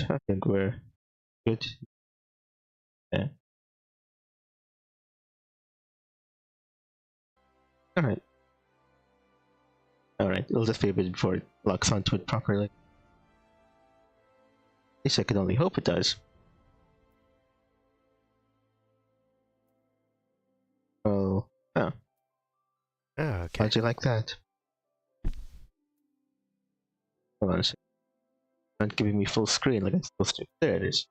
Alright, I think we're good. Yeah. Alright. Alright, it'll just be a bit before it locks onto it properly. At least I can only hope it does. Oh, oh. Oh, okay. How'd you like that? Hold on a second. Not giving me full screen like I'm supposed to. There it is.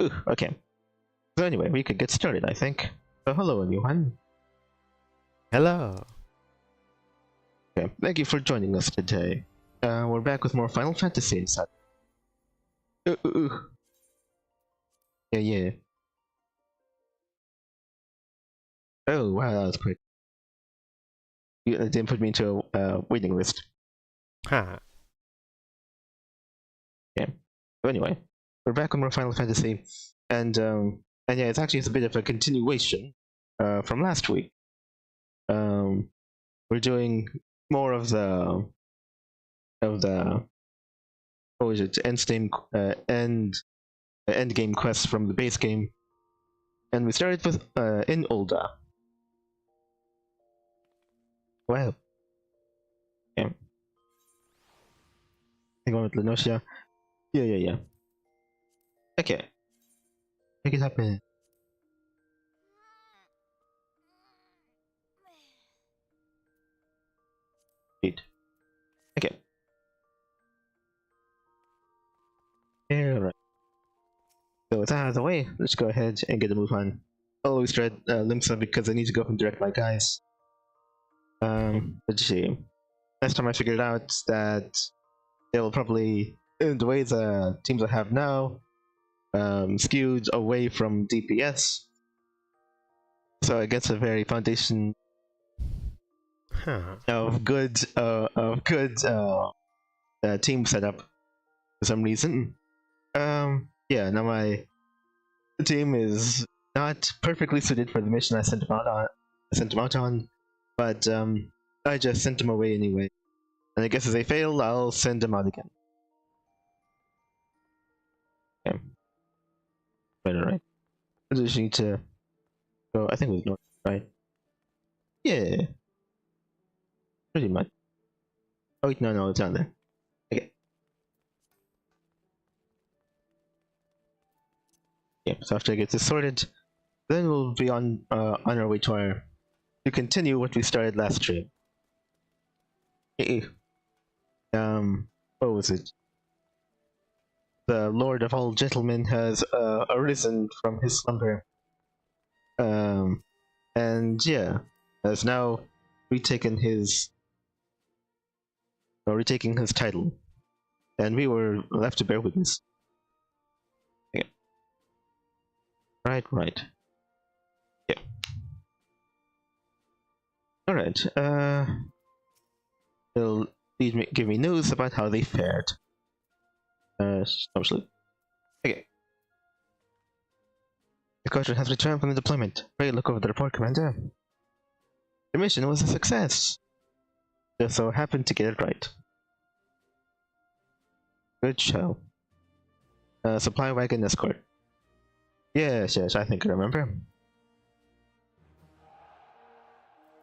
Ooh, okay. So anyway, we could get started, I think. So hello everyone. Hello. Okay, thank you for joining us today. We're back with more Final Fantasy and such. Ooh. Yeah. Oh wow, that was quick. You didn't put me into a waiting list. Huh. Okay. So anyway, we're back with more Final Fantasy, and yeah, it's a bit of a continuation from last week. We're doing more of the what was it, end game quests from the base game, and we started with in Ul'dah. Wow. Yeah. I think one with Lenosia. Yeah. Okay. Make it happen. Wait. Okay. Alright. So with that out of the way, let's go ahead and get a move on. I'll always dread Limsa because I need to go and direct my guys. Let's see. Last time I figured out that they will probably, in the way the teams I have now, skewed away from DPS. So I guess a very foundation of good team setup for some reason. Yeah, now my team is not perfectly suited for the mission I sent them out on, but I just sent them away anyway. And I guess if they fail, I'll send them out again. Okay. Right. I just need to go, I think it was north, right? Yeah. Pretty much. Oh wait, no, it's down there. Okay. Yeah, so after I get this sorted, then we'll be on our way to continue what we started last stream. Hey. What was it? The Lord of all Gentlemen has arisen from his slumber. And yeah, has now retaking his title. And we were left to bear witness. Okay. Right. Yeah. Alright, they'll give me news about how they fared. Obviously. Okay. The squadron has returned from the deployment. Pray look over the report, Commander. The mission was a success. Just so happened to get it right. Good show. Supply wagon escort. Yes, I think I remember.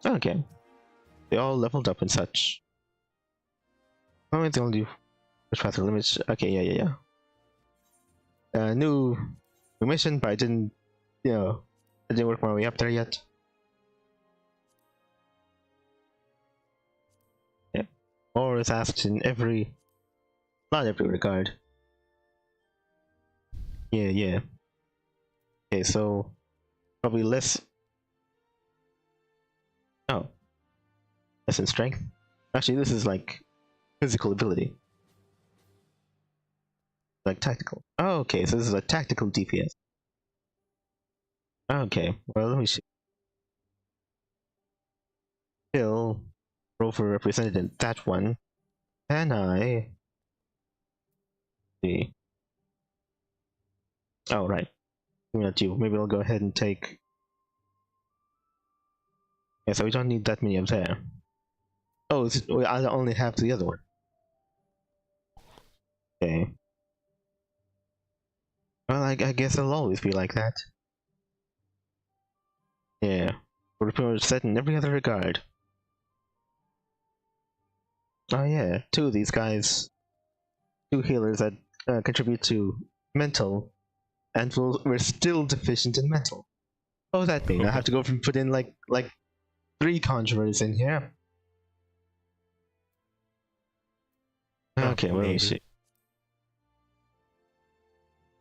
Okay. They all leveled up and such. Oh, they only push past the limits. Okay, yeah. New mission, but I didn't work my way up there yet. Yeah. More is asked in not every regard. Yeah. Okay, so probably less. Oh, less in strength. Actually, this is like physical ability, like tactical. Oh, okay, so this is a tactical DPS. Okay, well let me see. Still, Rover represented in that one. Can I see? Oh right, not you. Maybe I'll go ahead and take. Yeah, so we don't need that many up there. Oh, I only have the other one. Okay. Well, I guess it'll always be like that. Yeah, we're pretty much set in every other regard. Oh yeah, two of these guys, two healers that contribute to mental, and we're still deficient in mental. What does that mean? I have to go and put in like 3 conjurers in here. Okay, well, let me see.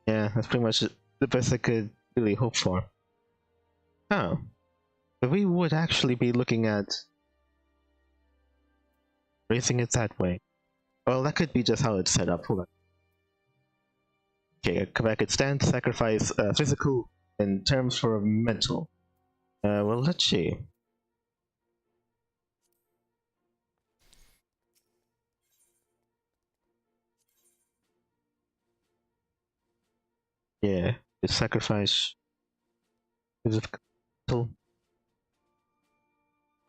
Yeah, that's pretty much the best I could really hope for. Oh, but we would actually be looking at raising it that way. Well, that could be just how it's set up. Hold on. Okay, come back at stand, sacrifice physical in terms for mental. Well, let's see. Yeah, the sacrifice physical. We'll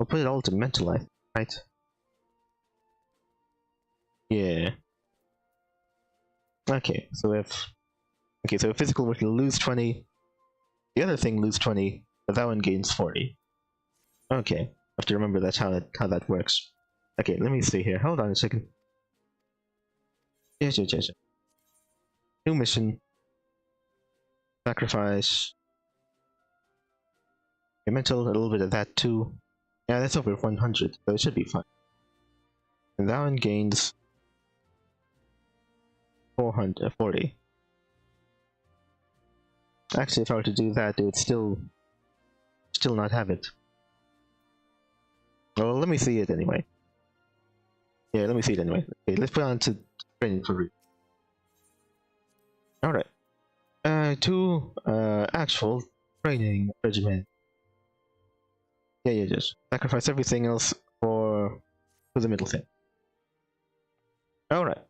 put it all to mental life, right? Yeah. Okay, so if physical were to lose 20, the other thing lose 20, but that one gains 40. Okay, I have to remember that's how that works. Okay, let me see here. Hold on a second. Yes. New mission. Sacrifice. Okay, mental, a little bit of that too. Yeah, that's over 100, so it should be fine. And that one gains 440. Actually, if I were to do that, it would still not have it. Well, let me see it anyway. Yeah, let me see it anyway. Okay, let's put on to training for real. Alright. To actual training regimen. Yeah, just sacrifice everything else for the middle thing. Alright.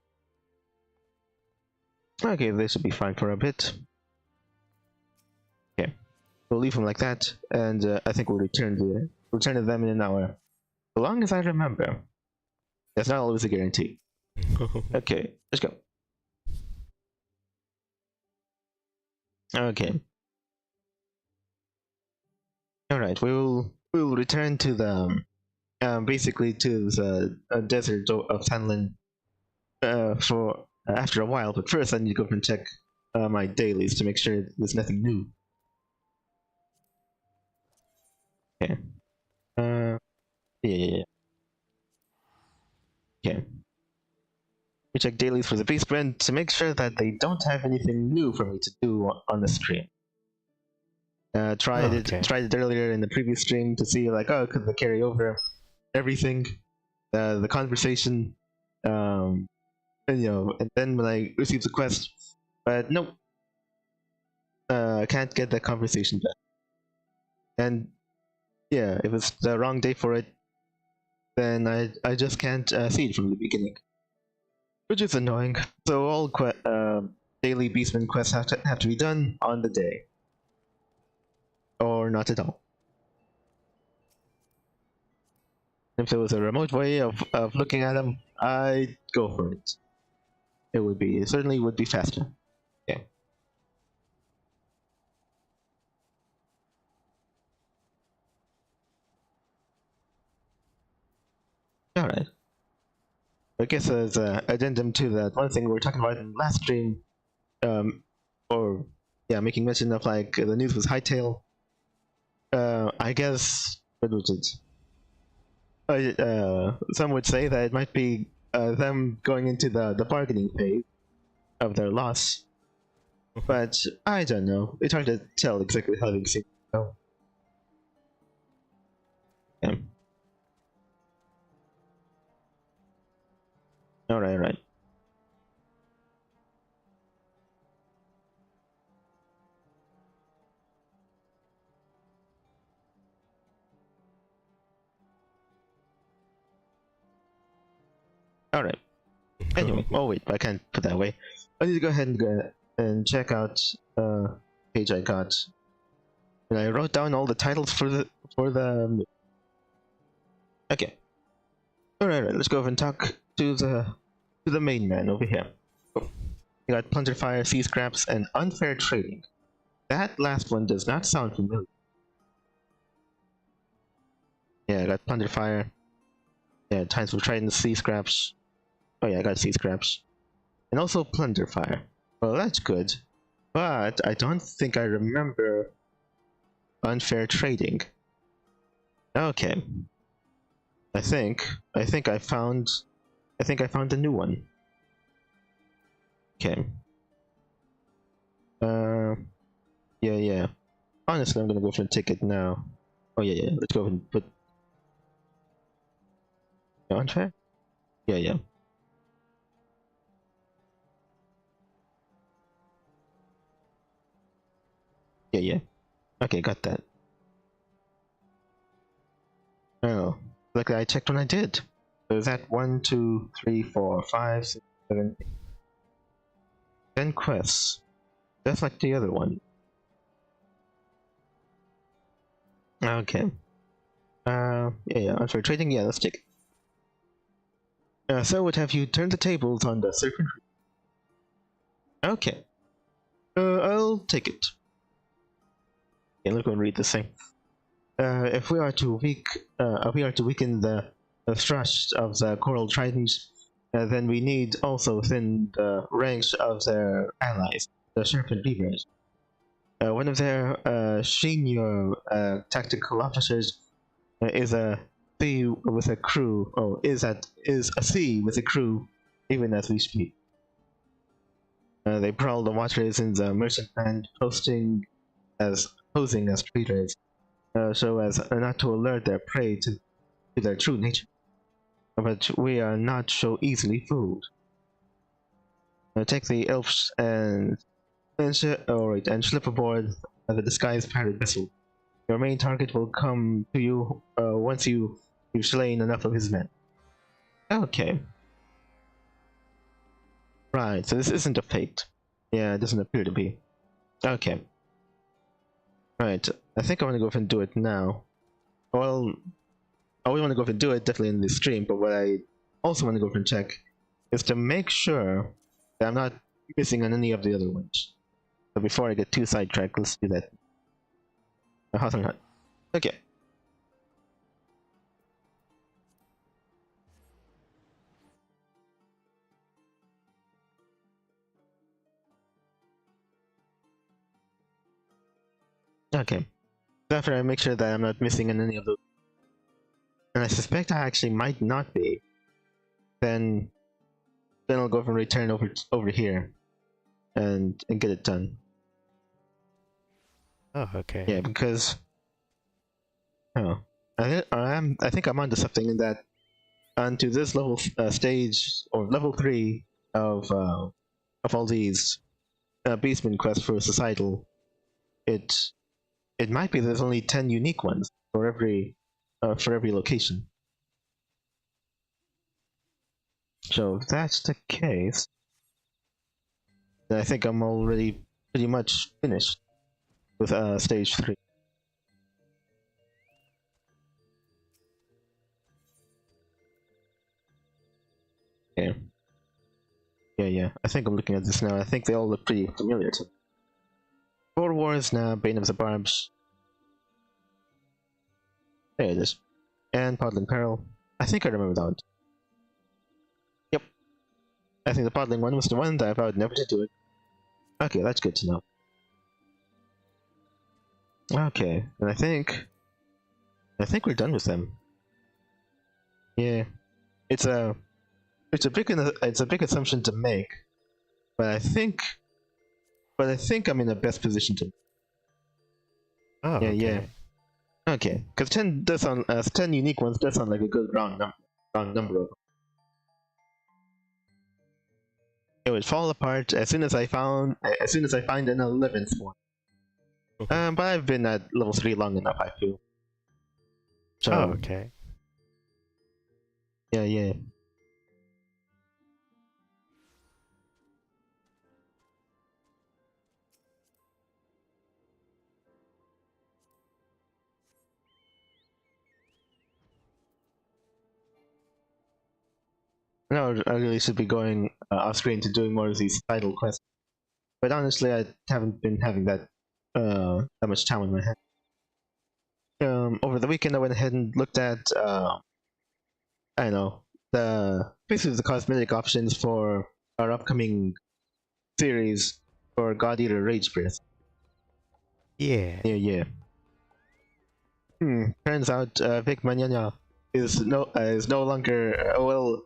Okay, this should be fine for a bit. Okay. We'll leave them like that, and I think we'll return to them in an hour. As long as I remember. That's not always a guarantee. Okay, let's go. Okay. Alright, we'll return to the basically to the desert of Tanlin for after a while, but first I need to go and check my dailies to make sure there's nothing new. Okay. Yeah. Okay. We check dailies for the beast brand to make sure that they don't have anything new for me to do on the stream. Tried it earlier in the previous stream to see like, oh, could they carry over everything, the conversation, and then when I receive the quest, but nope, I can't get that conversation back. And yeah, if it's the wrong day for it, then I just can't see it from the beginning, which is annoying. So all daily beastman quests have to be done on the day, or not at all. If there was a remote way of looking at them, I'd go for it. It certainly would be faster. Yeah. Alright. I guess as an addendum to that one thing we were talking about in last stream, making mention of like the news was Hightail. I guess what was it? Some would say that it might be them going into the bargaining phase of their loss, but I don't know. It's hard to tell exactly how things go. Yeah. Alright. Alright. Anyway, oh wait, I can't put that away. I need to go ahead and check out page I got. And I wrote down all the titles for the okay. Alright, let's go over and talk to the main man over here. Oh. You got plunder fire, sea scraps, and unfair trading. That last one does not sound familiar. Yeah, I got plunder fire. Yeah, times for trading the sea scraps. Oh yeah, I got sea scraps. And also plunder fire. Well, that's good. But I don't think I remember unfair trading. Okay. I think I found a new one. Okay. Yeah. Honestly, I'm gonna go for a ticket now. Oh yeah. Let's go and put unfair. Yeah. Yeah. Okay, got that. Oh, look, I checked when I did. So is that 1, 2, 3, 4, 5, 6, 7, 8, 10 quests. Just like the other one. Okay. Yeah. Unfair trading. Yeah, let's check it. So would have you turned the tables on the serpent? Okay. I'll take it. Okay, let's go and read this thing. If we are to weaken the thrust of the coral tridents, then we need also thin the ranks of their allies, the serpent reavers. One of their senior tactical officers is a sea with a crew. Oh, is a sea with a crew, even as we speak. They prowl the waters in the merchant band, posing as traders, so as not to alert their prey to their true nature. But we are not so easily fooled. Take the elves and slip aboard the disguised pirate vessel. Your main target will come to you once you've slain enough of his men. Okay. Right, so this isn't a fate. Yeah, it doesn't appear to be. Okay. Right, I think I want to go and do it now. Well, I always want to go and do it definitely in the stream, but what I also want to go and check is to make sure that I'm not missing on any of the other ones. So before I get too sidetracked, let's do that. How's it not? Okay. Okay. So after I make sure that I'm not missing on any of those, and I suspect I actually might not be, then I'll go and return over here and get it done. Oh, okay. Yeah, because I think I'm onto something in that onto this level stage or level 3 of all these beastman quests for societal. It might be there's only 10 unique ones for every location. So if that's the case, then I think I'm already pretty much finished with stage 3. Yeah. I think I'm looking at this now. I think they all look pretty familiar to me. 4 Wars now, Bane of the Barbs. There it is. And Podling Peril. I think I remember that one. Yep. I think the Podling one was the one that I vowed never to do it. Okay, that's good to know. Okay, and I think we're done with them. Yeah. It's a big assumption to make, but I think I'm in the best position to. Oh, okay. Yeah. Okay, because 10 does sound 10 unique ones does sound like a good round number of. It would fall apart as soon as I find an 11th one. But I've been at level 3 long enough, I feel. So, oh, okay. Yeah. No, I really should be going off screen to doing more of these title quests. But honestly, I haven't been having that much time on my hands. Over the weekend, I went ahead and looked at I don't know, basically the cosmetic options for our upcoming series for God Eater Rage Breath. Yeah. Yeah. Turns out Vic Manana is no longer well,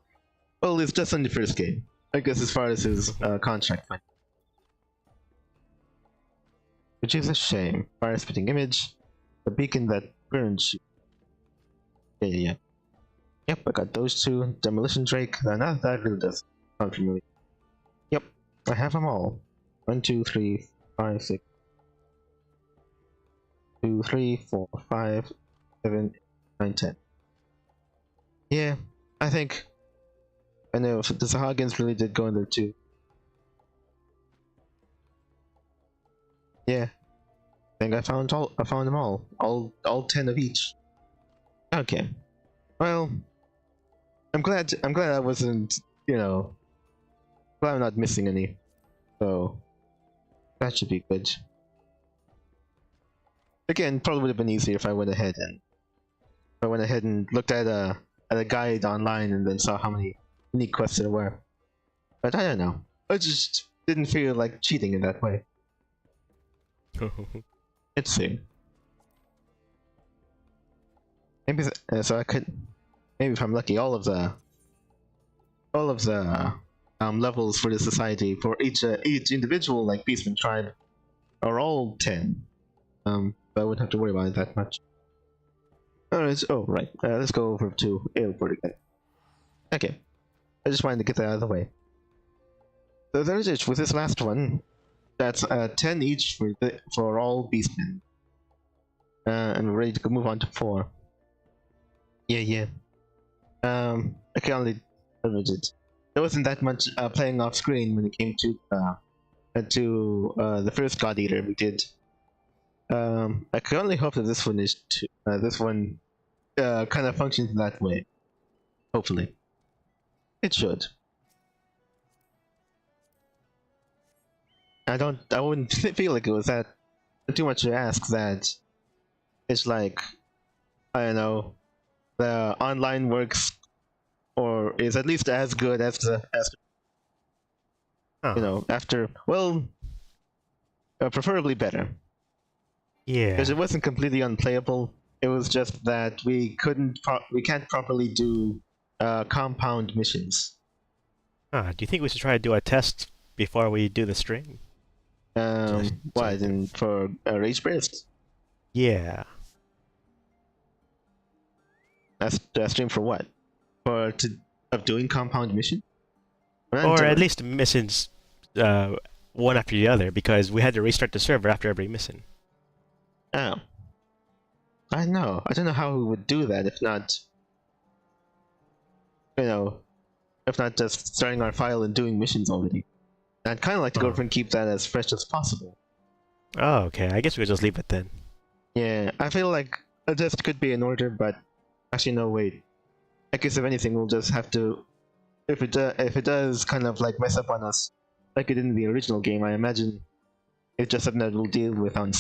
it's just on the first game. I guess as far as his contract went. Which is a shame. Fire spitting image, a beacon that burns you. Yeah. Yep, I got those two. Demolition Drake. That really does sound familiar. Yep, I have them all. 1, 2, 3, 5, 6. 2, 3, 4, 5, 7, 9, 10. Yeah, I think. I know the Sahagins really did go in there too. Yeah, I think I found them all. All 10 of each. Okay. Well, I'm glad I wasn't, glad I'm not missing any. So that should be good. Again, probably would have been easier if I went ahead and looked at a guide online and then saw how many unique quests there were. But I don't know. I just didn't feel like cheating in that way. Let's see. Maybe so I could. Maybe if I'm lucky, all of the levels for the society for each individual like beastman tribe are all 10. But I wouldn't have to worry about it that much. Alright. Oh right. Let's go over to airport again. Okay. I just wanted to get that out of the way. So there's it with this last one. That's 10 each for all beastmen. And we're ready to move on to 4. Yeah. I can only leverage it. There wasn't that much playing off screen when it came to the first God Eater we did. I can only hope that this one kind of functions that way. Hopefully, it should. I wouldn't feel like it was that too much to ask that it's like, I don't know, the online works or is at least as good as after, well, preferably better. Yeah. Because it wasn't completely unplayable. It was just that we can't properly do compound missions. Do you think we should try to do a test before we do the stream? For Rage Burst? Yeah. That's stream for what? Of doing compound mission? Or at least missions one after the other, because we had to restart the server after every mission. Oh. I don't know. I don't know how we would do that if not, just starting our file and doing missions already. I'd kind of like to go for and keep that as fresh as possible. Oh, okay. I guess we'll just leave it then. Yeah, I feel like a test could be in order, but actually no, wait. I guess if anything, we'll just have to, if it does kind of like mess up on us, like it did in the original game, I imagine it's just something that we'll deal with on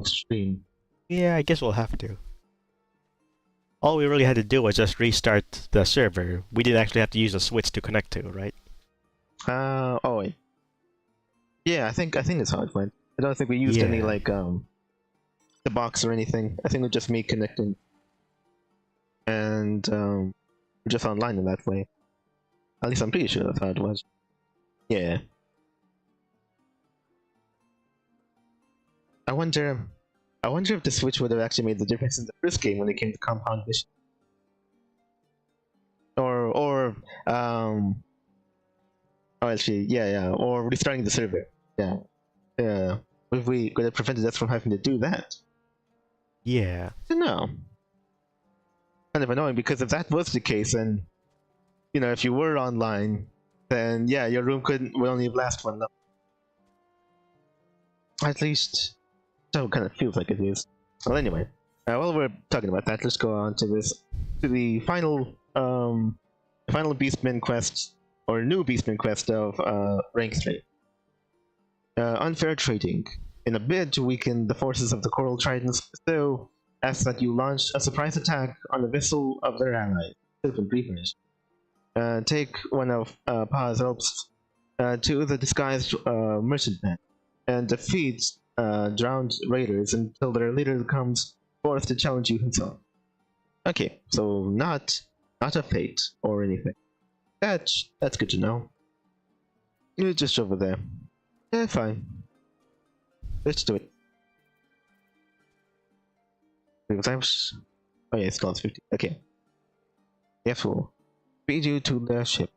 stream. Yeah, I guess we'll have to. All we really had to do was just restart the server. We didn't actually have to use a switch to connect to, right? Oh wait. Yeah, I think that's how it went. I don't think we used any like the box or anything. I think it was just me connecting, and just online in that way. At least I'm pretty sure that's how it was. Yeah. I wonder if the Switch would have actually made the difference in the first game when it came to compound mission. Or actually, yeah, or restarting the server. Yeah. If we could have prevented us from having to do that. Yeah. I don't know. Kind of annoying, because if that was the case, then, if you were online, then yeah, your room would only last one level. At least, so it kind of feels like it is. Well, anyway, while we're talking about that, let's go on to the final Beastman quest or new beastman quest of rank 3. Unfair trading. In a bid to weaken the forces of the Coral Tridents, bestow asks that you launch a surprise attack on a vessel of their allies, Sylvan Reapers. Take one of Pa's helps to the disguised merchantman and defeat drowned raiders until their leader comes forth to challenge you himself. Okay, so not a fate or anything. That's good to know. You're just over there. Yeah, fine. Let's do it. Because oh yeah, it's not 50. Okay. Careful. Feed you to the ship.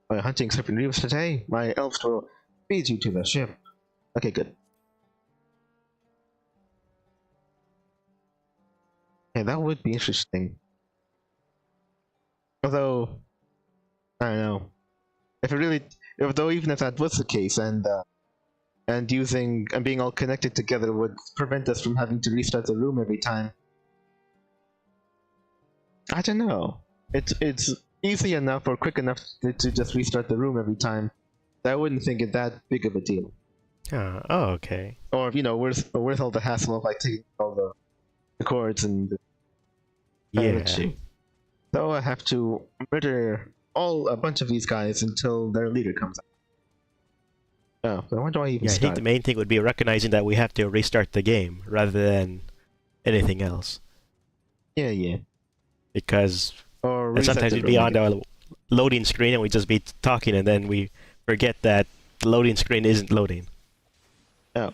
By hunting serpent reefs today, my elves will feed you to the ship. Okay, good. Yeah, that would be interesting. Although, I don't know. Even if that was the case, and being all connected together would prevent us from having to restart the room every time. I don't know. It's easy enough or quick enough to just restart the room every time. I wouldn't think it that big of a deal. Oh, okay. Or worth all the hassle of like taking all the cords and energy. So I have to murder a bunch of these guys until their leader comes out. Oh, so when do I even start? I think the main thing would be recognizing that we have to restart the game rather than anything else. Yeah. Because sometimes we'd be on the loading screen and we'd just be talking and then we forget that the loading screen isn't loading. Oh.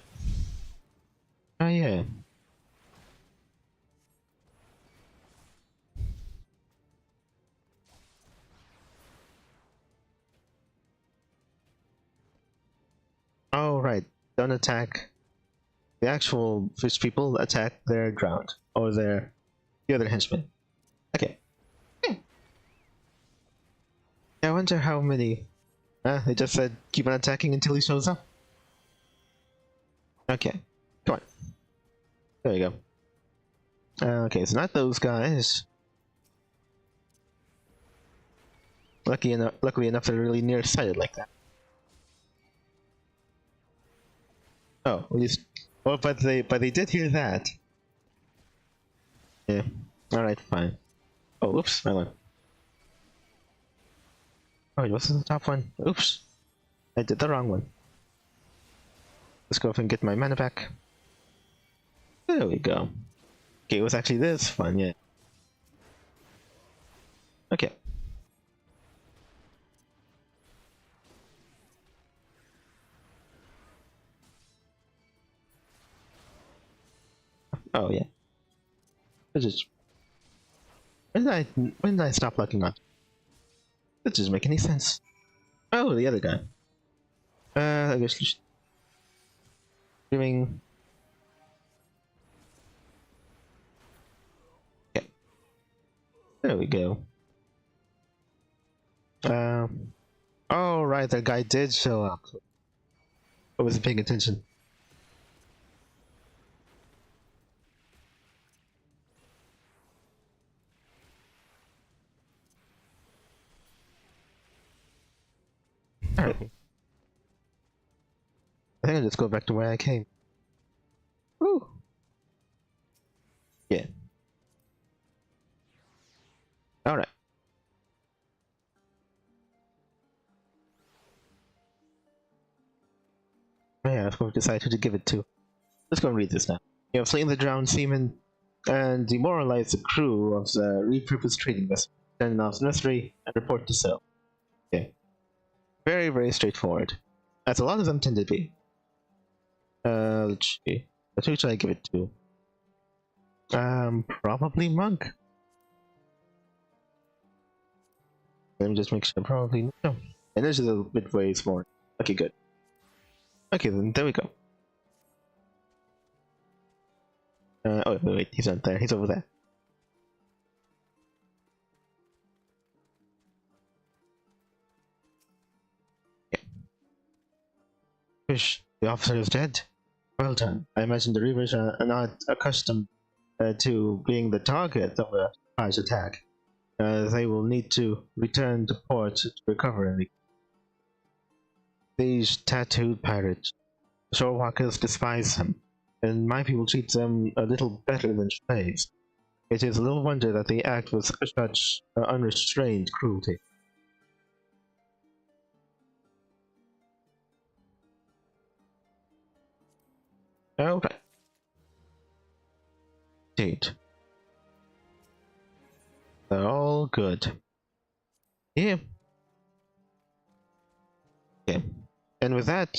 Oh, yeah. Oh, right. Don't attack the actual fish people, attack their ground. Or the other henchmen. Okay. I wonder how many... they just said keep on attacking until he shows up. Okay. Come on. There you go. Okay, so not those guys. Luckily enough, they're really nearsighted like that. Oh, at least... Well, but they did hear that. Yeah. Alright, fine. Oh, oops, my one. Oh, wait, what's the top one? Oops. I did the wrong one. Let's go off and get my mana back. There we go. Okay, it was actually this fun, yeah. Okay. Oh, yeah. When did I stop looking on? That doesn't make any sense. Oh, the other guy. I guess just doing. Okay. There we go. Oh right, that guy did show up. I wasn't paying attention. Alright. I think I'll just go back to where I came. Woo! Yeah. Alright. Yeah, let's go decide who to give it to. Let's go and read this now. You have slain the drowned seamen and demoralized the crew of the repurposed trading vessel. Send off nursery and report to sail. Okay. Very, very straightforward. As a lot of them tend to be. Let's see. Who should I give it to? Probably Monk. Let me just make sure. Probably no. And this is a bit way more. Okay, good. Okay, then there we go. Oh wait, he's not there. He's over there. Yeah. Fish, the officer is dead. Well done. I imagine the Reavers are not accustomed to being the target of a surprise attack. They will need to return to port to recover. These tattooed pirates. Shorewalkers despise them, and my people treat them a little better than slaves. It is little wonder that they act with such unrestrained cruelty. Okay. Indeed. They're all good. Yeah. Okay. And with that,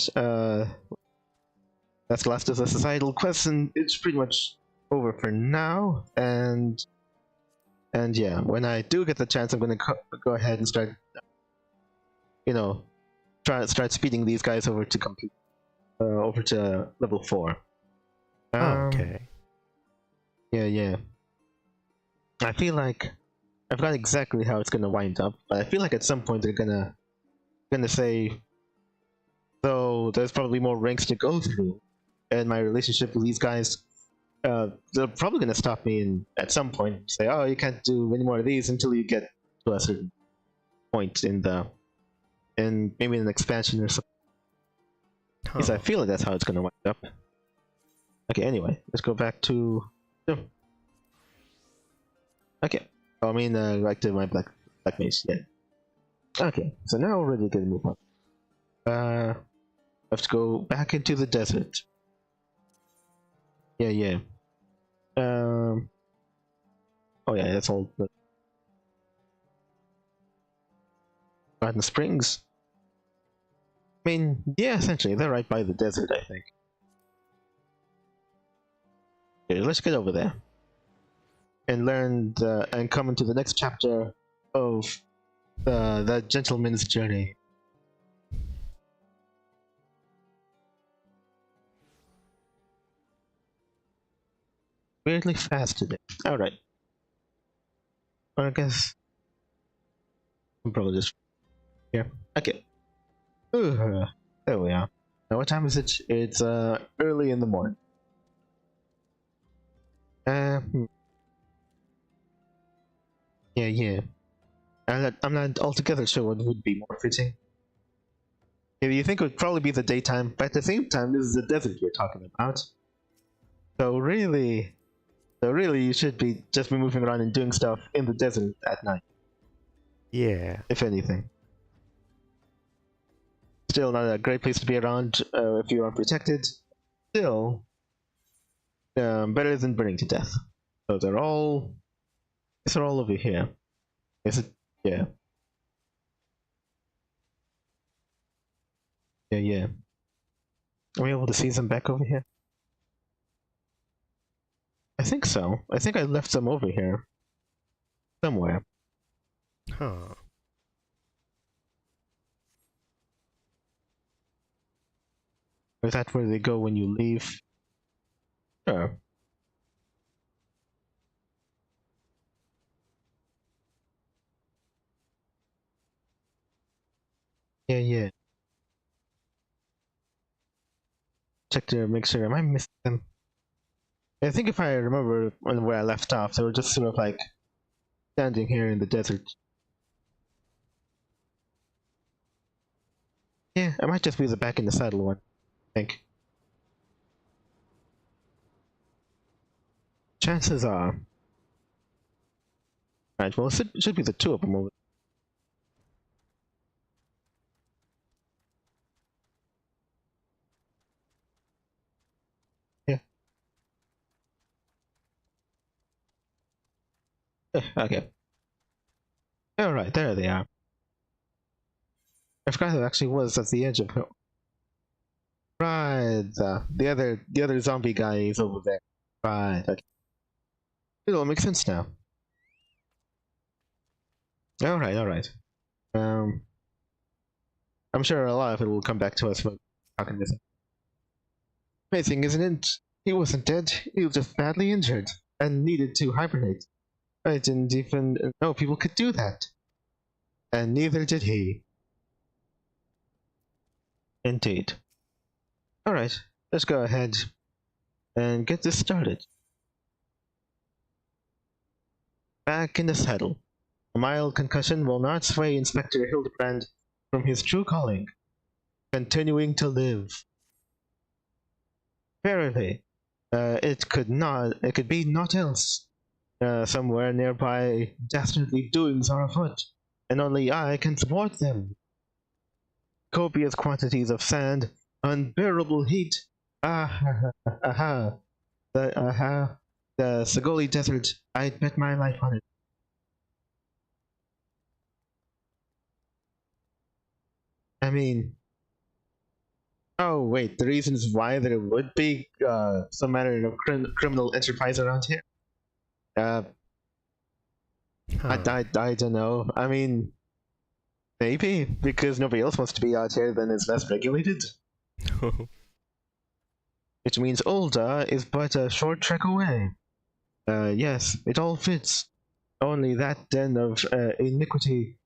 that's the last of the societal quests, and it's pretty much over for now. And yeah, when I do get the chance, I'm gonna go ahead and start, you know, start speeding these guys over to complete, over to level 4. Okay. Yeah. I feel like I forgot exactly how it's gonna wind up, but I feel like at some point they're gonna say, so there's probably more ranks to go through, and my relationship with these guys, they're probably gonna stop me and at some point say, oh, you can't do any more of these until you get to a certain point in maybe an expansion or something. Because I feel like that's how it's gonna wind up. Okay, anyway, let's go back to. Okay. I mean, back to my black mage. Yeah. Okay, so now we're ready to move on. I have to go back into the desert. Yeah. Oh yeah, that's all. Garden Springs. I mean, yeah, essentially, they're right by the desert, I think. Okay, let's get over there and learn and come into the next chapter of the gentleman's journey. Weirdly fast today. Alright. I guess I'm probably just here. Okay. There we are. Now what time is it? It's early in the morning. Yeah. I'm not altogether sure what would be more fitting. Yeah, you think it would probably be the daytime, but at the same time, this is the desert you're talking about. So really, you should be just be moving around and doing stuff in the desert at night. Yeah. If anything. Still not a great place to be around if you're unprotected. Still, better than burning to death. So they're all over here. Is it? Yeah. Yeah. Are we able to see them back over here? I think so. I think I left them over here. Somewhere. Huh. Is that where they go when you leave? Sure. Yeah. Check to make sure. Am I missing them? I think if I remember where I left off, they were just sort of like standing here in the desert. Yeah, I might just be the back in the saddle one, I think. Chances are. Right, well, it should be the two of them over. Yeah. Okay. Alright, there they are. I forgot it actually was at the edge of it. Right, the other zombie guy is over there. Right, okay. It all makes sense now. Alright. I'm sure a lot of it will come back to us when talking this. Amazing, isn't it? He wasn't dead, he was just badly injured and needed to hibernate. I didn't even know people could do that. And neither did he. Indeed. Alright, let's go ahead and get this started. Back in the saddle. A mild concussion will not sway Inspector Hildebrand from his true calling. continuing to live. Verily, it could be naught else. Somewhere nearby, dastardly doings are afoot, and only I can thwart them. Copious quantities of sand, unbearable heat. The Sagoli Desert. I'd bet my life on it. I mean, oh wait, the reasons why there would be some manner of criminal enterprise around here. I don't know. I mean, maybe because nobody else wants to be out here, then it's less regulated. Which means Ulda is but a short trek away. Yes, it all fits. Only that den of iniquity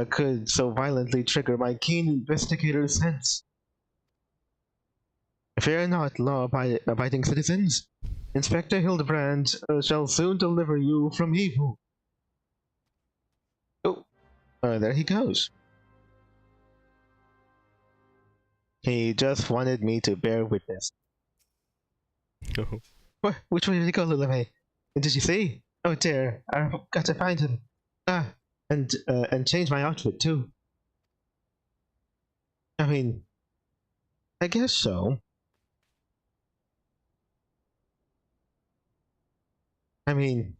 could so violently trigger my keen investigator sense. Fear not, law-abiding citizens. Inspector Hildebrand shall soon deliver you from evil. Oh, there he goes. He just wanted me to bear witness. Which way did he go, Lulame? Did you see? Oh dear, I've got to find him. And change my outfit too. I mean, I guess so. I mean,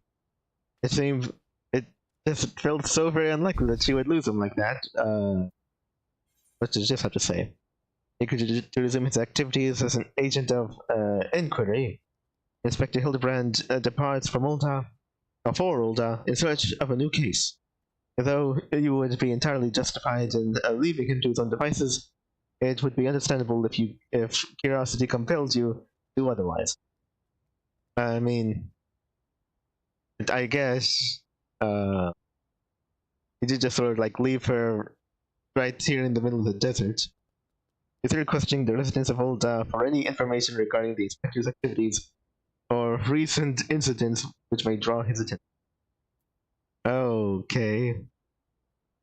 it just felt so very unlikely that she would lose him like that. What did you just have to say? He could resume his activities as an agent of inquiry. Inspector Hildebrand departs from for Ulda in search of a new case. Though you would be entirely justified in leaving him to his own devices, it would be understandable if curiosity compels you to do otherwise. I mean, I guess you did just sort of like leave her right here in the middle of the desert. Consider questioning the residents of Ulda for any information regarding the inspector's activities or recent incidents which may draw his attention. Okay.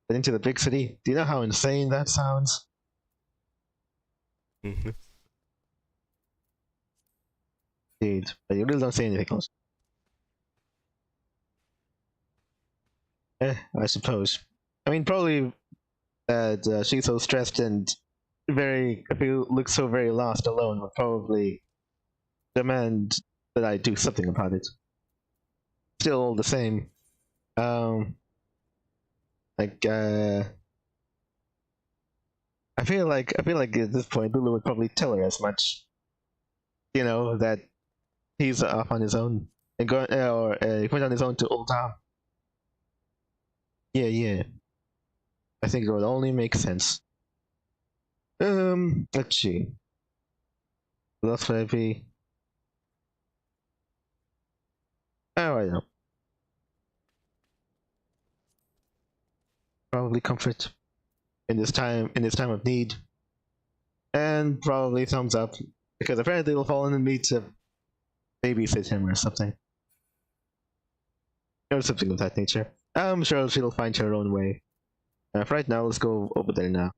But into the big city. Do you know how insane that sounds? Mm-hmm. Dude, but you really don't say anything else. I suppose. I mean, probably that she's so stressed and looks so very lost alone would probably demand that I do something about it. Still all the same. I feel like at this point Lulu would probably tell her as much. You know, that he's off on his own and going he went on his own to Old Town. Yeah. I think it would only make sense. Let's see. What else would I be? Oh, I know. Probably comfort in this time of need, and probably thumbs up because apparently it'll fall on me to babysit him or something, or something of that nature. I'm sure she'll find her own way. For right now, let's go over there now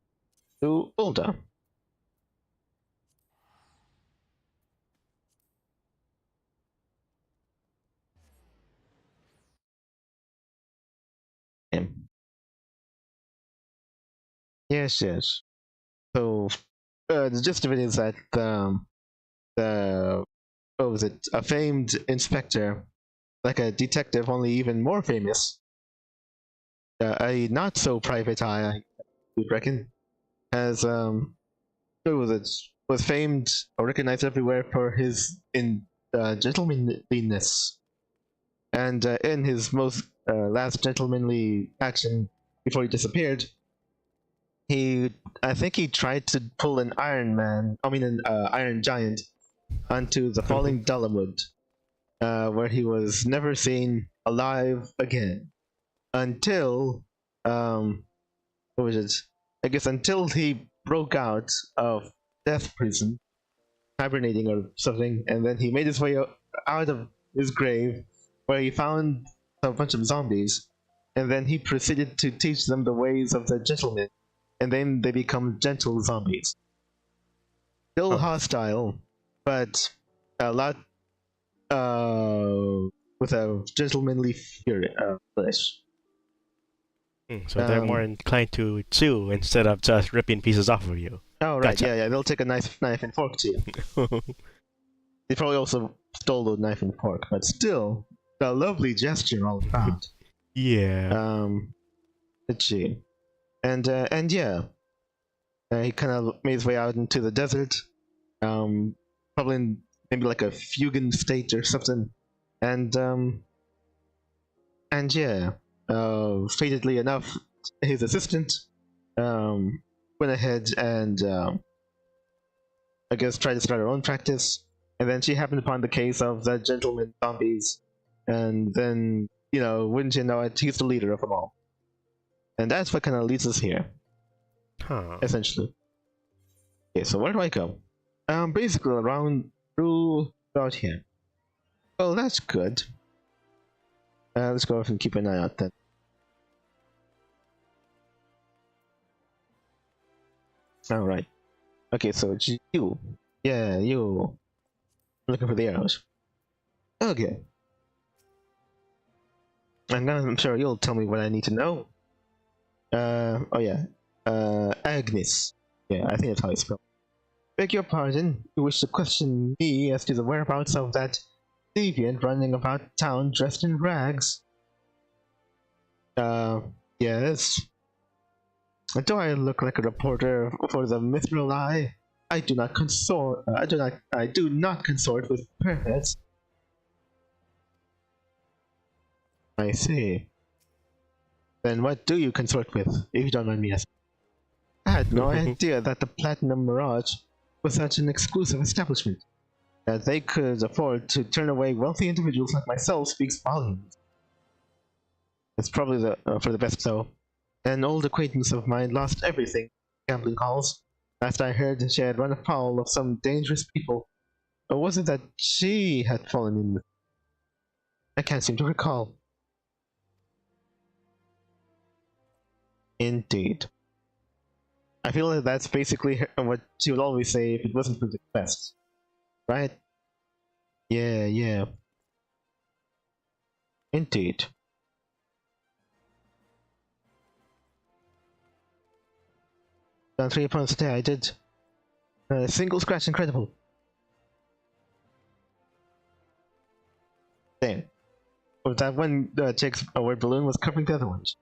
to Ulda. Yes. So, the gist of it is that what was it? A famed inspector, like a detective, only even more famous. A not so private eye, I would reckon, has what was it? Was famed or recognized everywhere for his gentlemanliness, and in his most last gentlemanly action before he disappeared, I think he tried to pull an an Iron Giant onto the falling Dalamud, where he was never seen alive again until what was it? I guess until he broke out of death prison, hibernating or something, and then he made his way out of his grave, where he found a bunch of zombies, and then he proceeded to teach them the ways of the gentleman, and then they become gentle zombies. Still hostile, but a lot with a gentlemanly flesh. So they're more inclined to chew instead of just ripping pieces off of you. Oh right, Gotcha. yeah, they'll take a knife and fork to you. They probably also stole the knife and fork, but still, a lovely gesture all around. Yeah. Let's see. And yeah, he kind of made his way out into the desert, probably in maybe like a Fugan state or something, and yeah, fatedly enough, his assistant went ahead and I guess tried to start her own practice, and then she happened upon the case of the gentleman zombies, and then, you know, wouldn't you know it, he's the leader of them all. And that's what kind of leads us here. Essentially. Okay, so where do I go? Basically around through about here. Well, that's good. Let's go off and keep an eye out then. Alright. Okay, so it's you. Yeah, you. I'm looking for the arrows. Okay. And now I'm sure you'll tell me what I need to know. Oh yeah. Agnes. Yeah, I think that's how it's spelled. Beg your pardon, you wish to question me as to the whereabouts of that deviant running about town dressed in rags? Yes. Do I look like a reporter for the Mithril Eye? I do not consort. I do not consort with perverts. I see. Then what do you consort with, if you don't mind me asking? I had no idea that the Platinum Mirage was such an exclusive establishment. That they could afford to turn away wealthy individuals like myself speaks volumes. It's probably for the best, though. An old acquaintance of mine lost everything in gambling halls. Last I heard, she had run afoul of some dangerous people. Or was it that she had fallen in with? I can't seem to recall. Indeed. I feel like that's basically what she would always say if it wasn't for the quest. Right? Yeah. Indeed. Down 3 points today, I did. Single scratch, incredible. Damn. Or that one chick's word balloon was covering the other ones.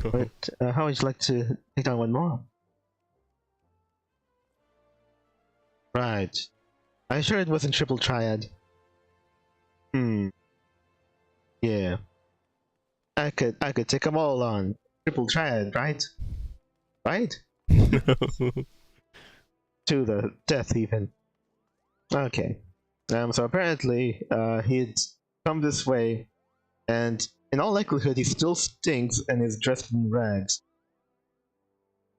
But how would you like to take down one more? Right. Are you sure it wasn't triple triad? Yeah. I could take them all on. Triple triad, right? Right? To the death even. Okay. So apparently, he'd come this way, and in all likelihood he still stinks and is dressed in rags.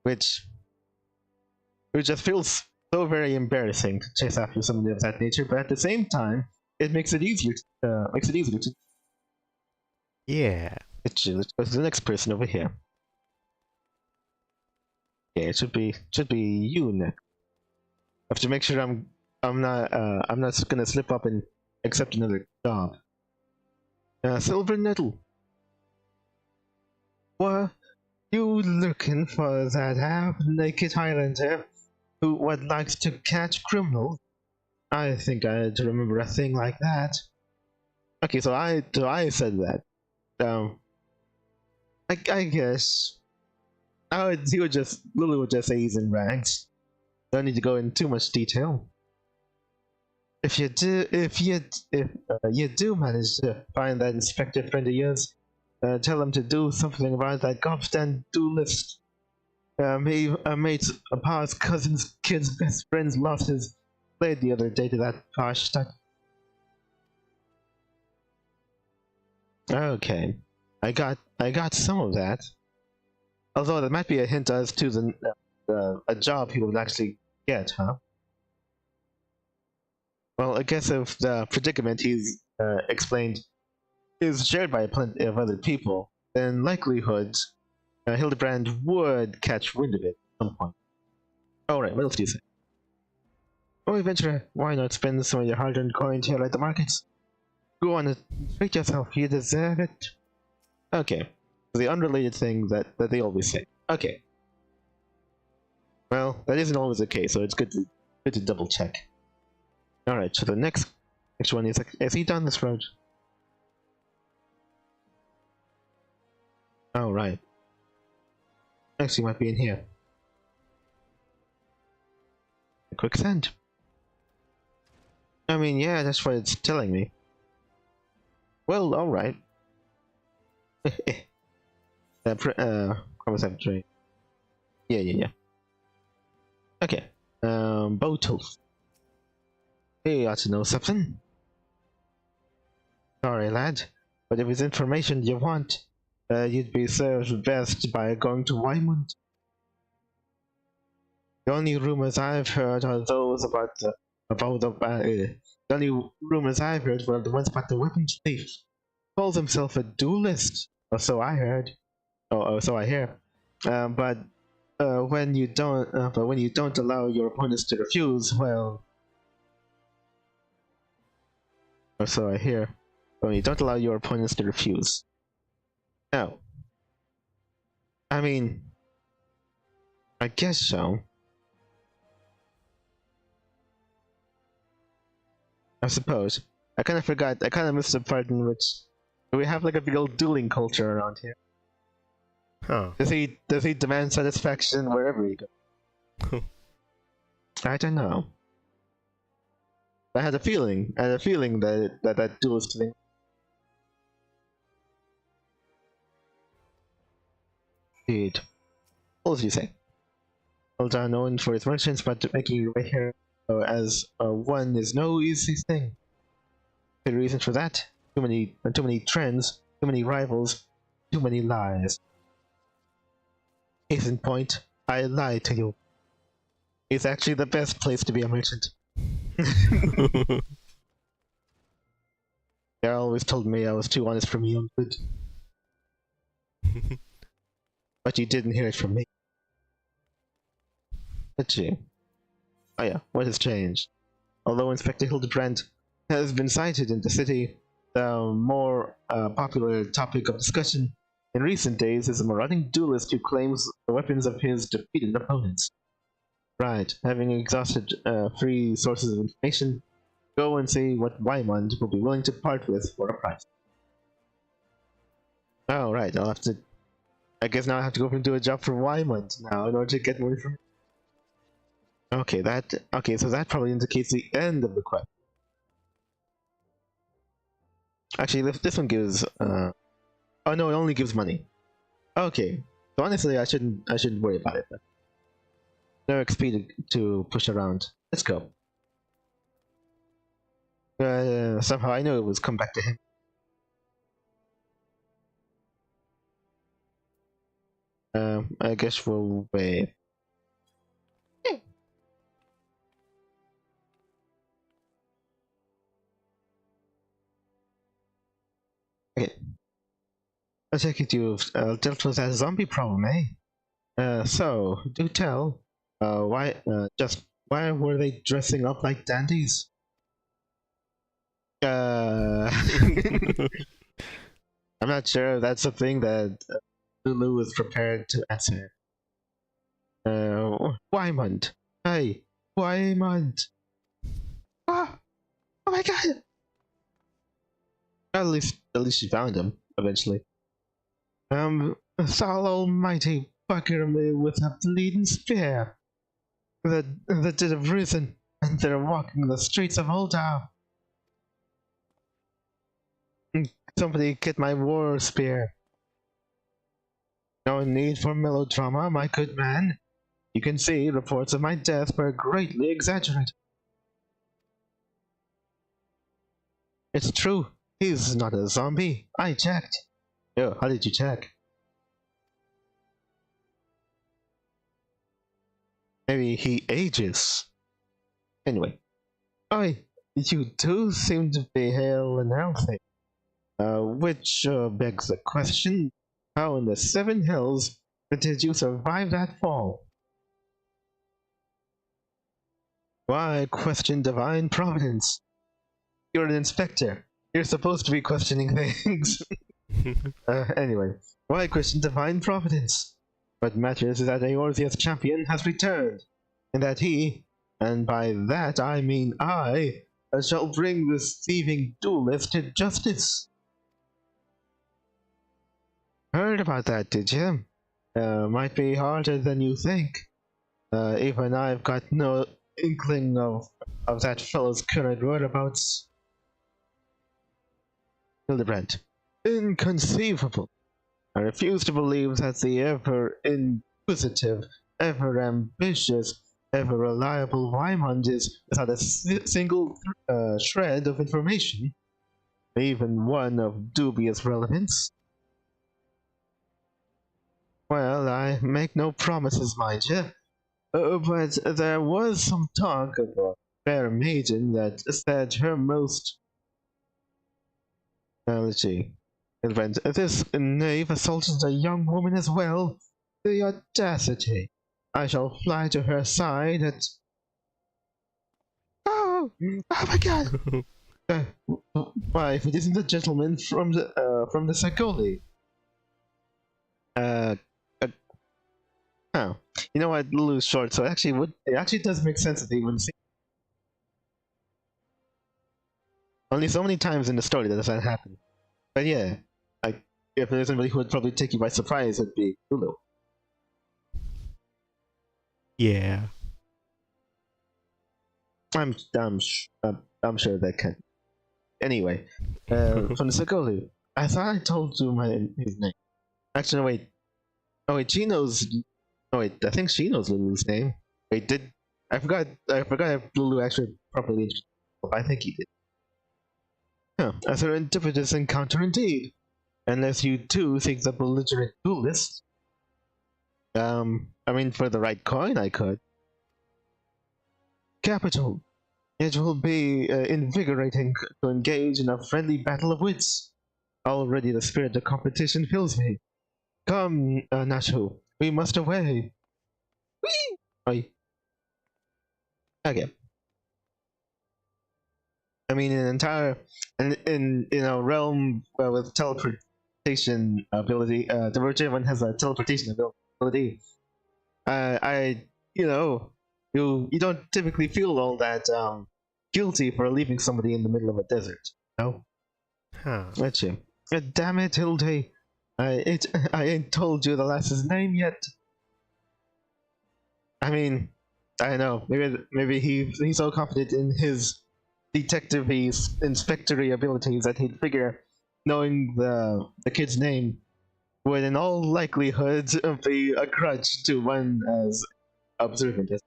Which just feels so very embarrassing to chase after somebody of that nature, but at the same time, it makes it easier to... Yeah. Let's go to the next person over here. Yeah, it should be you next. I have to make sure I'm not gonna slip up and accept another job. Silver Nettle. What? You looking for that half-naked Highlander who likes to catch criminals? I think I remember a thing like that. Okay, so I said that. I guess Lily would just say he's in rags. Don't need to go into too much detail. If you do manage to find that inspector friend of yours, tell him to do something about that goddamn duelist. A mate's pa's cousin's kid's best friend lost his blade the other day to that posh stuff. Okay, I got some of that. Although that might be a hint as to a job he would actually get, huh? Well, I guess if the predicament he's explained is shared by plenty of other people, then likelihood Hildebrand would catch wind of it at some point. Alright, what else do you say? Oh, adventurer, why not spend some of your hard-earned coins here at the markets? Go on and treat yourself, you deserve it. Okay, the unrelated thing that they always say. Okay. Well, that isn't always the case, so it's good to double check. Alright, so the next one is he down this road? Oh, right. Next, he might be in here. A quicksand. I mean, yeah, that's what it's telling me. Well, alright. Chromocyte drain. Yeah. Okay. Bow tools. Hey, ought to know something. Sorry, lad, but if it's information you want, you'd be served best by going to Wymond. The only rumors I've heard are those the only rumors I've heard were the ones about the weapons thief. Calls himself a duelist, or so I heard. Or so I hear. But when you don't allow your opponents to refuse, well, or so I hear. When you don't allow your opponents to refuse. No. I mean, I guess so. I suppose. I kind of forgot. I kind of missed the part in which we have like a big old dueling culture around here. Huh. Does he demand satisfaction wherever he goes? I don't know. I had a feeling that duelist thing. Indeed. What did you say? Old are known for its merchants, but making your way here as one is no easy thing. The reason for that? Too many trends, too many rivals, too many lies. Case in point, I lied to you. It's actually the best place to be a merchant. They always told me I was too honest for me own good. But you didn't hear it from me. Did you? Oh yeah, what has changed? Although Inspector Hildebrand has been cited in the city, the more popular topic of discussion in recent days is a marauding duelist who claims the weapons of his defeated opponents. Right, having exhausted free sources of information, go and see what Wymond will be willing to part with for a price. Oh, right, I guess now I have to go and do a job for Wymond now in order to get money from him. Okay, so that probably indicates the end of the quest. Actually, this one gives, oh no, it only gives money. Okay, so honestly, I shouldn't worry about it. No XP to push around. Let's go. Somehow I know it was come back to him. I guess we'll wait. Okay. I take it you've dealt with that zombie problem, eh? So, do tell, why were they dressing up like dandies? I'm not sure if that's a thing that Lulu is prepared to answer. Wymond. Hey, Wymond. Ah! Oh my god! At least she found him, eventually. Saul Almighty bucker me with a bleeding spear. The dead have risen, and they're walking the streets of Oldtown. Somebody get my war spear. No need for melodrama, my good man. You can see reports of my death were greatly exaggerated. It's true. He's not a zombie. I checked. Yo, how did you check? Maybe he ages. Anyway. You do seem to be hale and healthy. Which begs the question, how in the Seven Hills did you survive that fall? Why question divine providence? You're an inspector. You're supposed to be questioning things. Anyway, why question divine providence? What matters is that Eorzea's champion has returned, and that he, and by that I mean I, shall bring this thieving duelist to justice. Heard about that, did you? Might be harder than you think. Even I've got no inkling of that fellow's current whereabouts. Hildebrand. Inconceivable. I refuse to believe that the ever inquisitive, ever ambitious, ever reliable Wymond is without a single shred of information, even one of dubious relevance. Well, I make no promises, mind you, but there was some talk of a fair maiden that said her most... let's see. This knave assaulted a young woman as well. The audacity! I shall fly to her side at... Oh! Oh my god! Why, if it isn't the gentleman from the Sagoli. Oh. You know what, Lulu's short, so it actually does make sense that they wouldn't see. Only so many times in the story does that happen. But yeah, like, if there's somebody who would probably take you by surprise, it'd be Lulu. Yeah. I'm sure that can. Anyway, from the Sagoli, I thought I told you his name. Actually, no, wait. Oh wait, she knows. Oh wait, I think she knows Lulu's name. Wait, I forgot if Lulu actually properly introduced himself. I think he did. Huh, a serendipitous encounter indeed. Unless you too think the belligerent duelist. I mean, for the right coin, I could. Capital. It will be invigorating to engage in a friendly battle of wits. Already the spirit of competition fills me. Come, Nashu, we must away. Whee! Oi. Okay. I mean, in realm with teleportation ability, the Roger one has a teleportation ability. You don't typically feel all that guilty for leaving somebody in the middle of a desert. No. Huh. That's you. Damn it, Hilde. I ain't told you the lass's name yet. I mean, I know. Maybe he's so confident in his detective-y, inspectory abilities that he'd figure knowing the kid's name would in all likelihood be a crutch to one as observant as.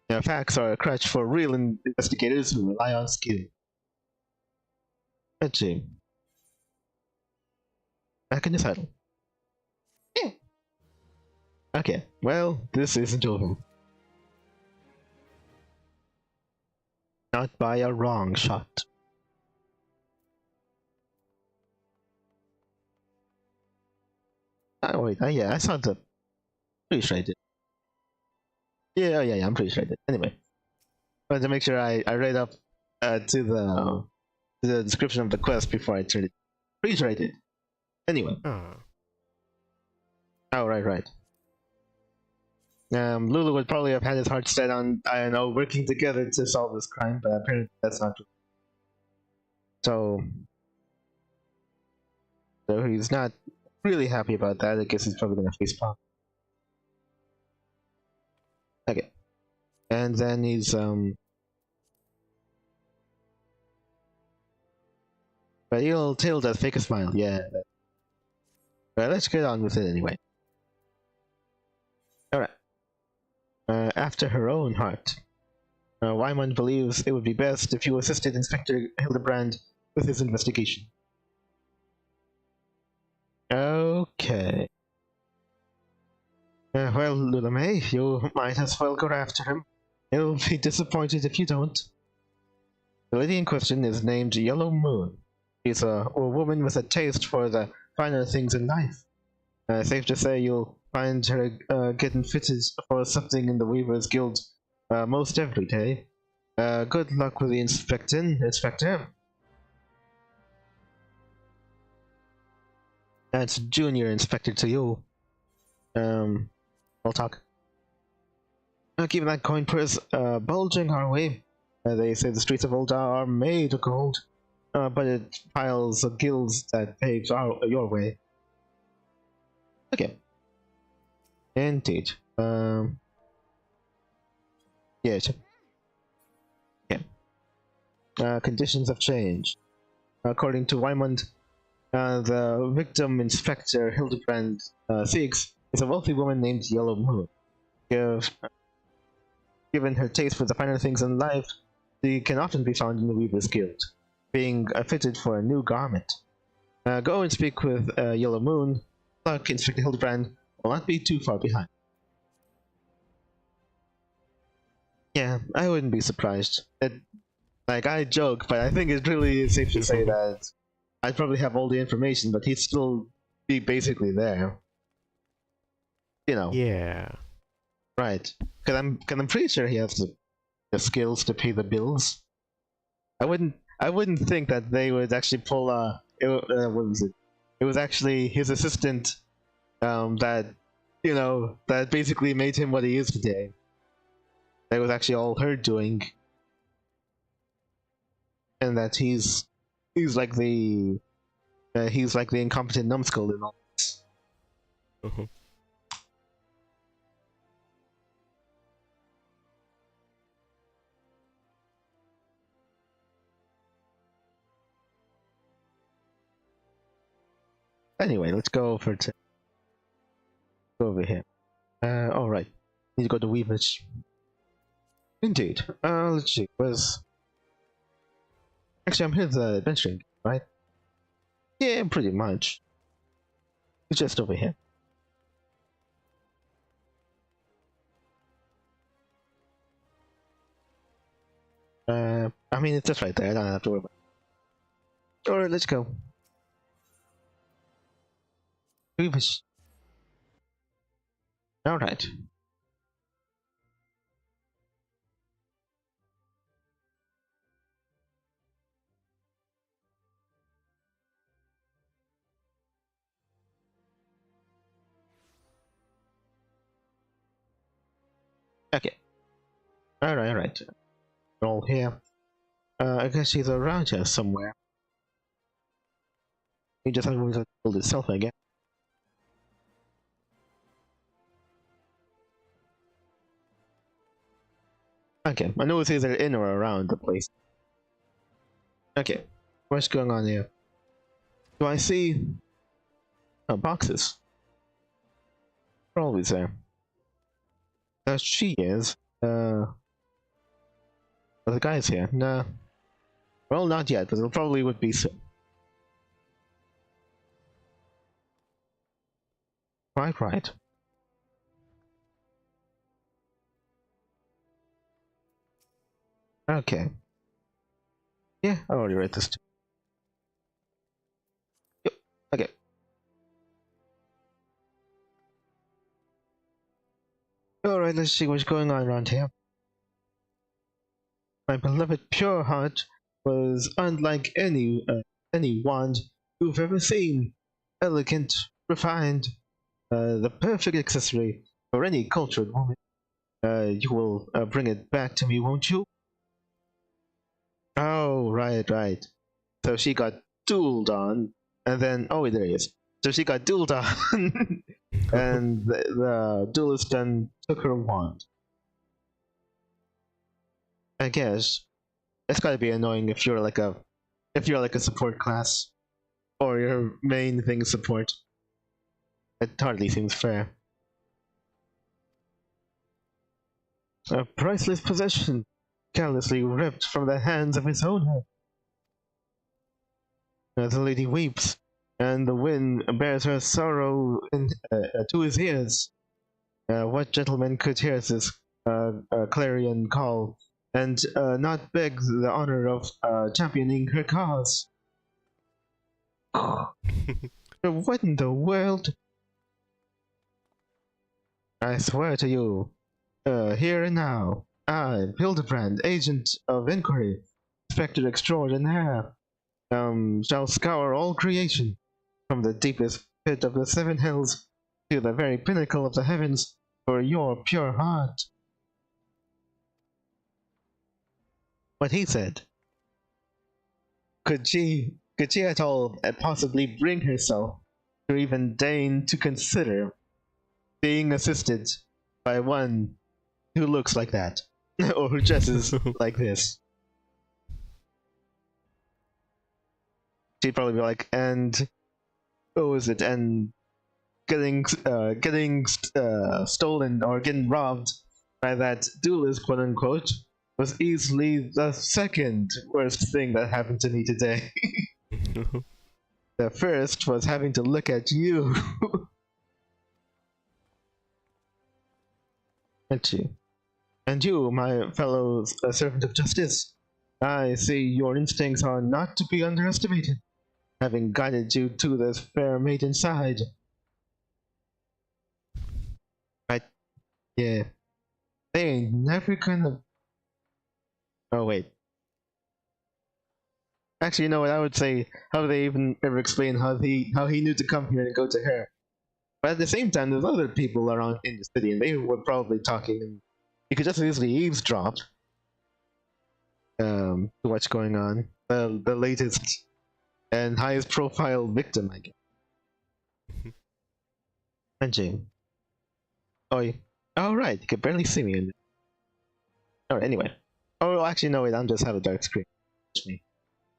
Yeah, facts are a crutch for real investigators who rely on skill. Let's see. Back in the saddle. Yeah. Okay, well, this isn't over. Not by a wrong shot. Oh wait, yeah, I saw the... Pretty sure I did. Yeah, I'm pretty sure I did. Anyway. Wanted to make sure I read up to the description of the quest before I turned it. Pretty sure I did. Anyway. Oh, right. Lulu would probably have had his heart set on, I don't know, working together to solve this crime, but apparently that's not true. So he's not really happy about that. I guess he's probably gonna face palm. Okay. And then he's but he'll tail does fake a smile, yeah. But let's get on with it anyway. Alright. After her own heart. Wymond believes it would be best if you assisted Inspector Hildebrand with his investigation. Okay. Well, Lulame, you might as well go after him. He'll be disappointed if you don't. The lady in question is named Yellow Moon. She's a woman with a taste for the finer things in life. Safe to say you'll find her getting fitted for something in the Weavers Guild most every day. Good luck with the Inspector. That's Junior Inspector to you. I'll talk. Keeping that coin purse bulging our way. They say the streets of Oldar are made of gold, but it piles of guilds that paves your way. Okay. Indeed. Yes. Yeah. Conditions have changed. According to Wymond, the victim Inspector Hildebrand Siegs is a wealthy woman named Yellow Moon. Given her taste for the finer things in life, she can often be found in the Weaver's Guild, being fitted for a new garment. Go and speak with Yellow Moon. Luck, Inspector Hildebrand will not be too far behind. Yeah, I wouldn't be surprised. I joke, but I think it's really safe to say that I'd probably have all the information, but he'd still be basically there. You know. Yeah. Right. Because I'm pretty sure he has the skills to pay the bills. I wouldn't think that they would actually pull what was it? It was actually his assistant that basically made him what he is today. That was actually all her doing. And that he's like the incompetent numbskull in all this. Mm-hmm. Anyway, let's go go over here. All right, need to go to Weavers. Indeed. Let's see. Actually, I'm here the adventuring, right? Yeah, pretty much. It's just over here. I mean, it's just right there. I don't have to worry about it. Alright, let's go. Weavers. Alright. Okay. Alright. We're all here. I guess he's around here somewhere. He just hasn't build itself, I guess. Okay, I know it's either in or around the place. Okay, what's going on here? Do I see... Oh, boxes. They're always there. She is. The guy's here. Nah. Well, not yet, but it probably would be soon. Right. Okay. Yeah, I already read this too. Yep. Okay. Alright, let's see what's going on around here. My beloved Pure Heart was unlike any wand you've ever seen. Elegant, refined, the perfect accessory for any cultured woman. You will bring it back to me, won't you? Oh, right. So she got dueled on, and then there he is. So she got dueled on, and the duelist then took her wand. I guess it's gotta be annoying if you're like a support class, or your main thing is support. It hardly seems fair. A priceless possession, carelessly ripped from the hands of his owner. The lady weeps, and the wind bears her sorrow to his ears. What gentleman could hear this clarion call and not beg the honor of championing her cause? What in the world? I swear to you, here and now, I, Hildebrand, agent of inquiry, inspector extraordinaire, shall scour all creation, from the deepest pit of the seven hills to the very pinnacle of the heavens, for your pure heart. What he said. Could she at all possibly bring herself to even deign to consider being assisted by one who looks like that, or who dresses like this? She'd probably be like, and what was it? And getting stolen or getting robbed by that duelist, quote unquote, was easily the second worst thing that happened to me today. The first was having to look at you. And you. And you, my fellow servant of justice. I see your instincts are not to be underestimated, having guided you to this fair maiden's side. Right? Yeah. They ain't never gonna... Oh, wait. Actually, you know what? I would say, how do they even ever explain how he knew to come here and go to her? But at the same time, there's other people around in the city, and they were probably talking, and you could just easily eavesdrop to what's going on. The latest and highest profile victim, I guess. And Jane. Oh, right, you could barely see me in there. Alright, anyway. Oh, actually, no, wait, I'm just have a dark screen. It's me.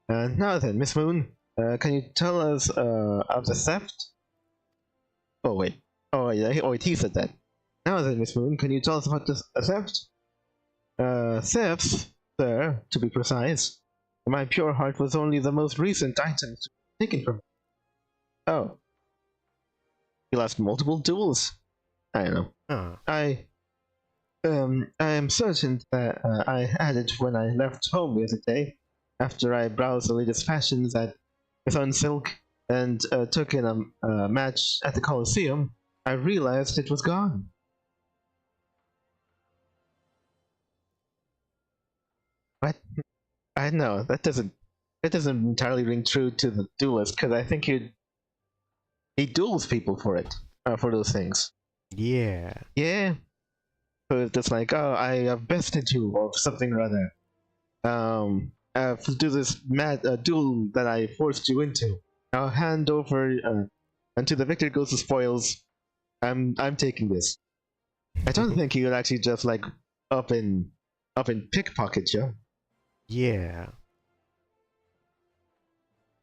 Now then, Miss Moon, can you tell us of the theft? Oh wait. Oh yeah. Oh wait. He said that. Now then, Miss Moon, can you tell us about this theft? Thefts, sir, to be precise. My pure heart was only the most recent items taken from me. Oh. You lost multiple duels? I don't know. I am certain that I had it when I left home the other day, after I browsed the latest fashions at Sunsilk and took in a match at the Coliseum. I realized it was gone. What? I know that doesn't entirely ring true to the duelist, because I think he duels people for it, for those things. Yeah. Yeah. So it's just like, oh, I have bested you or something or other. To do this mad duel that I forced you into. Now hand over, and to the victor goes the spoils. I'm taking this. I don't think he would actually just like up and pickpocket you. Yeah.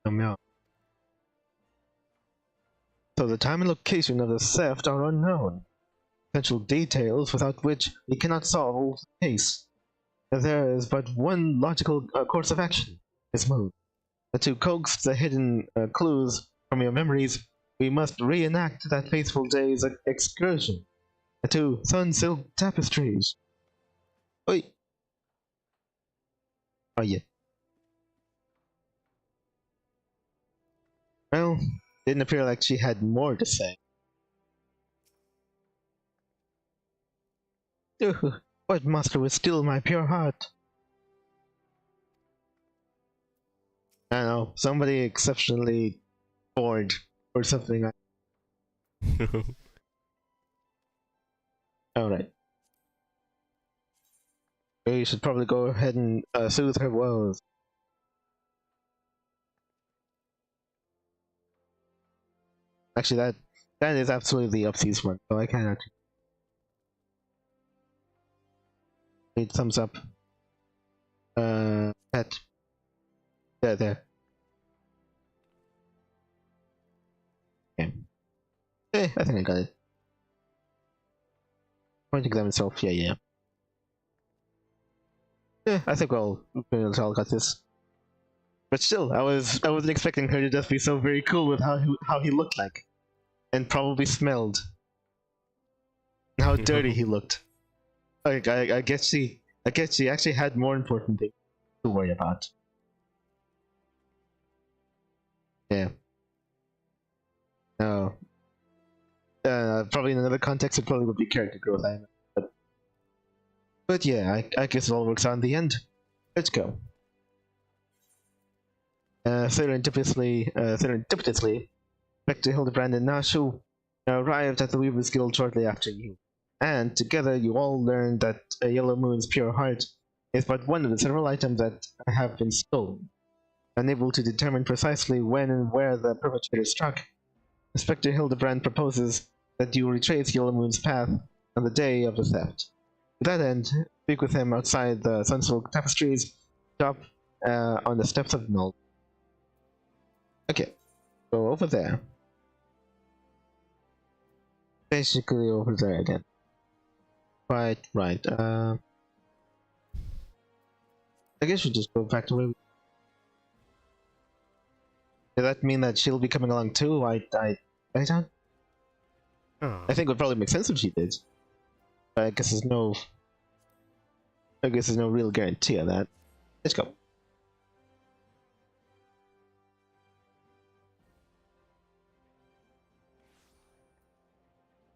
Yeah. So the time and location of the theft are unknown. Essential details without which we cannot solve the case. There is but one logical course of action, Miss Moon. To coax the hidden clues from your memories, we must reenact that fateful day's excursion to Sunsilk Tapestries. Oi! Oh yeah. Well, didn't appear like she had more to say. What monster would steal my pure heart? I don't know, somebody exceptionally bored or something. Alright. You should probably go ahead and soothe her woes. Actually, that is absolutely the Upsies one, so I cannot. Need thumbs up. Pet. There. Okay. I think I got it. Point to examine itself. Yeah. I think we'll all got this. But still, I wasn't expecting her to just be so very cool with how he looked like, and probably smelled, and how dirty he looked. Like I guess she actually had more important things to worry about. Yeah. No. Probably in another context, it probably would be character growth. But yeah, I guess it all works out in the end. Let's go. Serendipitously, Spectre, Hildebrand, and Nashu arrived at the Weaver's Guild shortly after you, and together you all learned that Yellow Moon's pure heart is but one of the several items that have been stolen. Unable to determine precisely when and where the perpetrator struck, Inspector Hildebrand proposes that you retrace Yellow Moon's path on the day of the theft. To that end, speak with him outside the Sunsilk Tapestries shop on the steps of Null. Okay, so over there. Basically over there again. Right. I guess we just go back to where we... Does that mean that she'll be coming along too? I don't... Oh. I think it would probably make sense if she did. But I guess there's no real guarantee of that. Let's go.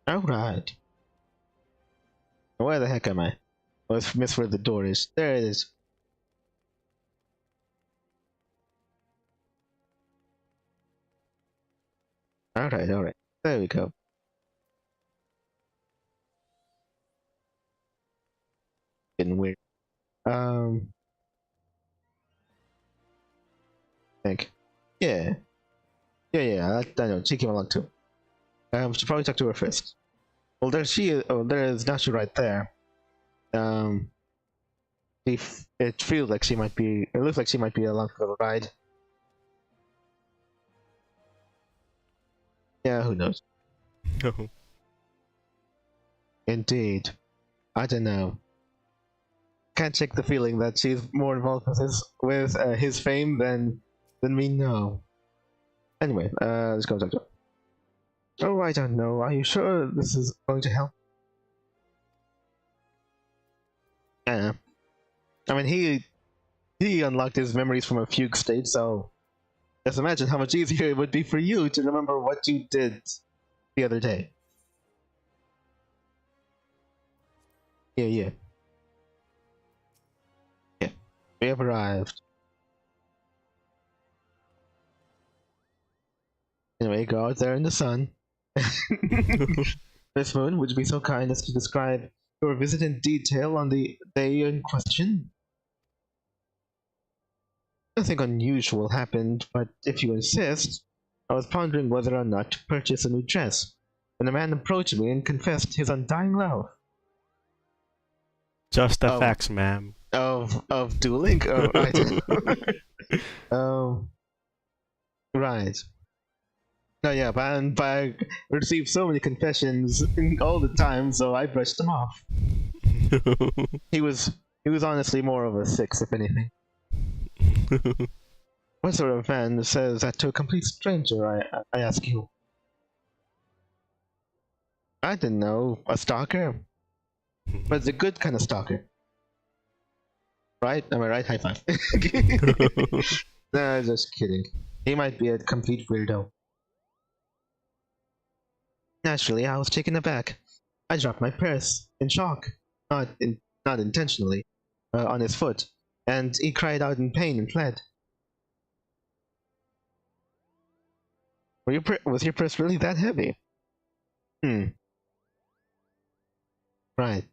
Alright. Where the heck am I? Let's miss where the door is. There it is. Alright. There we go. Getting weird. I think. Yeah. I know. She came along too. Should probably talk to her first. Well, there she is. Oh, there is Nashu right there. It feels like she might be. It looks like she might be along for the ride. Yeah, who knows? Indeed. I don't know. Can't shake the feeling that she's more involved with his fame than me. No. Anyway, let's go talk to her. Oh, I don't know. Are you sure this is going to help? Yeah. I mean, he unlocked his memories from a fugue state, so just imagine how much easier it would be for you to remember what you did the other day. Yeah. We have arrived. Anyway, go out there in the sun. Miss Moon, would you be so kind as to describe your visit in detail on the day in question? Nothing unusual happened, but if you insist, I was pondering whether or not to purchase a new dress, when a man approached me and confessed his undying love. Just the facts, ma'am. Of dueling? Oh, right. No, yeah, but I received so many confessions all the time, so I brushed them off. He was honestly more of a 6, if anything. What sort of man says that to a complete stranger, I ask you? I don't know, a stalker? But the good kind of stalker. Right? Am I right? High five. Nah, just kidding. He might be a complete weirdo. Naturally, I was taken aback. I dropped my purse, in shock, not intentionally, on his foot, and he cried out in pain and fled. Was your purse really that heavy? Right.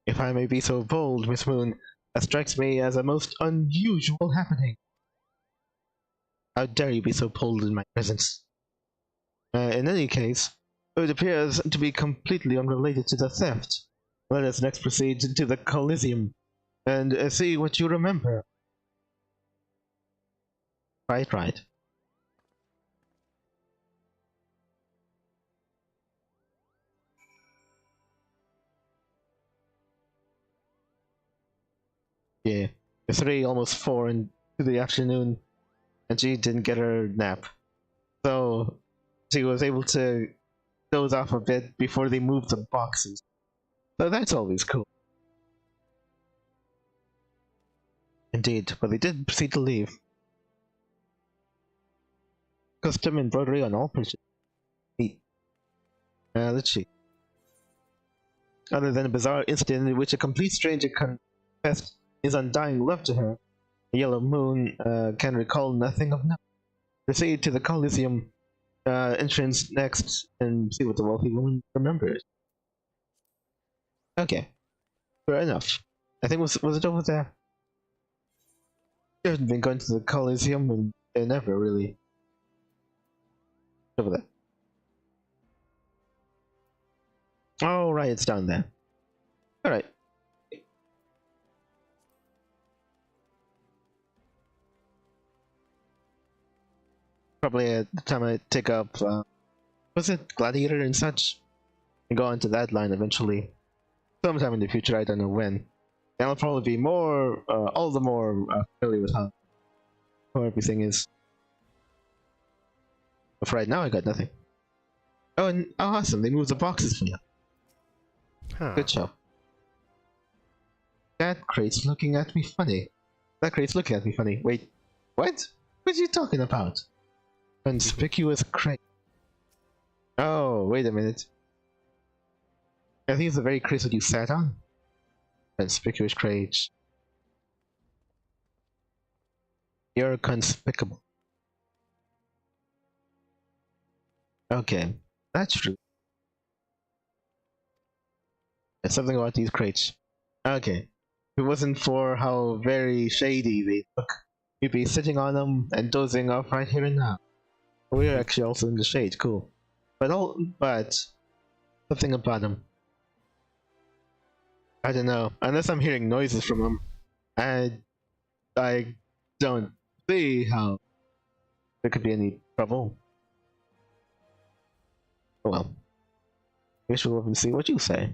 If I may be so bold, Miss Moon, that strikes me as a most unusual happening. How dare you be so bold in my presence? In any case, it appears to be completely unrelated to the theft. Let us next proceed to the Coliseum, and see what you remember. Right. Yeah, 3, almost 4 into the afternoon, and she didn't get her nap. So, she was able to doze off a bit before they moved the boxes. So that's always cool. Indeed, but they did proceed to leave. custom embroidery on all purchases. Neat. Let's see. Other than a bizarre incident in which a complete stranger confessed his undying love to her, the Yellow Moon can recall nothing of note. Proceed to the Coliseum entrance next and see what the wealthy woman remembers. Okay, fair enough. I think was it over there? I haven't been going to the Coliseum and never really. Over there. Oh right, it's down there. All right. Probably at the time I take up, was it Gladiator and such? And go into that line eventually. Sometime in the future, I don't know when. And I'll probably be more, all the more familiar with how everything is. But for right now, I got nothing. Oh, and oh, awesome! They moved the boxes for you. Huh. Good job. That crate's looking at me funny. That crate's looking at me funny. Wait, what? What are you talking about? Conspicuous crate. Oh, wait a minute. I think it's the very crate that you sat on. Conspicuous crate. You're conspicable. Okay, that's true. There's something about these crates. Okay. If it wasn't for how very shady they look, you'd be sitting on them and dozing off right here and now. We're actually also in the shade, cool. But something about them. I don't know. Unless I'm hearing noises from them, I don't see how there could be any trouble. Oh well. Guess we'll have to see what you say.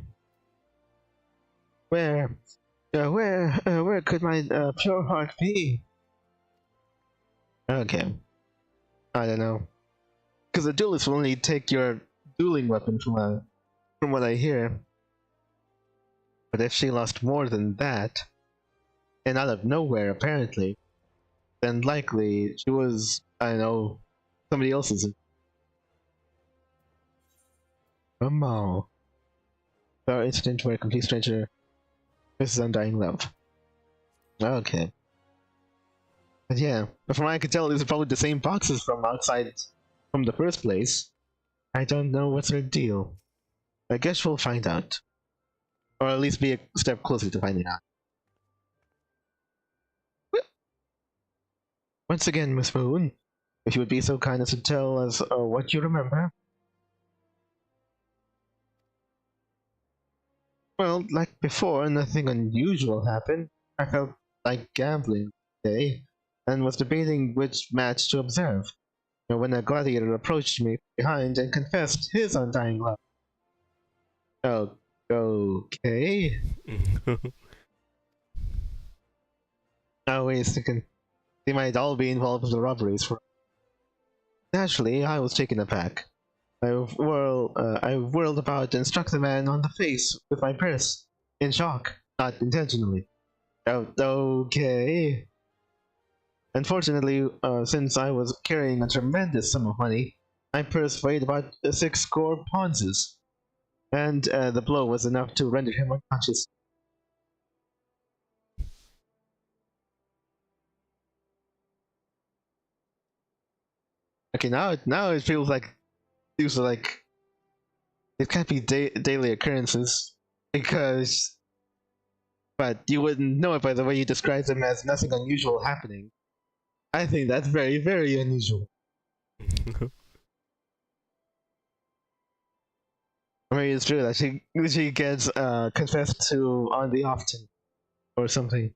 Where could my pure heart be? Okay. I don't know. Because a duelist will only take your dueling weapon from what I hear. But if she lost more than that, and out of nowhere apparently, then likely she was, I don't know, somebody else's. Oh. Our incident where a complete stranger misses undying love. Okay. But yeah, but from what I could tell, these are probably the same boxes from outside from the first place. I don't know what's their deal. I guess we'll find out. Or at least be a step closer to finding out. Once again, Miss Moon, if you would be so kind as to tell us what you remember. Well, like before, nothing unusual happened. I felt like gambling today, and was debating which match to observe, when a gladiator approached me behind and confessed his undying love. Oh, okay. Oh, wait a second. They might all be involved in the robberies. Naturally, I was taken aback. I whirled about and struck the man on the face with my purse, in shock, not intentionally. Oh, okay. Unfortunately, since I was carrying a tremendous sum of money, my purse weighed about 6 score pounds, and the blow was enough to render him unconscious. Okay, now it feels like it can't be daily occurrences because, but you wouldn't know it by the way you describe them as nothing unusual happening. I think that's very, very unusual. I mean, it's true that she gets confessed to on the often or something.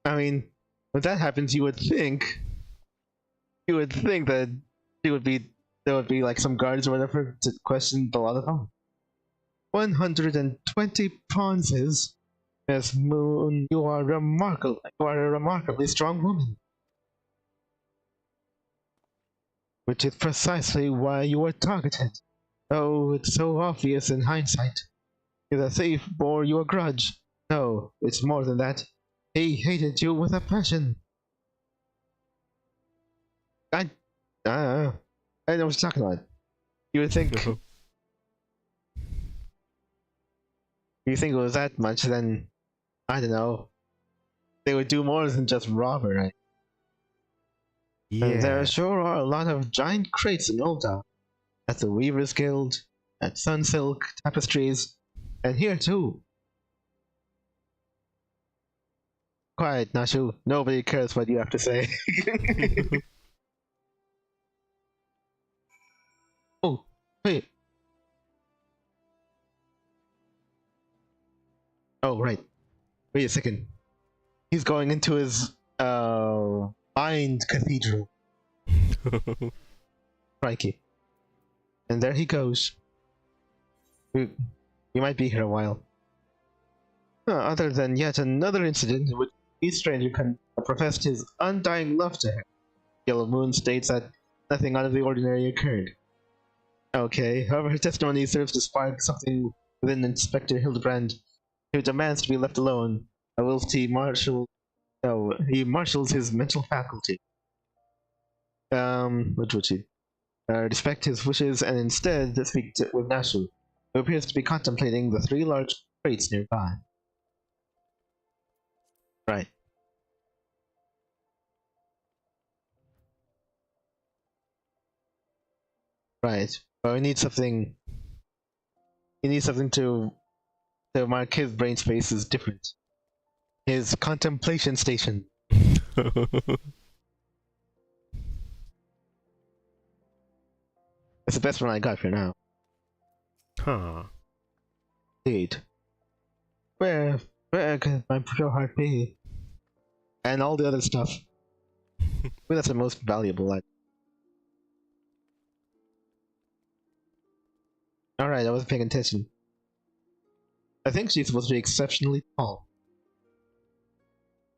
I mean, when that happens, you would think that there would be like some guards or whatever to question the lot of them. 120 pounds. Miss Moon, you are remarkable. You are a remarkably strong woman. Which is precisely why you were targeted. Oh, it's so obvious in hindsight. The thief bore you a grudge. No, it's more than that. He hated you with a passion. I know what you're talking about. You would think... you think it was that much, then... I don't know. They would do more than just rob her, right? Yeah. There sure are a lot of giant crates in Old Town. At the Weavers Guild, at Sunsilk Tapestries, and here too. Quiet, Nashu. Nobody cares what you have to say. Oh, wait. Oh, right. Wait a second. He's going into his, mind cathedral. Crikey. And there he goes. We might be here a while. Other than yet another incident in which each stranger professed his undying love to her. Yellow Moon states that nothing out of the ordinary occurred. Okay, however, her testimony serves to spark something within Inspector Hildebrand, who demands to be left alone, whilst he marshals his mental faculty. Which would he? Respect his wishes and instead speak with Nashu, who appears to be contemplating the 3 large crates nearby. Right. Right. But we need something. He needs something to mark his brain space as different. His contemplation station. It's the best one I got for now. Huh. Indeed. Where can my pure heart be? And all the other stuff. I think that's the most valuable. Alright, I wasn't paying attention. I think she's supposed to be exceptionally tall.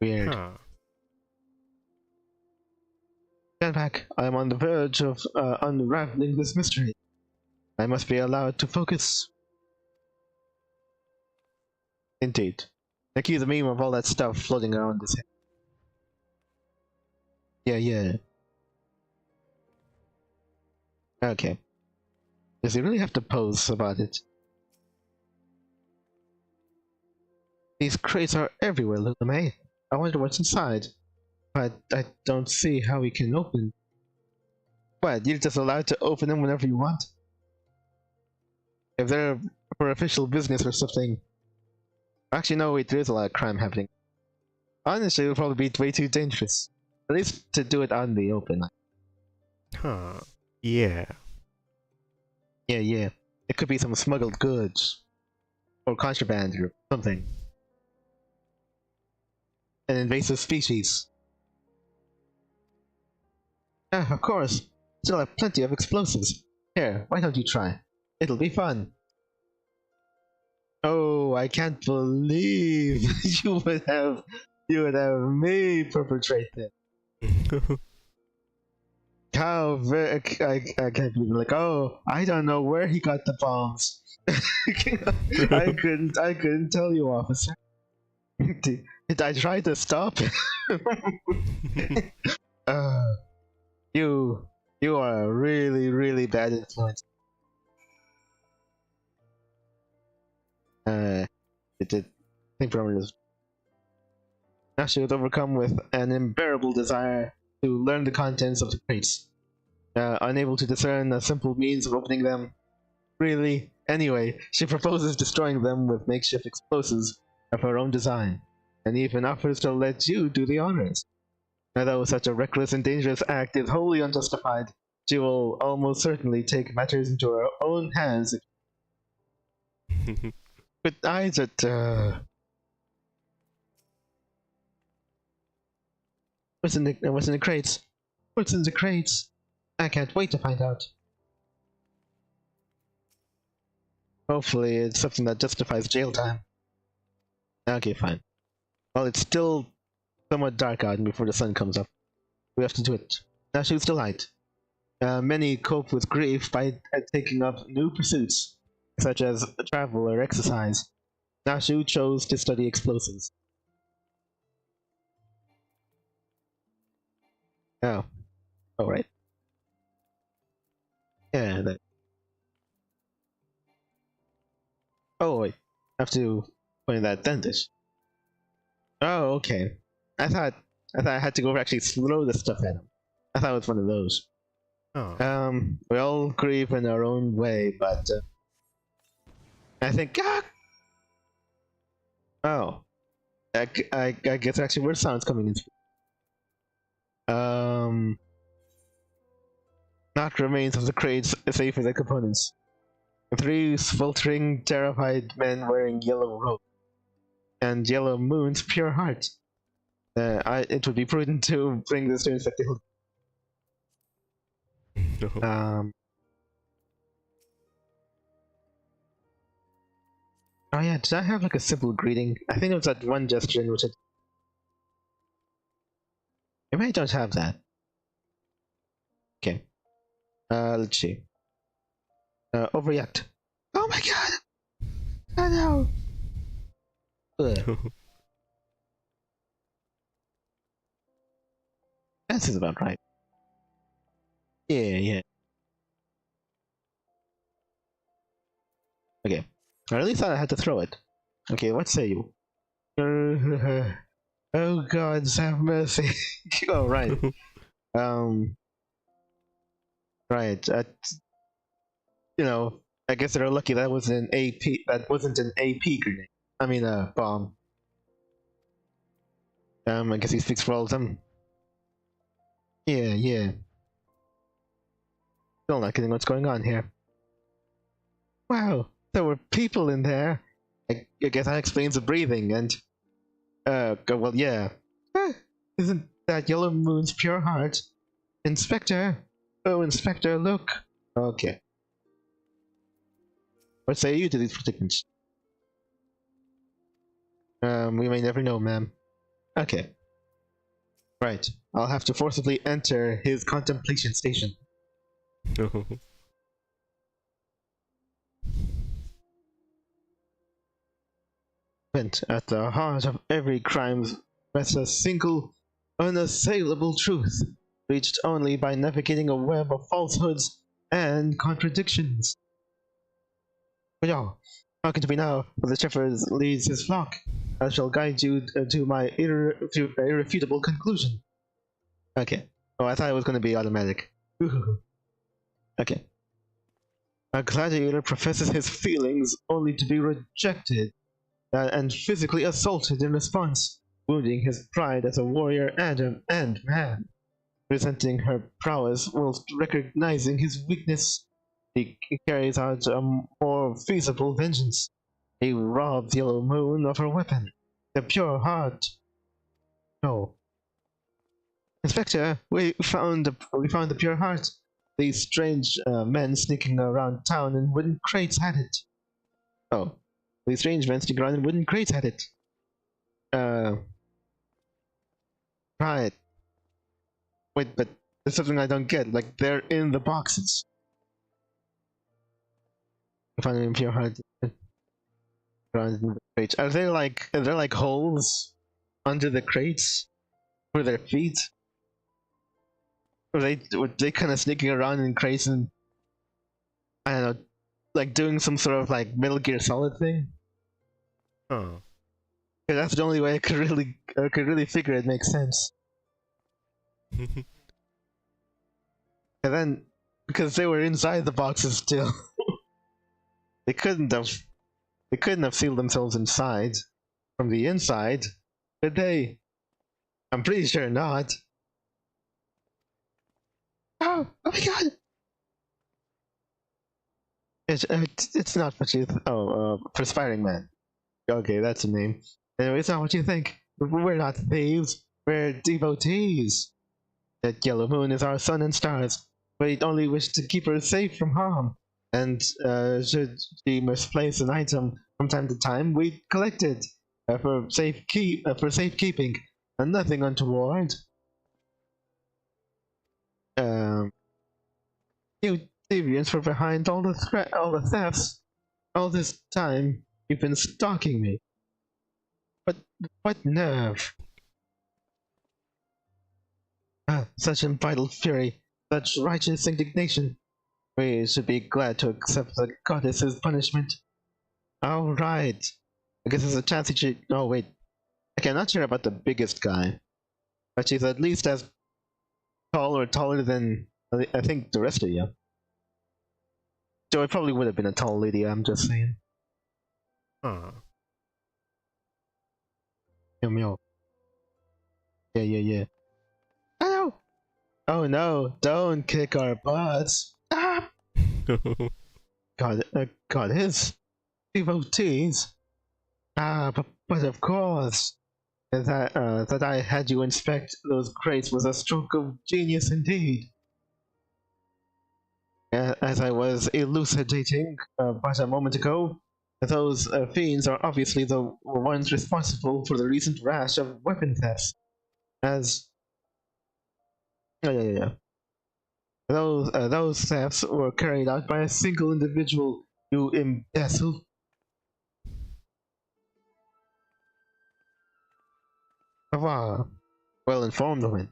Weird. Huh. Stand back. I am on the verge of unraveling this mystery. I must be allowed to focus. Indeed. I keep the meme of all that stuff floating around his head. Yeah. Okay. Does he really have to pose about it? These crates are everywhere, little May. I wonder what's inside. But I don't see how we can open. What, you're just allowed to open them whenever you want? If they're for official business or something. Actually, no, wait, there is a lot of crime happening. Honestly, it would probably be way too dangerous. At least to do it out in the open. Huh. Yeah. Yeah. It could be some smuggled goods. Or contraband or something. An invasive species. Of course. Still have plenty of explosives. Here, why don't you try? It'll be fun. Oh, I can't believe you would have me perpetrate that. How very I can't believe it. Like, oh, I don't know where he got the bombs. I couldn't tell you, officer. Did I try to stop it? You are a really, really bad influence. It did. I think Roman is. Now she was overcome with an unbearable desire to learn the contents of the crates. Unable to discern a simple means of opening them. Really? Anyway, she proposes destroying them with makeshift explosives of her own design, and even offers to let you do the honors. Although such a reckless and dangerous act is wholly unjustified, she will almost certainly take matters into her own hands. But I just, what's in the crates? What's in the crates? I can't wait to find out. Hopefully it's something that justifies jail time. Okay, fine. Well, it's still somewhat dark out before the sun comes up. We have to do it. Now choose delight. Many cope with grief by taking up new pursuits, such as travel or exercise. Nashu chose to study explosives. Oh. Alright. Oh wait, I have to point that dentist. Oh, okay. I thought I had to go actually throw the stuff at him. I thought it was one of those. Oh. We all grieve in our own way, but I think oh, I guess actually where sounds coming in. Not remains of the crates safe as their components. Three sweltering, terrified men wearing yellow robes and Yellow Moon's pure heart. It would be prudent to bring this to infected. No. Oh yeah, did I have like a simple greeting? I think it was that one gesture in which it. Maybe I don't have that. Okay. Let's see. Overreact. Oh my god! Oh no! Ugh. This is about right. Yeah. Okay. I really thought I had to throw it. Okay, what say you? Oh gods, have mercy. Oh, right. Right. I guess they're lucky that was an AP. That wasn't an AP grenade. I mean, bomb. I guess he speaks for all of them. Yeah. Still not getting what's going on here. Wow, there were people in there. I guess that explains the breathing and. Well, yeah. Isn't that Yellow Moon's pure heart? Inspector! Oh, Inspector, look! Okay. What say you to these predicaments? We may never know, ma'am. Okay. Right. I'll have to forcibly enter his contemplation station. At the heart of every crime rests a single, unassailable truth, reached only by navigating a web of falsehoods and contradictions. Hearken to me now, for the shepherd leads his flock. I shall guide you to my irrefutable conclusion. Okay. Oh, I thought it was going to be automatic. Okay. A gladiator professes his feelings only to be rejected and physically assaulted in response, wounding his pride as a warrior and man. Resenting her prowess whilst recognizing his weakness, he carries out a more feasible vengeance. He robs Yellow Moon of her weapon, the pure heart. No. Inspector, we found the pure heart. These strange men sneaking around town in wooden crates had it. Oh. These strange men sneaking around in wooden crates had it. Right. Wait, but there's something I don't get. Like, they're in the boxes. I found them in pure heart. Around in the crates. Are there like holes under the crates for their feet? Were they kind of sneaking around in crates and I don't know, like doing some sort of like Metal Gear Solid thing? Oh. That's the only way I could really figure it makes sense. And then because they were inside the boxes still, they couldn't have sealed themselves inside from the inside, could they? I'm pretty sure not. Oh my god! It's not what you Perspiring Man. Okay, that's a name. Anyway, it's not what you think. We're not thieves. We're devotees. That Yellow Moon is our sun and stars. We only wish to keep her safe from harm. And should she misplace an item from time to time, we collect it for safekeeping, and nothing untoward. You deviants were behind all the thefts. All this time, you've been stalking me. But what nerve? Such unbridled fury, such righteous indignation. We should be glad to accept the goddess's punishment. Alright. I guess there's a chance he should. Oh, wait. Okay, I'm not sure about the biggest guy. But she's at least as tall or taller than I think the rest of you. So it probably would have been a tall lady, I'm just saying. Huh. Meow. Yeah. Oh no! Oh no, don't kick our butts! Ah! God, his devotees. But of course, that I had you inspect those crates was a stroke of genius indeed. As I was elucidating but a moment ago, those fiends are obviously the ones responsible for the recent rash of weapon thefts. As yeah. Those thefts were carried out by a single individual, you imbecile. Ah, well-informed woman.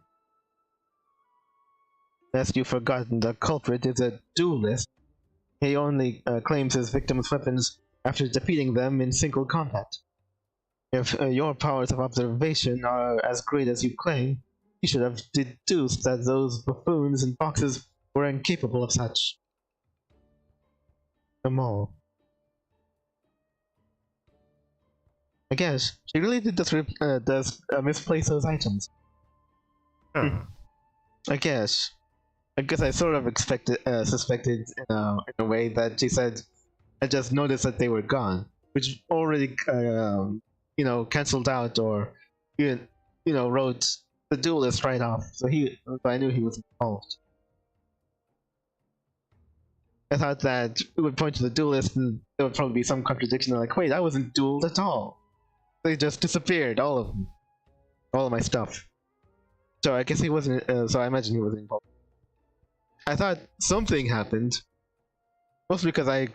Lest you've forgotten, the culprit is a duelist. He only claims his victims' weapons after defeating them in single combat. If your powers of observation are as great as you claim, you should have deduced that those buffoons in boxes were incapable of such. Them all. I guess she really did misplace those items. I guess I sort of suspected in a way that she said, I just noticed that they were gone, which already cancelled out or wrote the duelist right off. So I knew he was involved. I thought that it would point to the duelist and there would probably be some contradiction. Like, wait, I wasn't dueled at all. They just disappeared, all of them. All of my stuff. So I guess he wasn't, so I imagine he wasn't involved. I thought something happened. Mostly because I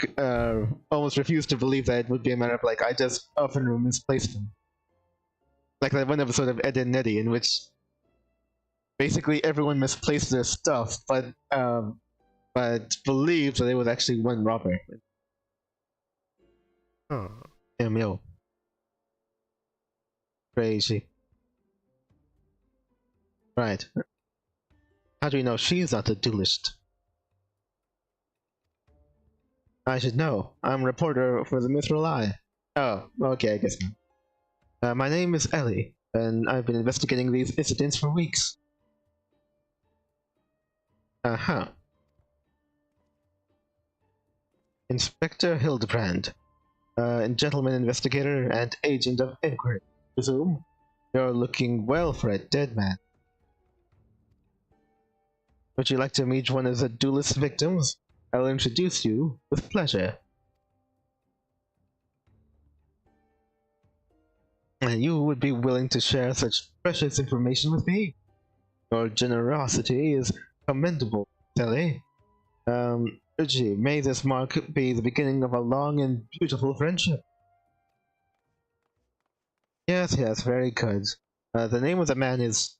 almost refused to believe that it would be a matter of, like, I just often misplaced them. Like that one episode of Ed and Eddie in which basically everyone misplaced their stuff, but believed that it was actually one robber. Huh. Yo. Crazy. Right. How do we know she's not the duelist? I should know. I'm a reporter for the Mithril Eye. Oh, okay, I guess not. My name is Ellie, and I've been investigating these incidents for weeks. Uh-huh. Inspector Hildebrand. Gentleman investigator and agent of inquiry. Presume you're looking well for a dead man. Would you like to meet one of the duelist victims? I'll introduce you with pleasure. And you would be willing to share such precious information with me? Your generosity is commendable, Ellie. Gee, may this mark be the beginning of a long and beautiful friendship. Yes, very good. The name of the man is...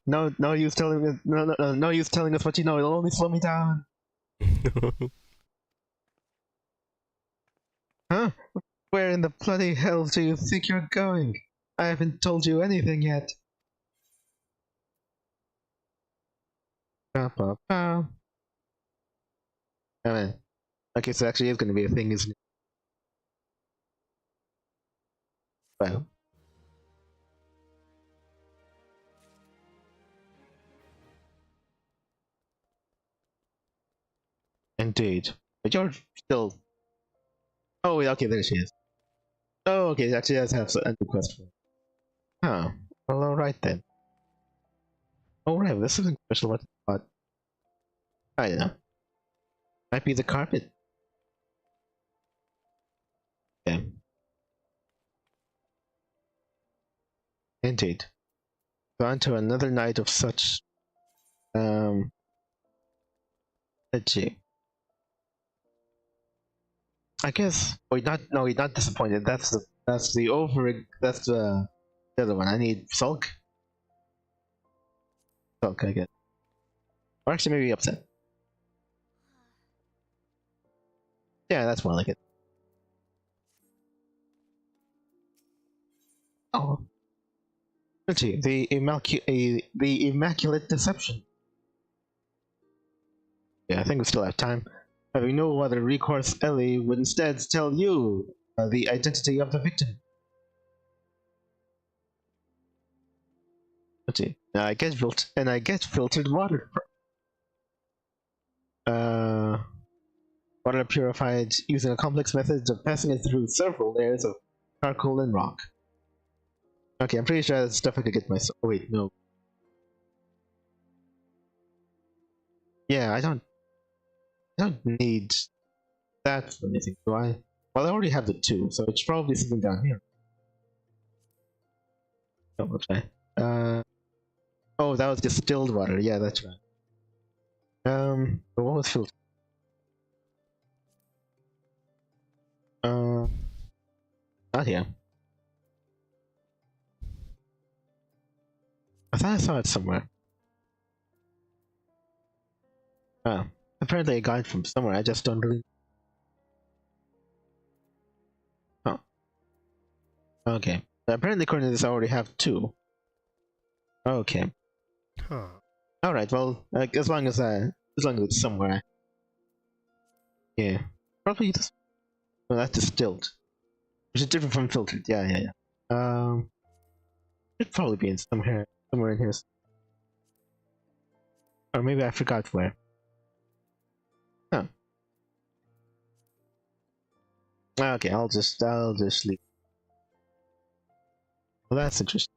No use telling us. No use telling us what you know. It'll only slow me down. Huh? Where in the bloody hell do you think you're going? I haven't told you anything yet. Oh man. Okay, so actually is going to be a thing, isn't it? Well. Indeed. But you're still... Oh, wait, okay, there she is. Oh, okay, actually does have a new quest for her. Huh. Well, alright then. Alright, well, this isn't special what I thought. I don't know. Might be the carpet. Yeah. Indeed. So on to another night of such... Let's see. I guess... Wait, he's not disappointed. That's the other one. I need Sulk. Sulk, I guess. Or actually, maybe upset. Yeah, that's more like it. Oh. Let's see. The Immaculate Deception. Yeah, I think we still have time. Having no other recourse, Ellie would instead tell you the identity of the victim. Let's see. I get filtered water. Water purified using a complex method of passing it through several layers of charcoal and rock. Okay, I'm pretty sure that's stuff I could get myself. Oh wait, no. Yeah, I don't need that for anything, do I? Well, I already have the 2, so it's probably something down here. Oh, we'll try. Oh, that was distilled water. Yeah, that's right. But what was filtered? Not here. I thought I saw it somewhere. Oh, apparently I got it from somewhere. I just don't really. Oh, okay. Apparently, according to this, I already have 2. Okay. Huh. All right. Well, as long as it's somewhere. Yeah. Probably just. Well, that's distilled, which is different from filtered. Yeah. It'd probably be in somewhere in here. Or maybe I forgot where. Huh. Okay, I'll just leave. Well, that's interesting.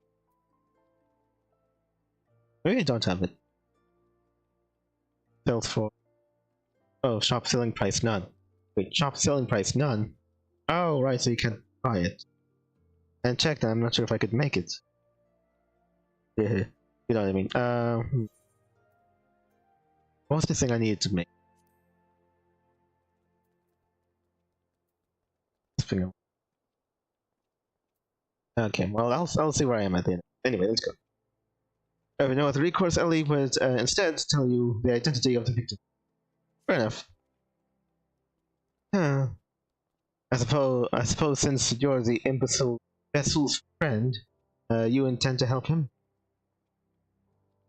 Maybe I don't have it. Sales for. Oh, shop selling price none. Wait, shop selling price none? Oh, right, so you can't buy it. And check that, I'm not sure if I could make it. Yeah, you know what I mean. What's the thing I needed to make? Okay, well, I'll see where I am at the end. Anyway, let's go. No other recourse, Ellie would instead tell you the identity of the victim. Fair enough. Huh. I suppose since you're the vessel's friend, you intend to help him?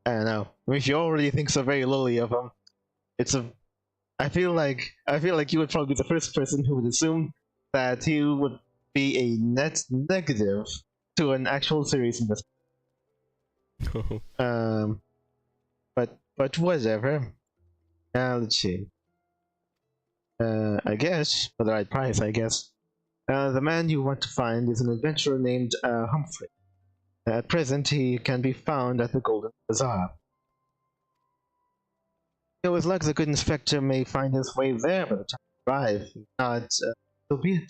I don't know. If you already think so very lowly of him, I feel like you would probably be the first person who would assume that he would be a net negative to an actual serious investment. But whatever. Let's see. I guess for the right price, I guess. The man you want to find is an adventurer named Humphrey. At present, he can be found at the Golden Bazaar. With luck, the good inspector may find his way there by the time you arrive. If not, so be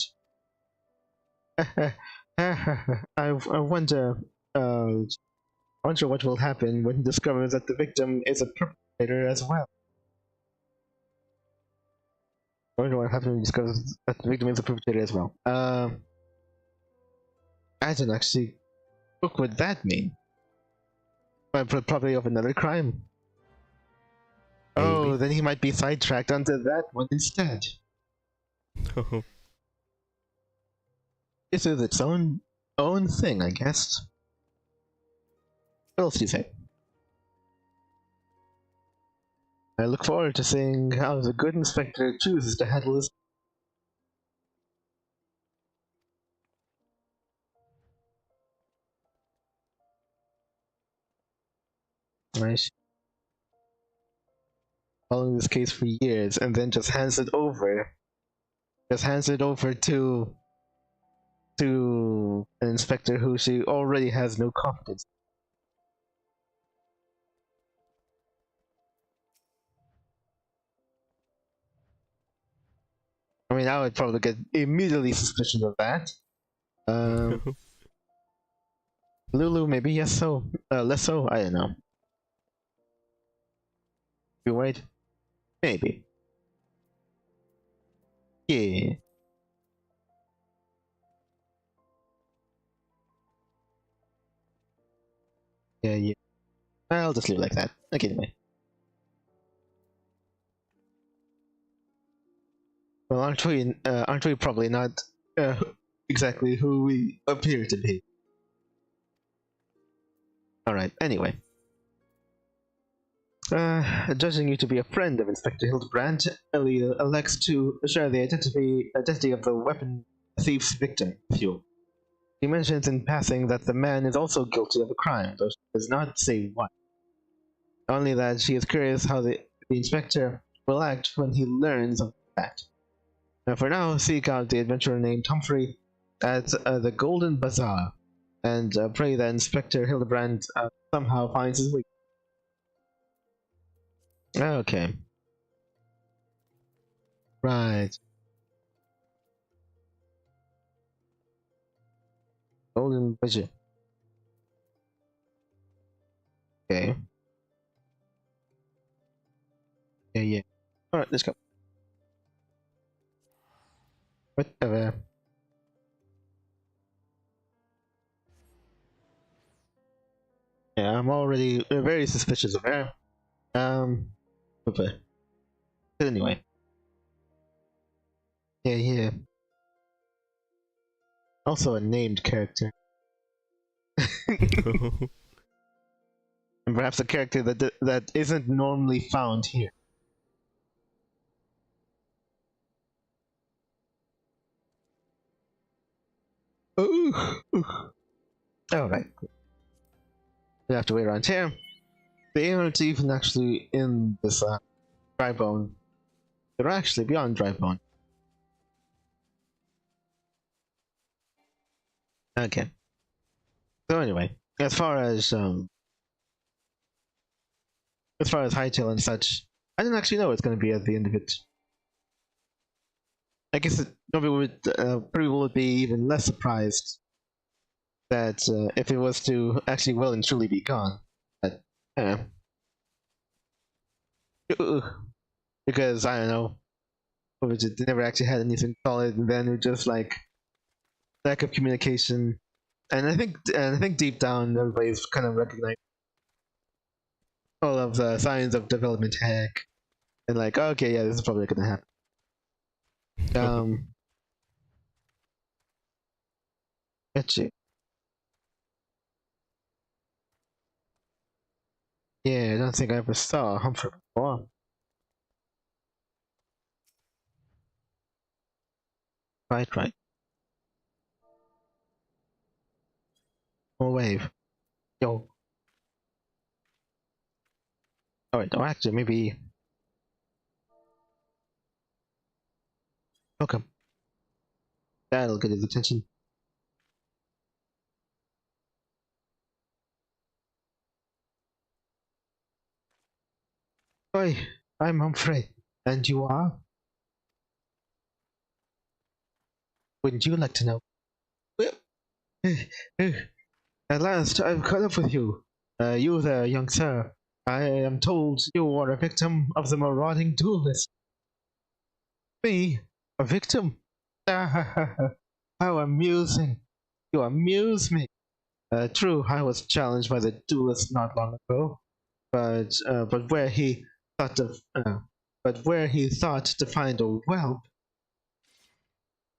it. I wonder what will happen when he discovers that the victim is a perpetrator as well. I wonder what happens when he discovers that the victim is a perpetrator as well. I don't actually. What would that mean? Probably of another crime. Maybe. Oh, then he might be sidetracked onto that one instead. This is its own thing, I guess. What else do you say? I look forward to seeing how the good inspector chooses to handle his. Right. Following this case for years, and then just hands it over. Just hands it over to an inspector who she already has no confidence. I mean, I would probably get immediately suspicious of that. Lulu, maybe yes so, less so. I don't know. You wait, maybe. Yeah. Yeah. I'll just leave it like that. Okay, anyway. Well, aren't we probably not exactly who we appear to be? Alright, anyway. Judging you to be a friend of Inspector Hildebrand, Ellie elects to share the identity of the weapon thief's victim with you. She mentions in passing that the man is also guilty of a crime, though she does not say what. Only that she is curious how the inspector will act when he learns of that. Now, for now, seek out the adventurer named Humphrey at the Golden Bazaar, and pray that Inspector Hildebrand somehow finds his way. Okay. Right. Golden Bazaar. Okay. Yeah. Alright, let's go. Whatever. Yeah, I'm already very suspicious of her. Okay. But anyway. Yeah. Also a named character. And perhaps a character that isn't normally found here. Ooh. Alright. We have to wait around here. The aren't even actually in this dry bone. They're actually beyond dry bone. Okay. So anyway, as far as Hightail and such, I didn't actually know it's going to be at the end of it. I guess nobody would be even less surprised that if it was to actually well and truly be gone. But, because I don't know, they never actually had anything solid, and then it just like lack of communication, and I think deep down everybody's kind of recognized all of the signs of development hack, and like, okay, yeah, this is probably gonna happen. Etchy. Yeah, I don't think I ever saw Humphrey before. Right. More wave. Yo. Alright, no, actually, maybe. Okay. That'll get his attention. Hi, I'm Humphrey. And you are? Wouldn't you like to know? Well, at last, I've caught up with you. You there, young sir. I am told you are a victim of the marauding duelist. Me? A victim? How amusing. You amuse me. True, I was challenged by the duelist not long ago, but where he thought to find a whelp,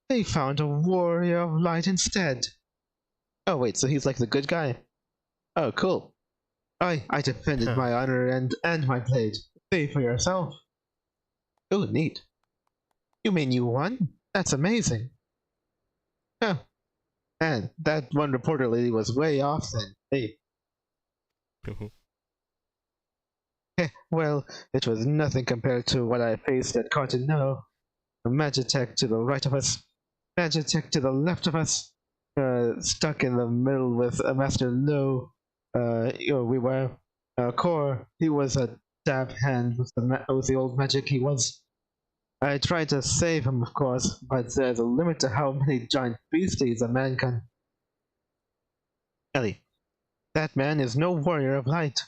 they found a warrior of light instead. Oh wait, so he's like the good guy? Oh, cool. I defended my honor and my blade. See for yourself. Oh, neat. You mean you won? That's amazing. Huh. Man, that one reporter lady was way off then. Hey. Well, it was nothing compared to what I faced at content.No. A Magitech to the right of us, Magitech to the left of us, stuck in the middle with a Master Lo. We were. Core, he was a dab hand with the old magic he was. I tried to save him, of course, but there's a limit to how many giant beasties a man can. Ellie, that man is no warrior of light.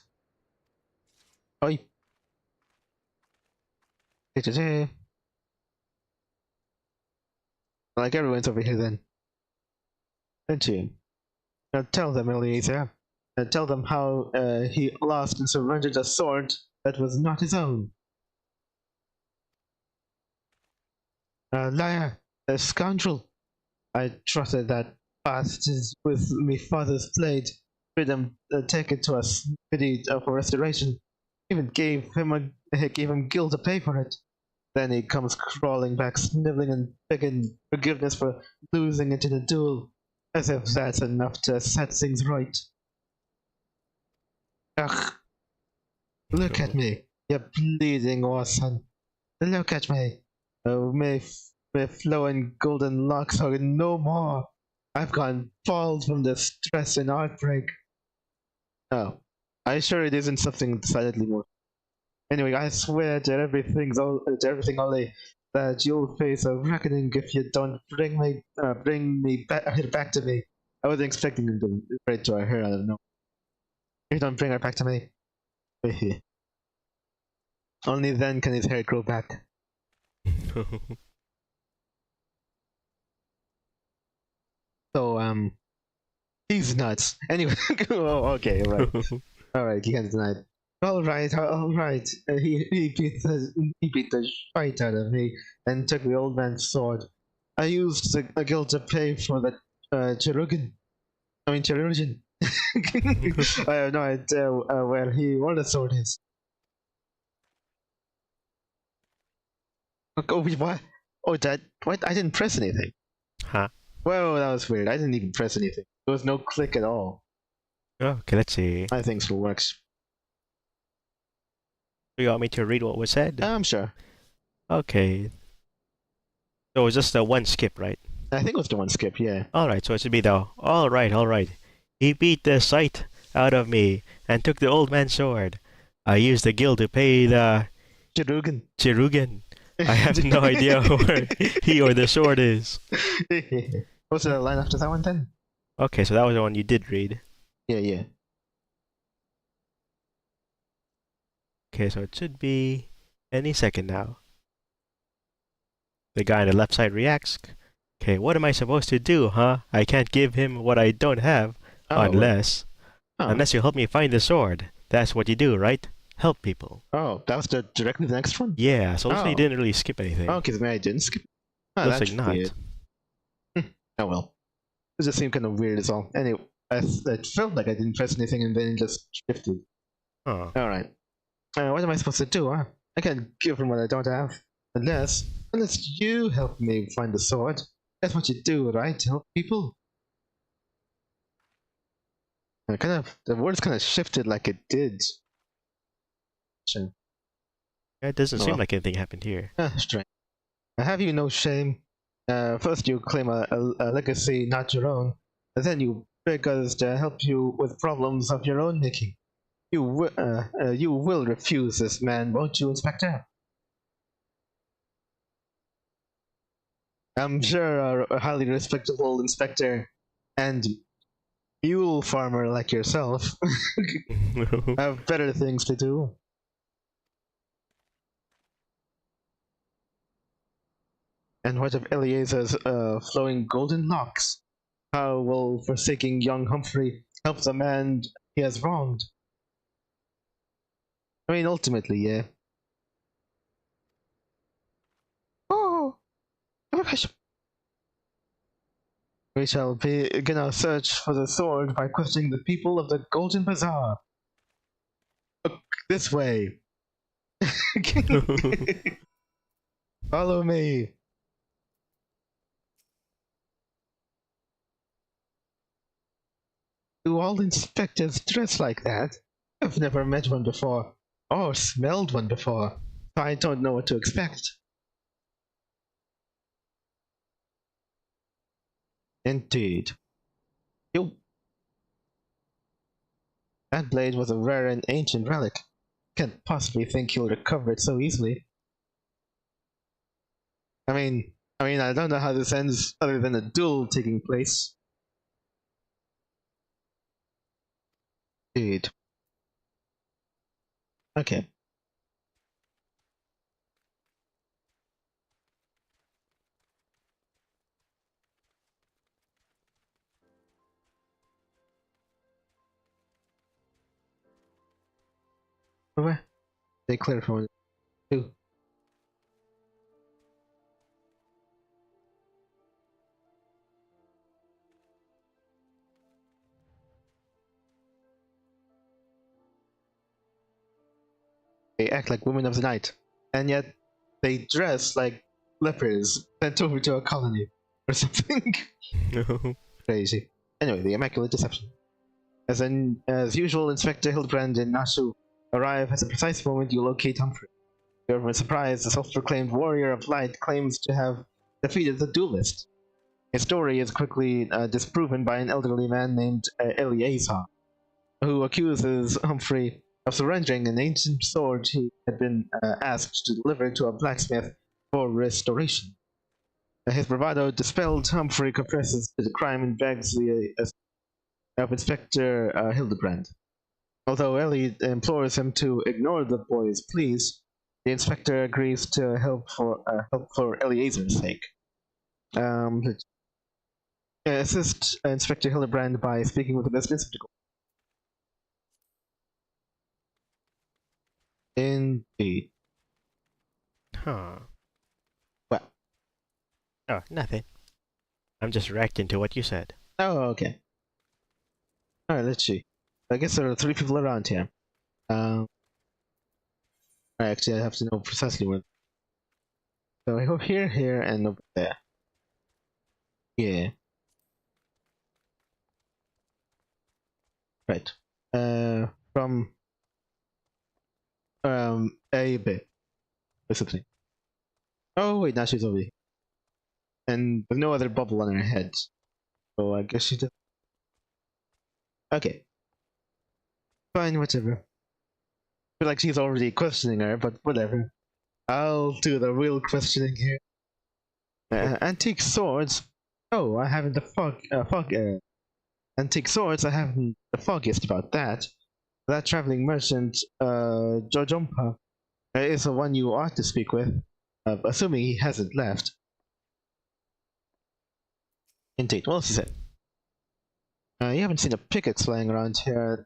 Oi. Like everyone's over here then. Aren't you? Now tell them, Eliezer. Tell them how he lost and surrendered a sword that was not his own. A liar, a scoundrel. I trusted that bastards with me father's blade, freedom take it to us, pity for restoration. Even gave him guilt to pay for it. Then he comes crawling back, sniveling and begging forgiveness for losing it in a duel, as if that's enough to set things right. Ugh, look at me, you bleeding orphan. Look at me. Oh, my flowing golden locks are no more. I've gone bald from the stress and heartbreak. Oh, are you sure it isn't something decidedly more? Anyway, I swear to everything Ollie, that you'll face a reckoning if you don't bring me back to me. I wasn't expecting him to right to her. I don't know. If you don't bring her back to me, only then can his hair grow back. So he's nuts. Anyway, oh, okay, right. Alright, he can't deny it. Alright. He beat the fight out of me and took the old man's sword. I used the guild to pay for the Cherugan. I mean Cherugan. I have no idea where the sword is. Oh, what? Oh, what? I didn't press anything. Huh? Whoa, that was weird. I didn't even press anything. There was no click at all. Oh, okay, let's see. I think still works. Do you want me to read what was said? I'm sure. Okay. So it was just the one skip, right? I think it was the one skip, yeah. Alright, so it should be the alright. He beat the sight out of me and took the old man's sword. I used the guild to pay the Chirugan. I have no idea where he or the sword is. What's the line after that one then? Okay, so that was the one you did read. Yeah. Okay, so it should be any second now. The guy on the left side reacts. Okay, what am I supposed to do, huh? I can't give him what I don't have. Unless you help me find the sword. That's what you do, right? Help people. Oh, that was directly the next one? Yeah, so looks like you didn't really skip anything. Oh, okay, then I didn't skip. Oh, looks like not. Weird. Oh well. It just seemed kind of weird as all. Anyway, it felt like I didn't press anything and then it just shifted. Oh. Alright. What am I supposed to do, huh? I can't give him what I don't have. Unless you help me find the sword. That's what you do, right? Help people? The words kind of shifted like it did. Yeah, it doesn't seem like anything happened here. Strange. Have you no shame? First you claim a legacy not your own, and then you beg us to help you with problems of your own making. You will refuse this man, won't you, Inspector? I'm sure a highly respectable inspector and mule farmer like yourself have better things to do. And what of Eliezer's flowing golden locks? How will forsaking young Humphrey help the man he has wronged? I mean, ultimately, yeah. Oh my gosh. We shall begin our search for the sword by questioning the people of the Golden Bazaar. Look this way. Follow me. Do all inspectors dress like that? I've never met one before, or smelled one before. I don't know what to expect. Indeed. That blade was a rare and ancient relic. Can't possibly think he'll recover it so easily. I mean, I don't know how this ends other than a duel taking place. Indeed. Okay. Over. They clear for 2. They act like women of the night, and yet they dress like lepers sent over to a colony or something. Crazy. Anyway, the Immaculate Deception. As usual, Inspector Hildebrand and Nashu arrive at the precise moment you locate Humphrey. To your surprise, the self-proclaimed warrior of light claims to have defeated the duelist. His story is quickly disproven by an elderly man named Eleazar, who accuses Humphrey of surrendering an ancient sword he had been asked to deliver to a blacksmith for restoration. His bravado dispelled, Humphrey confesses to the crime and begs the of Inspector Hildebrand. Although Ellie implores him to ignore the boy's pleas, the inspector agrees to help for Eleazar's sake. Assist Inspector Hildebrand by speaking with the residents of the Indeed. Huh. Well. Oh, nothing. I'm just reacting to what you said. Oh, okay. Alright, let's see. I guess there are 3 people around here. Actually, I have to know precisely where. So I go here, here, and over there. Yeah. Right. From A, B. Or something. Oh wait, now she's over here. And there's no other bubble on her head. So I guess she does. Okay. Fine, whatever. I feel like she's already questioning her, but whatever. I'll do the real questioning here. Antique swords? Oh, I haven't antique swords, I haven't the foggiest about that. That traveling merchant, Jojompa, is the one you ought to speak with, assuming he hasn't left. Indeed, what else is it? You haven't seen a pickaxe flying around here.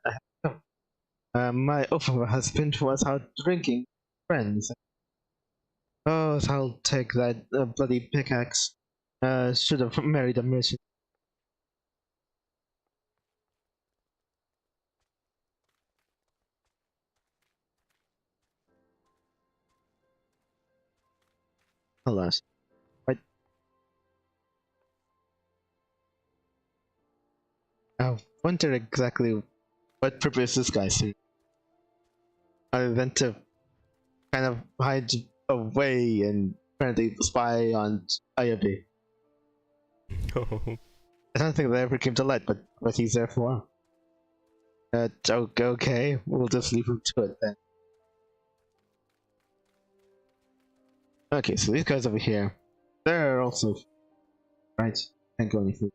My oath of a husband was out drinking with friends. Oh, so I'll take that bloody pickaxe. Should have married a merchant. Alas. What? I wonder exactly what purpose this guy serves. Other than to kind of hide away and apparently spy on IOB. I don't think that ever came to light, but what he's there for. Okay, we'll just leave him to it then. Okay, so these guys over here, they're also right. Can't go any further.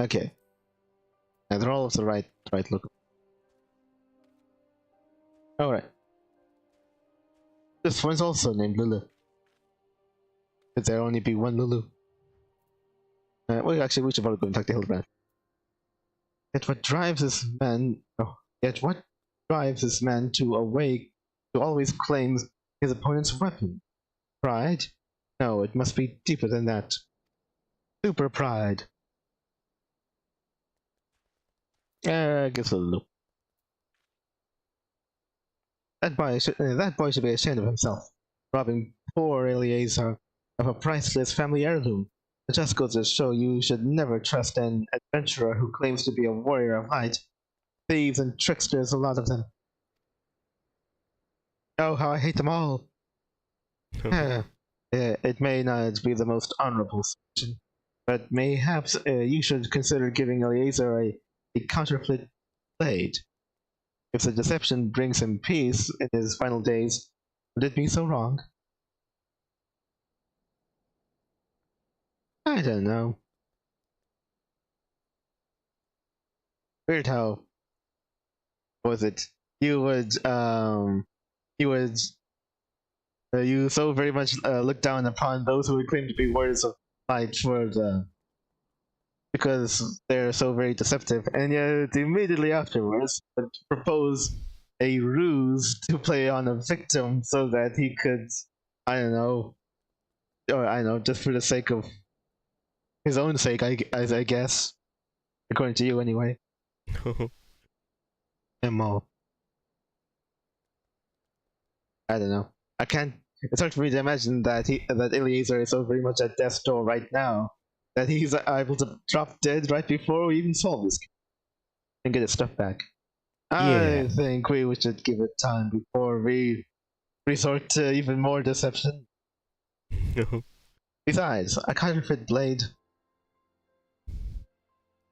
Okay, and they're all of the right look. All right. This one's also named Lulu. Could there only be one Lulu? Well, actually, we should probably go and talk to Hildebrand. Yet what drives this man to always claim his opponent's weapon? Pride? No, it must be deeper than that. Super pride. I guess Lulu. That boy should be ashamed of himself, robbing poor Eleazar of a priceless family heirloom. It just goes to show you should never trust an adventurer who claims to be a warrior of light. Thieves and tricksters, a lot of them. Oh, how I hate them all. It may not be the most honorable solution, but mayhaps you should consider giving Eleazar a counterfeit blade. If the deception brings him peace in his final days, would it be so wrong? I don't know. Weird how was it? You so very much look down upon those who would claim to be warriors of light because they're so very deceptive, and yet immediately afterwards would propose a ruse to play on a victim so that he could, just for the sake of his own sake, I guess, according to you anyway. MO. I don't know. I can't. It's hard for me to imagine that Eliezer is so very much at death's door right now that he's able to drop dead right before we even solve this and get his stuff back. Yeah. I think we should give it time before we resort to even more deception. Besides, a counterfeit blade.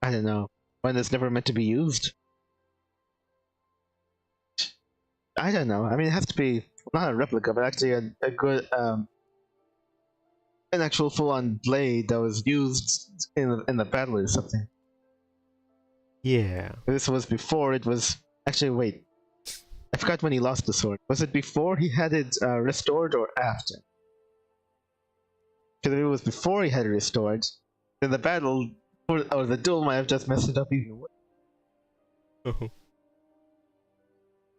I don't know. One that's never meant to be used. I don't know. I mean, it has to be not a replica, but actually a good, an actual full-on blade that was used in the battle or something. Yeah. This was before it was actually. Wait, I forgot when he lost the sword. Was it before he had it restored or after? Because if it was before he had it restored, then the battle or the duel might have just messed it up even worse.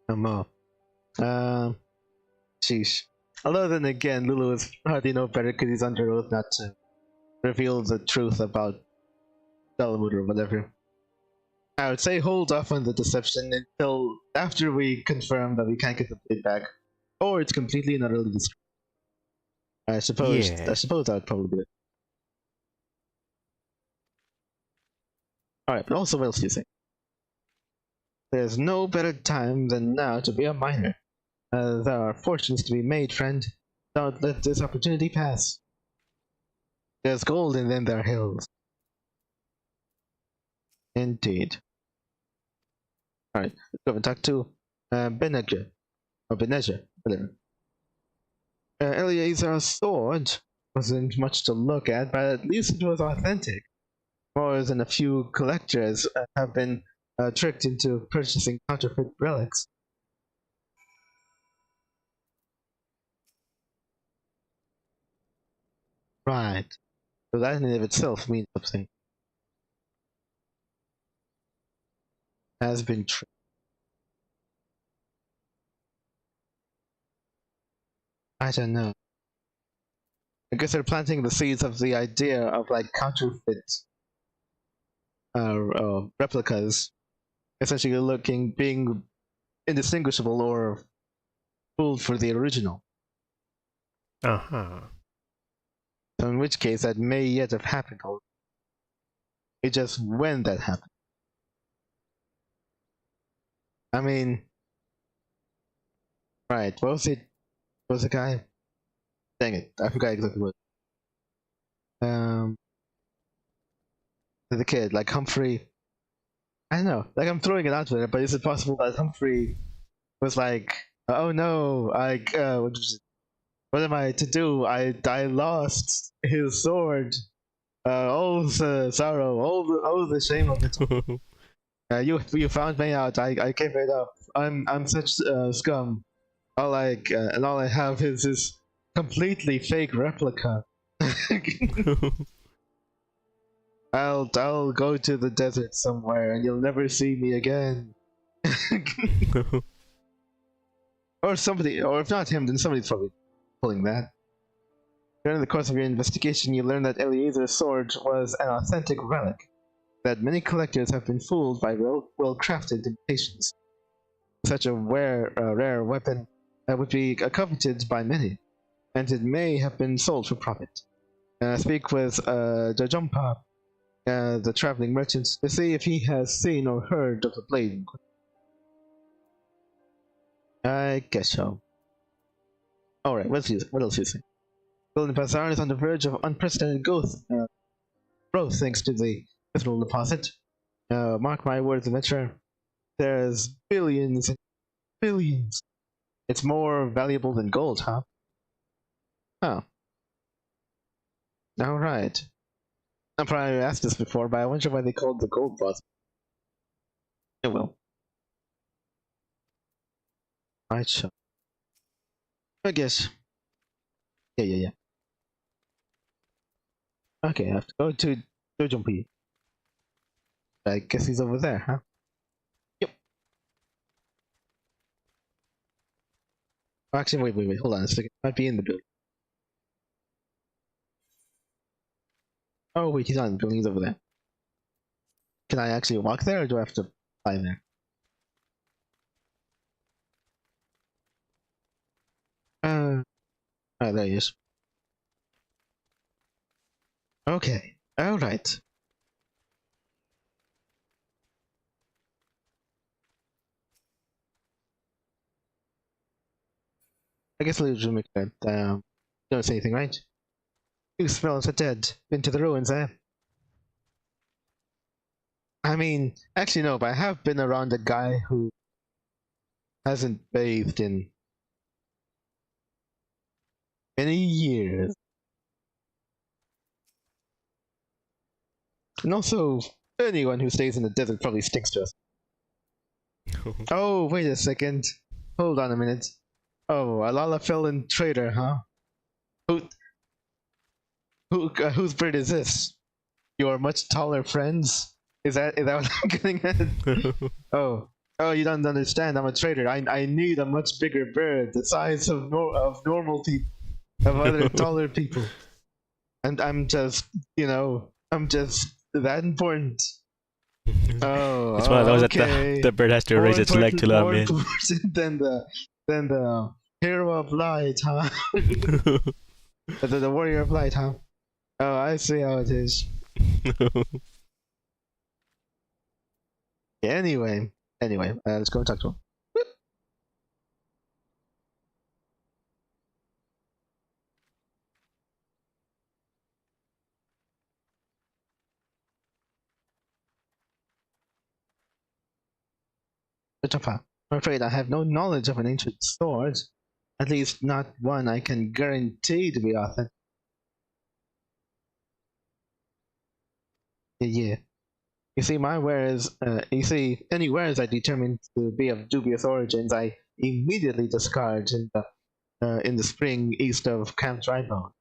No more. Sheesh. Although then again, Lulu is hardly no better because he's under oath not to reveal the truth about Dalamud or whatever. I would say hold off on the deception until after we confirm that we can't get the blade back, or it's completely and utterly destroyed. I suppose. Yeah. I suppose that would probably be it. All right, but also, what else do you think? There's no better time than now to be a miner. There are fortunes to be made, friend. Don't let this opportunity pass. There's gold and then there are hills. Indeed. Alright, let's go and talk to Beneger. Or Beneger, whatever. Eliezer's sword wasn't much to look at, but at least it was authentic. More than a few collectors have been tricked into purchasing counterfeit relics. Right. So that in and of itself means something. Has been tricked. I don't know. I guess they're planting the seeds of the idea of like counterfeit replicas, essentially being indistinguishable or fooled for the original. Uh-huh. So in which case that may yet have happened. It's just when that happened. I mean, right? What was it? What was the guy? Dang it! I forgot exactly what. Um, the kid, like Humphrey. I don't know. Like I'm throwing it out there, but is it possible that Humphrey was like, "Oh no, what am I to do? I lost his sword. All the sorrow, all the shame of it. You found me out. I gave it up. I'm such scum. All and all I have is this completely fake replica. I'll go to the desert somewhere, and you'll never see me again." Or somebody, or if not him, then somebody's probably pulling that. During the course of your investigation, you learned that Eliezer's sword was an authentic relic, that many collectors have been fooled by well-crafted imitations. Such a rare weapon would be coveted by many, and it may have been sold for profit. Speak with Jajumpa, the traveling merchant, to see if he has seen or heard of the blade. I guess so. Alright, what else do you think? Golden Bazaar is on the verge of unprecedented growth thanks to the mineral deposit. Mark my words, adventurer. There's billions and billions. It's more valuable than gold, huh? Oh. Alright. I probably asked this before, but I wonder why they called the gold deposit. It will. Right, sure. I guess. Yeah. Okay, I have to go to Jumpy. I guess he's over there, huh? Yep. Actually, wait. Hold on a second. Might be in the building. Oh, wait, he's not in the building. He's over there. Can I actually walk there, or do I have to fly there? Ah, there he is. Okay, alright. I guess we'll just make that, don't say anything, right? You smells are dead. Been to the ruins, eh? I mean, actually no, but I have been around a guy who hasn't bathed in many years. And also, anyone who stays in the desert probably stinks to us. Oh, wait a second. Hold on a minute. Oh, Alala fell in traitor, huh? Who, whose bird is this? Your much taller friends? Is that what I'm getting at? Oh, you don't understand. I'm a traitor. I need a much bigger bird, the size of normal people, of other taller people, and I'm just, I'm just that important. Oh, It's one of those okay. that the bird has to raise its leg to let More him in. important than the hero of light, huh? The warrior of light, huh? Oh, I see how it is. Anyway, let's go and talk to him. Christopher, I'm afraid I have no knowledge of an ancient sword. At least not one I can guarantee to be authentic. Yeah. You see, any wares I determine to be of dubious origins, I immediately discard in the spring east of Camp Drybone.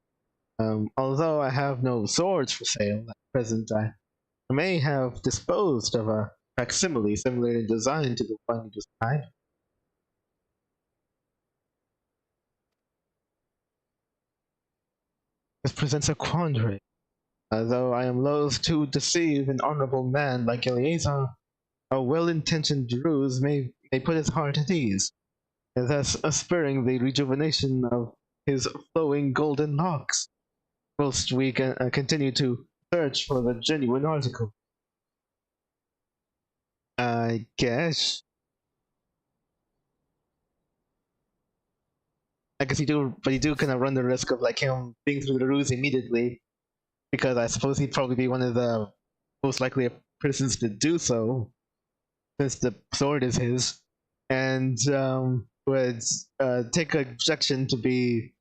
Although I have no swords for sale at present, I may have disposed of a facsimile similar in design to the one you described. This presents a quandary. Though I am loath to deceive an honorable man like Eleazar, a well-intentioned ruse may put his heart at ease, thus spurring the rejuvenation of his flowing golden locks, whilst we can continue to search for the genuine article. I guess. I guess you do, but you do kind of run the risk of like him being through the ruse immediately, because I suppose he'd probably be one of the most likely persons to do so, since the sword is his, and would take objection to be,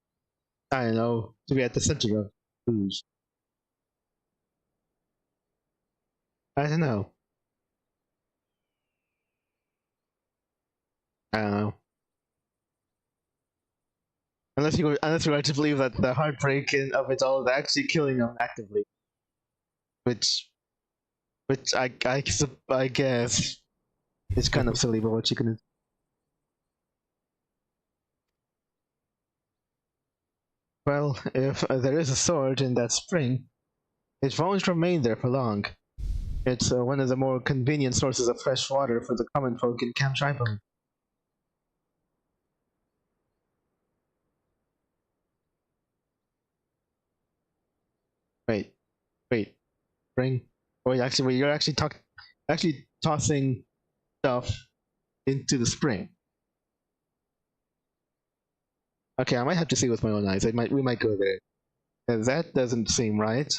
I don't know, to be at the center of who's. I don't know. I don't know. Unless you were to believe that the heartbreak of it all is actually killing him actively, which I guess is kind of silly, but what you can. Well, if there is a sword in that spring, it won't remain there for long. It's one of the more convenient sources of fresh water for the common folk in Camp Tribal. Wait, wait, spring? Wait, you're actually tossing stuff into the spring. Okay, I might have to see with my own eyes. We might go there. That doesn't seem right.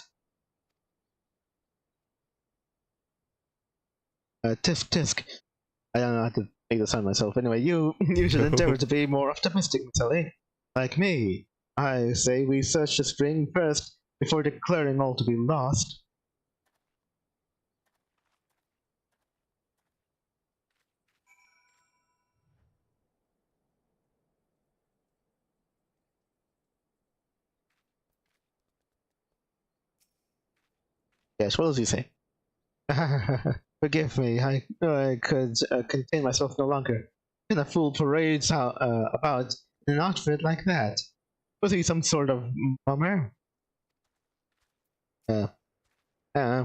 Tisk tisk. I don't know how to make the sound myself. Anyway, you should endeavor to be more optimistic, Matilli. Like me. I say we search the spring first before declaring all to be lost. Yes, what does he say? Forgive me, I could contain myself no longer. Can a fool parades about in an outfit like that? Was he some sort of mummer? Uh, uh,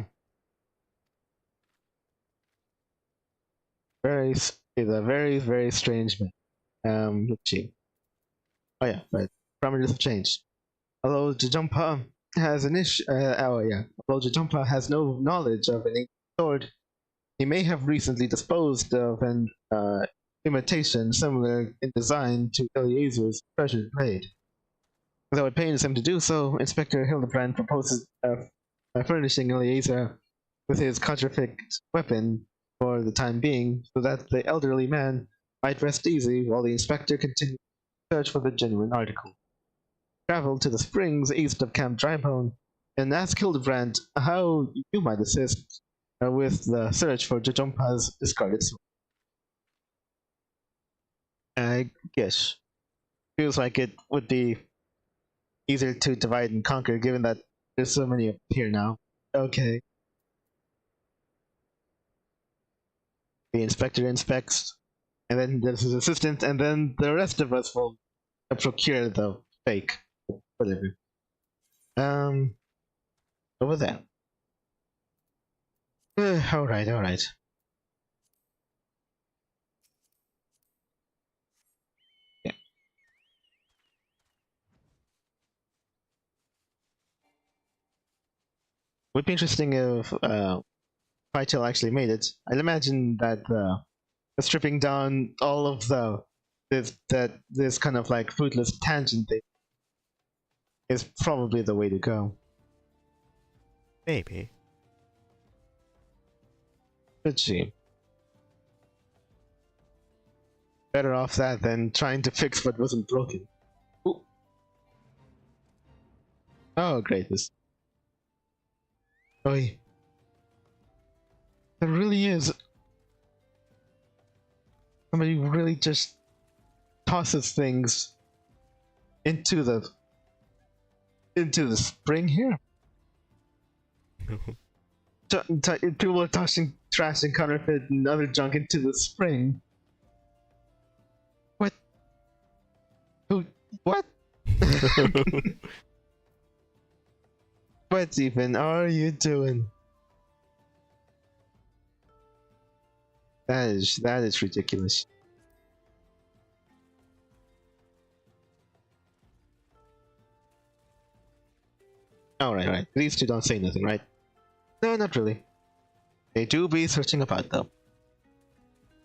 he's a very, very strange man. Let's see. Oh yeah, right. parameters have changed. Although Jajumpa has although Jajumpa has no knowledge of an ancient sword, he may have recently disposed of an imitation similar in design to Eliezer's treasured blade. Though it pains him to do so, Inspector Hildebrand proposes furnishing Eliezer with his counterfeit weapon for the time being, so that the elderly man might rest easy while the inspector continues to search for the genuine article. Travel to the springs east of Camp Drybone and ask Hildebrand how you might assist with the search for Jajumpa's discarded sword. I guess. Feels like it would be easier to divide and conquer given that there's so many up here now. Okay. The inspector inspects, and then there's his assistant, and then the rest of us will procure the fake. Whatever. Over there. Alright. Yeah. Would be interesting if Pytel actually made it. I'd imagine that stripping down all of this kind of like fruitless tangent thing is probably the way to go. Maybe. Could she? Better off that than trying to fix what wasn't broken. Ooh. Oh, great. This. Oh, there really is. Somebody really just tosses things into the spring here. People are tossing trash and counterfeit and other junk into the spring. What? Who? What? What even are you doing? That is ridiculous. Alright. These two don't say nothing, right? No, not really. They do be searching about, though.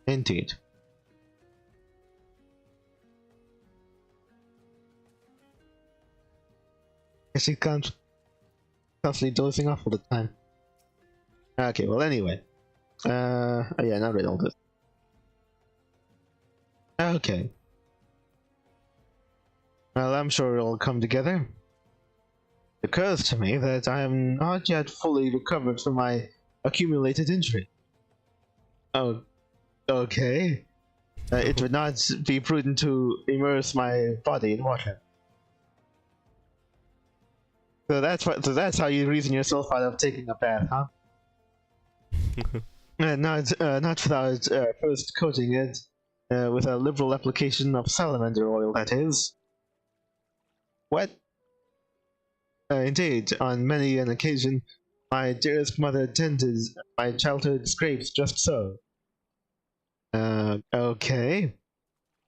Indeed. She can't constantly dozing off all the time. Okay, well anyway. Oh yeah, now read all this. Okay. Well, I'm sure it'll come together. It occurs to me that I am not yet fully recovered from my accumulated injury. Oh, okay. It would not be prudent to immerse my body in water. So that's how you reason yourself out of taking a bath, huh? Not without first coating it with a liberal application of salamander oil, that is. What? Indeed, on many an occasion, my dearest mother tended my childhood scrapes just so. Okay.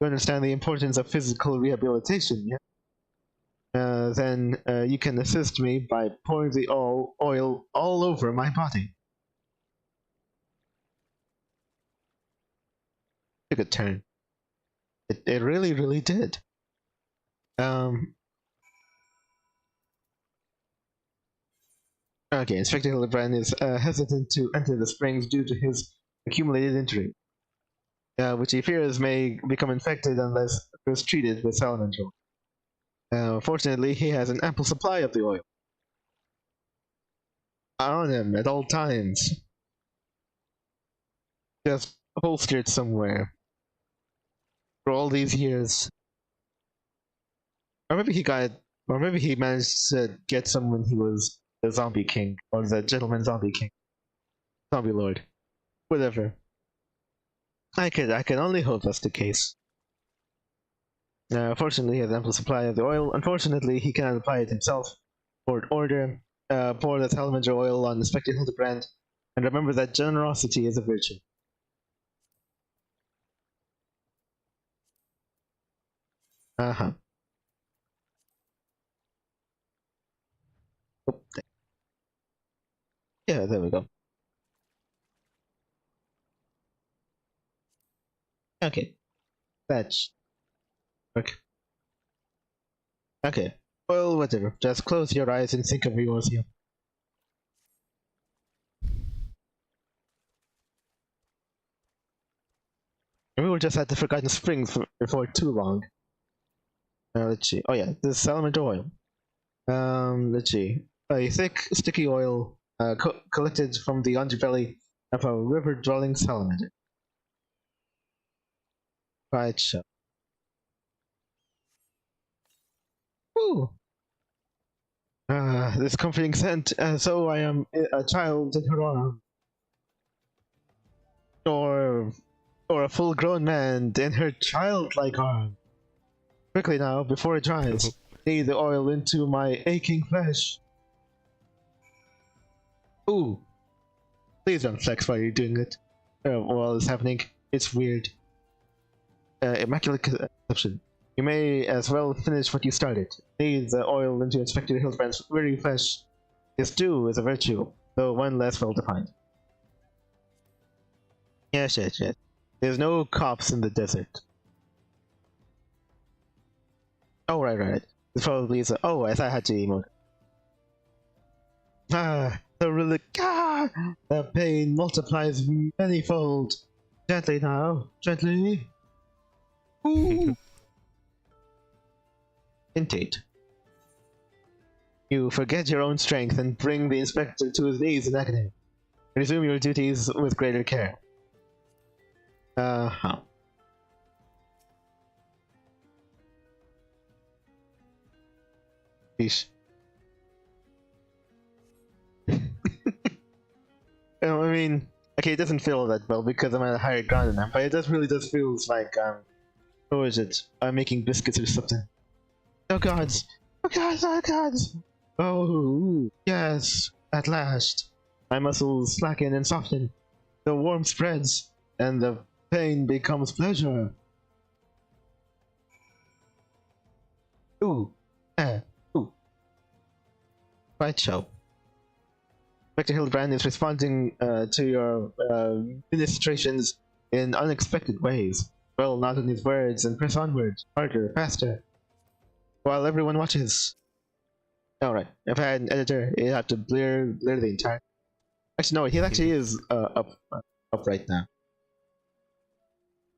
You understand the importance of physical rehabilitation, yeah? Then you can assist me by pouring the oil all over my body. Took a turn. It really, really did. Okay, Inspector Hildebrand is hesitant to enter the springs due to his accumulated injury, which he fears may become infected unless first treated with salamander oil. Fortunately, he has an ample supply of the oil on him at all times, just holstered somewhere for all these years. Or maybe he managed to get some when he was the Zombie King, or the Gentleman Zombie King. Zombie Lord. Whatever. I can only hope that's the case. Fortunately, he has ample supply of the oil. Unfortunately, he cannot apply it himself. Pour the salamander oil on Inspector Hildebrand, and remember that generosity is a virtue. Uh-huh. Yeah, there we go. Okay, that's okay. Okay, well, whatever. Just close your eyes and think of yours here. And we were just at the Forgotten Springs before too long. Let's see. Oh yeah, this is salamander oil. Let's see. A thick, sticky oil collected from the underbelly of a river-dwelling salamander. Right, so. Woo! This comforting scent, so I am a child in her arm. Or a full-grown man in her childlike arm. Quickly now, before it dries, knead the oil into my aching flesh. Ooh. Please don't flex while you're doing it. While it's happening. It's weird. Immaculate conception. You may as well finish what you started. Knead the oil into Inspector Hildebrand's weary flesh. His due is a virtue, though one less well-defined. Yes. There's no cops in the desert. Oh, right. This probably is a... Oh, I thought I had to emote. The pain multiplies manyfold. Gently now, gently. Ooh. Intate. You forget your own strength and bring the inspector to his knees in agony. Resume your duties with greater care. Peace. I mean, okay, it doesn't feel that well because I'm at a higher ground than them, but it really does feel like what is it? I'm making biscuits or something. Oh gods! Oh gods! Oh yes! At last, my muscles slacken and soften. The warmth spreads, and the pain becomes pleasure. Ooh, ooh. Right, show. Inspector Hildebrand is responding to your ministrations in unexpected ways. Well, not in his words, and press onward, harder, faster, while everyone watches. Alright, if I had an editor, you'd have to blur the entire... Actually, no, he actually is up right now.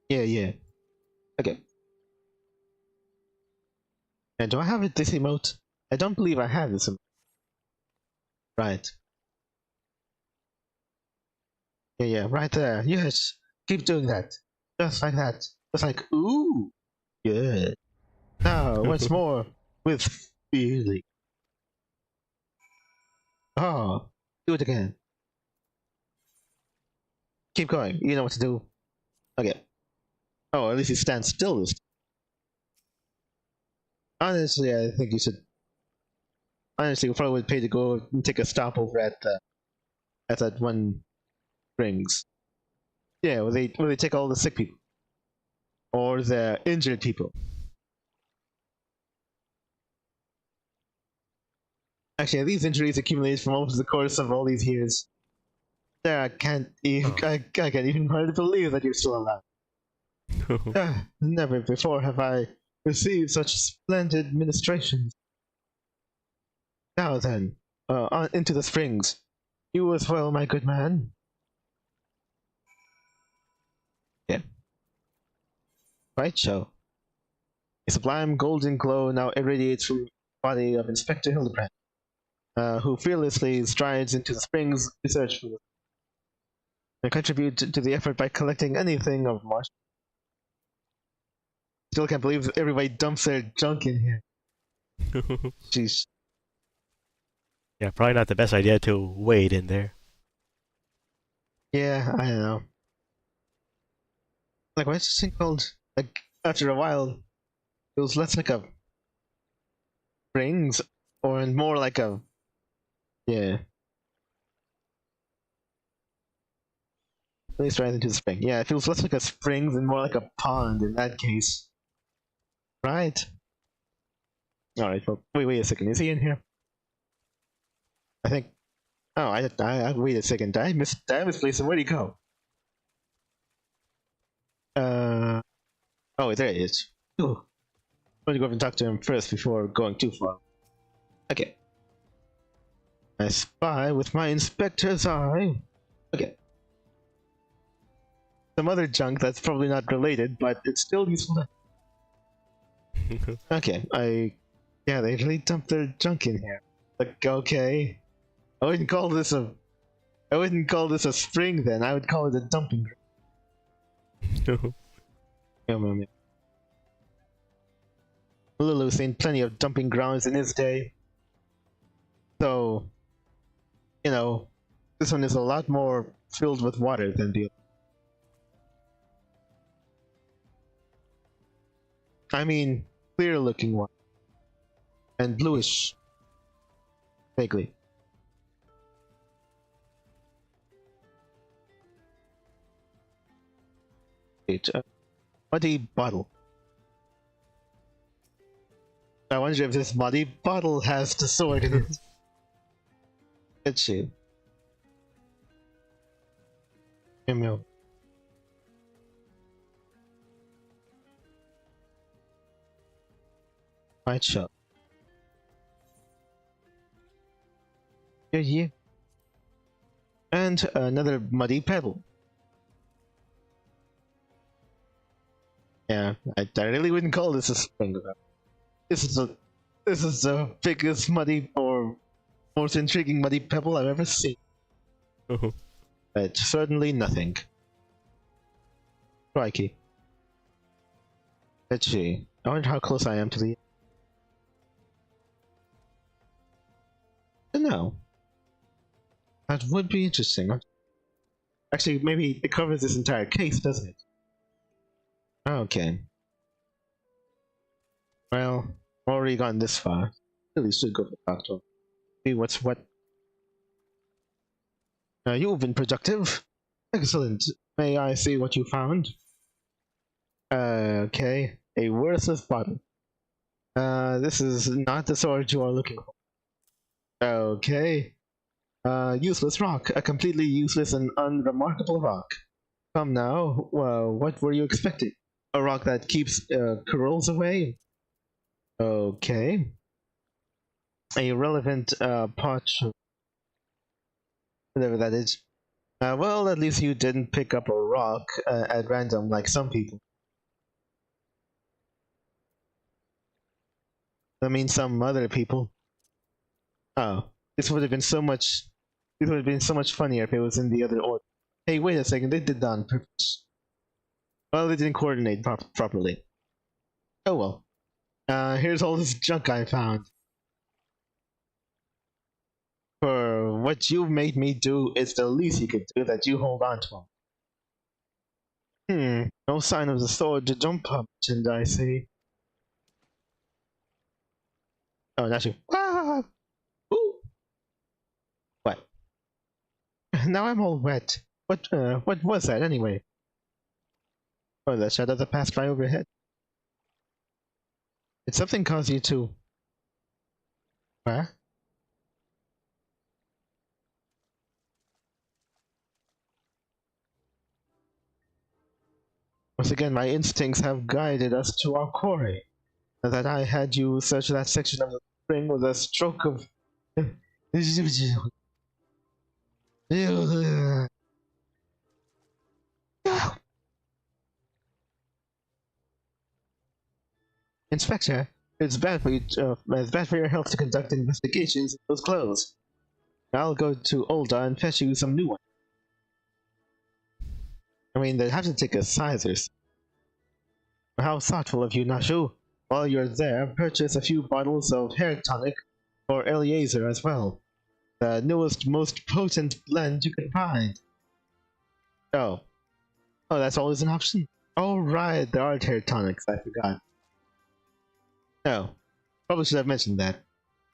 Yeah. Okay. And do I have this emote? I don't believe I have this emote. Right. Yeah, right there. Yes. Keep doing that. Just like that. Just like, ooh. Good. Now, once more, with feeling. Oh, do it again. Keep going. You know what to do. Okay. Oh, at least he stands still this time. Honestly, I think you should... Honestly, we probably would pay to go and take a stop over at that one Springs. Yeah, where they take all the sick people. Or the injured people. Actually, these injuries accumulated from over the course of all these years. I can't even hardly believe that you're still alive. Never before have I received such splendid ministrations. Now then, on into the springs. You as well, my good man. Yeah. Right, show. A sublime golden glow now irradiates from the body of Inspector Hildebrand, who fearlessly strides into the springs to search for them and contribute to the effort by collecting anything of marsh. Still can't believe everybody dumps their junk in here. Jeez. Yeah, probably not the best idea to wade in there. Yeah, I don't know. Like, what's this thing called? Like, after a while, it was less like a springs, or more like a... Yeah. At least right into the spring. Yeah, it feels less like a springs and more like a pond in that case. Right. Alright, well, wait a second. Is he in here? I think... Oh, wait a second. Did I misplaced him? Where'd he go? Oh, there he is. Ooh. I'm gonna go over and talk to him first before going too far. Okay. I spy with my inspector's eye. Okay. Some other junk that's probably not related, but it's still useful. Okay, yeah, they really dumped their junk in here. Like, okay. I wouldn't call this a spring then, I would call it a dumping ground. Yeah. Lulu's seen plenty of dumping grounds in his day. So, you know, this one is a lot more filled with water than the other. I mean, clear looking one. And bluish. Vaguely. Wait, muddy bottle. I wonder if this muddy bottle has the sword in it. Let's see. Email. White shell. Yeah. And another muddy pebble. Yeah, I really wouldn't call this a spring. This is the biggest muddy or most intriguing muddy pebble I've ever seen. But certainly nothing. Crikey. Let's see. I wonder how close I am to the... No. That would be interesting. Actually, maybe it covers this entire case, doesn't it? Okay. Well, already gone this far. Really should go for the doctor. See what's what. You've been productive. Excellent. May I see what you found? Okay. A worthless bottle. This is not the sword you are looking for. Okay. Useless rock. A completely useless and unremarkable rock. Come now. What were you expecting? A rock that keeps corals away? Okay. A relevant potch. Whatever that is. Well, at least you didn't pick up a rock at random like some people. I mean, some other people. Oh, this would have been so much. This would have been so much funnier if it was in the other order. Hey, wait a second. They did that on purpose. Well, they didn't coordinate properly. Oh well. Here's all this junk I found. For what you made me do, it's the least you could do that you hold on to him. No sign of the sword to jump up, and I see. Oh, not you. Ah! Ooh! What? Now I'm all wet. What was that anyway? Oh, the shadow that passed by overhead. Did something cause you to... Huh? Once again, my instincts have guided us to our quarry. That I had you search that section of the spring with a stroke of... Inspector, it's bad for your health to conduct investigations in those clothes. I'll go to Olda and fetch you some new ones. I mean, they'd have to take a size or something. How thoughtful of you, Nashu. While you're there, purchase a few bottles of hair tonic for Eliezer as well. The newest, most potent blend you can find. Oh, that's always an option? Oh right, there are hair tonics, I forgot. Oh, probably should have mentioned that.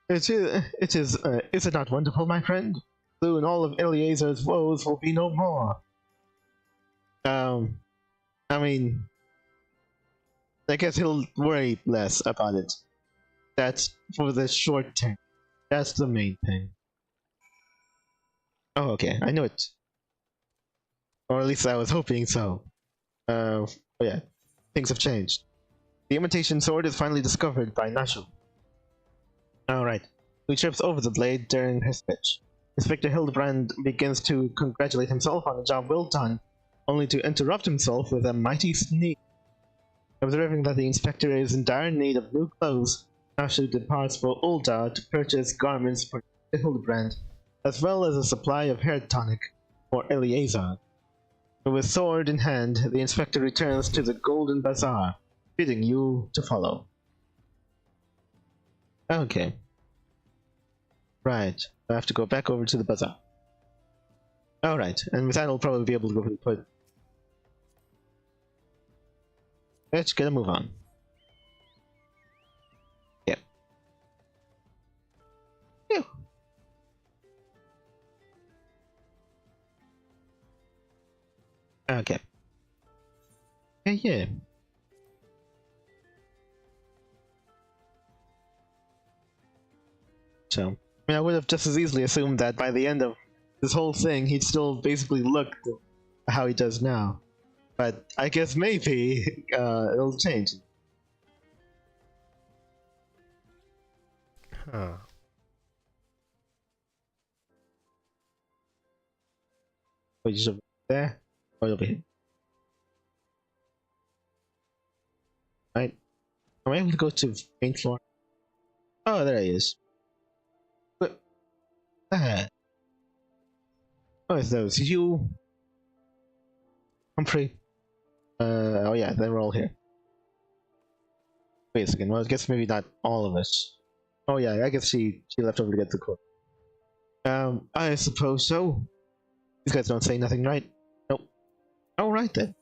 Is it not wonderful, my friend? Soon all of Eliezer's woes will be no more. I mean, I guess he'll worry less about it. That's for the short term. That's the main thing. Oh, okay, I knew it. Or at least I was hoping so. Oh yeah, things have changed. The imitation sword is finally discovered by Nashu. Alright, who trips over the blade during her speech. Inspector Hildebrand begins to congratulate himself on a job well done, only to interrupt himself with a mighty sneeze. Observing that the inspector is in dire need of new clothes, Nashu departs for Ulda to purchase garments for Hildebrand, as well as a supply of hair tonic for Eleazar. With sword in hand, the inspector returns to the Golden Bazaar, bidding you to follow. Okay. Right, I have to go back over to the bazaar. Alright, and with that I'll probably be able to go for the put. Let's get a move on. Yep. Phew. Okay. Yeah. So, I mean, I would have just as easily assumed that by the end of this whole thing, he'd still basically look how he does now. But I guess maybe it'll change. Huh. Wait, you should there? Or over here? Right. Am I able to go to main floor? Oh, there he is. What? That. Oh, it's those. You. Humphrey. Oh yeah, then we're all here. Wait a second. Well, I guess maybe not all of us. Oh yeah, I guess she left over to get the quote. I suppose so. These guys don't say nothing, right? Nope. All right then.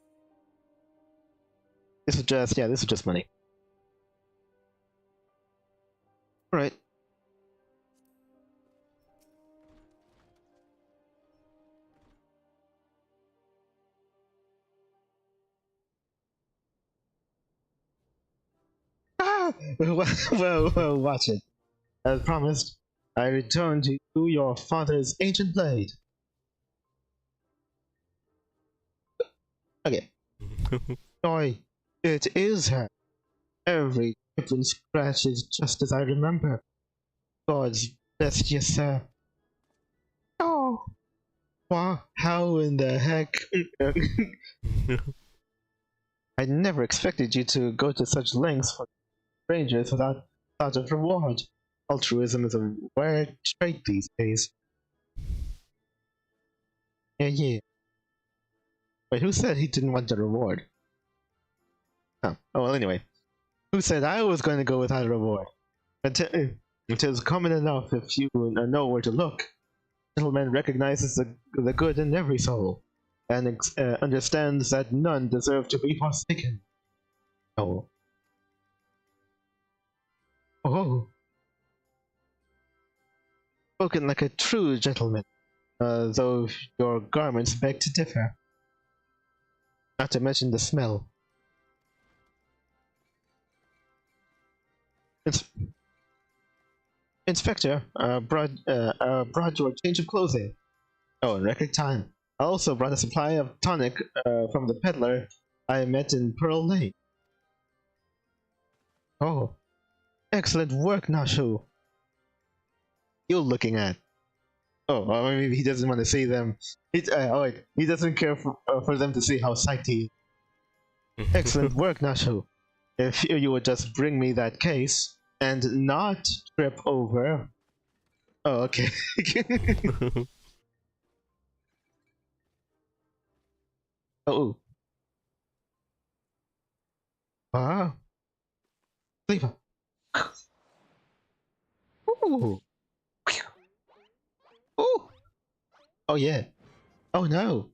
This is just money. All right. Ah! Well, watch it. As promised, I return to you your father's ancient blade. Okay. Joy, it is her. Every chip and scratch is just as I remember. God's best, yes, sir. Oh, wow, how in the heck? I never expected you to go to such lengths for strangers without thought of reward. Altruism is a rare trait these days. Yeah. Wait, who said he didn't want the reward? Oh, well, anyway. Who said I was going to go without a reward? It is common enough if you know where to look. Gentleman recognizes the good in every soul, and understands that none deserve to be forsaken. Oh. Oh. Spoken like a true gentleman, though your garments beg to differ. Not to mention the smell. Inspector, brought you a change of clothing. Oh, in record time. I also brought a supply of tonic from the peddler I met in Pearl Lane. Oh, excellent work, Nashu. You're looking at. Oh, or maybe he doesn't want to see them. He doesn't care for them to see how psyched he is. Excellent work, Nashu. If you would just bring me that case and not trip over. Oh, okay. Oh. Ah. Sleeper. Ooh. Ooh. Oh yeah. Oh no.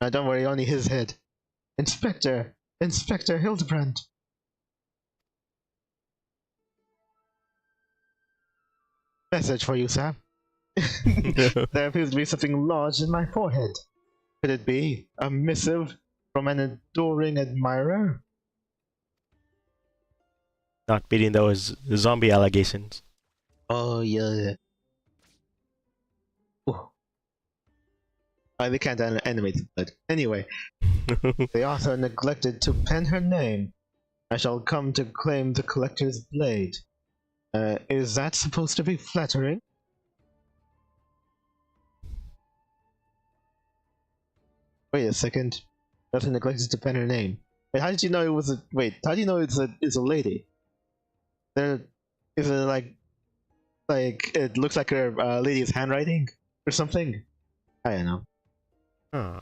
No, don't worry, only his head. Inspector Hildebrand. Message for you, sir. There appears to be something large in my forehead. Could it be a missive from an adoring admirer? Not beating those zombie allegations. Oh yeah. They can't animate it, but anyway. The author neglected to pen her name. I shall come to claim the collector's blade. Is that supposed to be flattering? Wait a second. The author neglected to pen her name. Wait, how did you know it was a... Wait, how do you know it's a lady? There... Is it like it looks like a lady's handwriting? Or something? I don't know. Huh.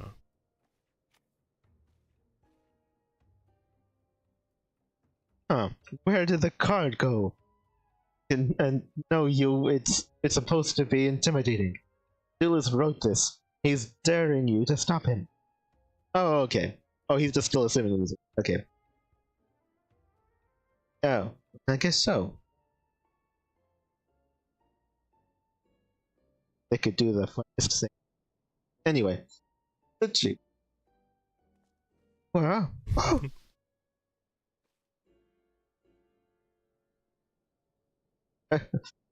Huh. Where did the card go? And no, it's supposed to be intimidating. Julius wrote this. He's daring you to stop him. Oh, okay. Oh, he's just still assuming it was... Okay. Oh, I guess so. They could do the funniest thing. Anyway. Did she? Well...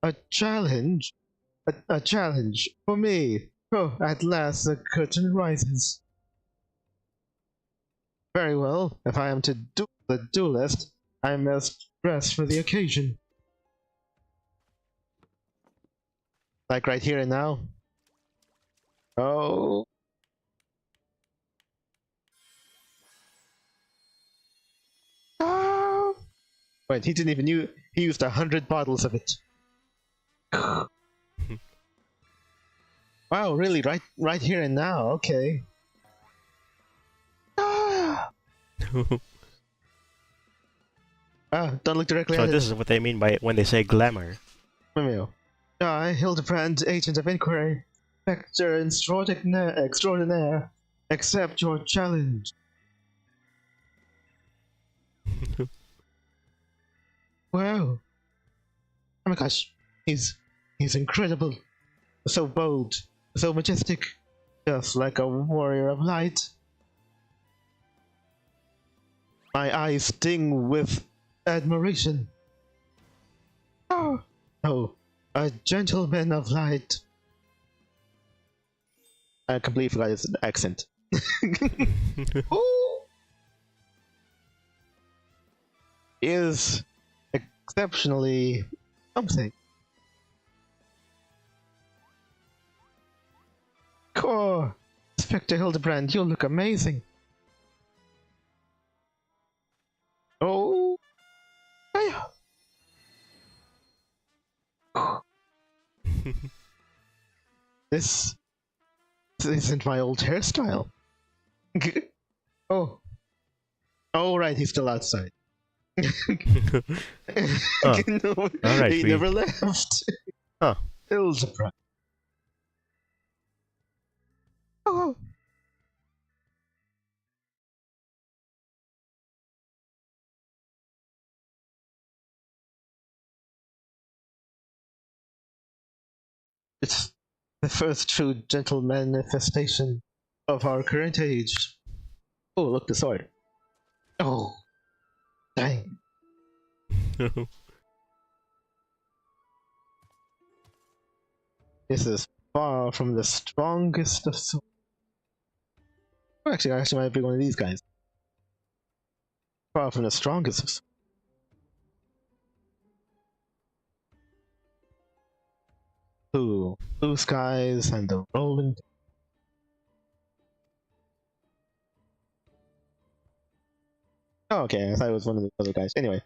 a challenge? A challenge for me. Oh, at last the curtain rises. Very well. If I am to do the duelist, I must dress for the occasion. Like right here and now. Oh. Ah. Wait, he didn't even use... He used 100 bottles of it. Wow, really? Right here and now? Okay. Ah, don't look directly So at this it. is what they mean by when they say glamour. Romeo. I, Hildebrand, agent of inquiry, Spectre extraordinaire, accept your challenge. Wow. Oh my gosh. He's incredible. So bold. So majestic. Just like a warrior of light. My eyes sting with admiration. Oh, a gentleman of light. I completely forgot his accent. Ooh. Is exceptionally something. Core, Inspector Hildebrand, you look amazing. Oh, hiya. This isn't my old hairstyle. Oh, right, he's still outside. Huh. No, Alright, he never left. Huh. Hildebrand. Oh. It's the first true gentle manifestation of our current age. Oh, look, the sword. Oh, dang. This is far from the strongest of swords. Oh, actually, I might be one of these guys. Far from the strongest of swords. Blue skies and the rolling... Oh, okay, I thought it was one of the other guys. Anyway,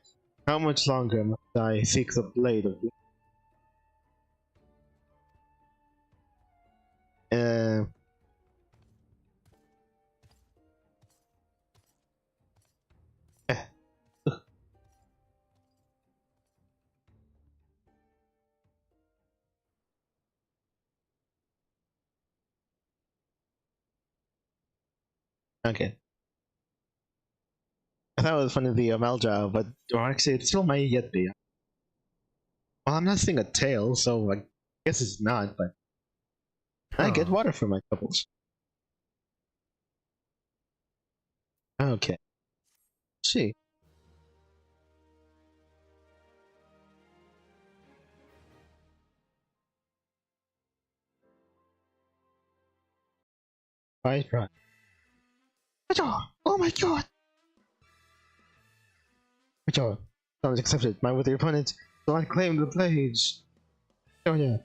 how much longer must I seek the blade of... Uh... eh. Okay. I thought it was funny the Amalja, but or actually it still might yet be. Well, I'm not seeing a tail, so I guess it's not, but I get Huh. water for my troubles. Okay. See. Right. Oh my god! Challenge accepted. My worthy opponent will not claim the pledge. Oh yeah.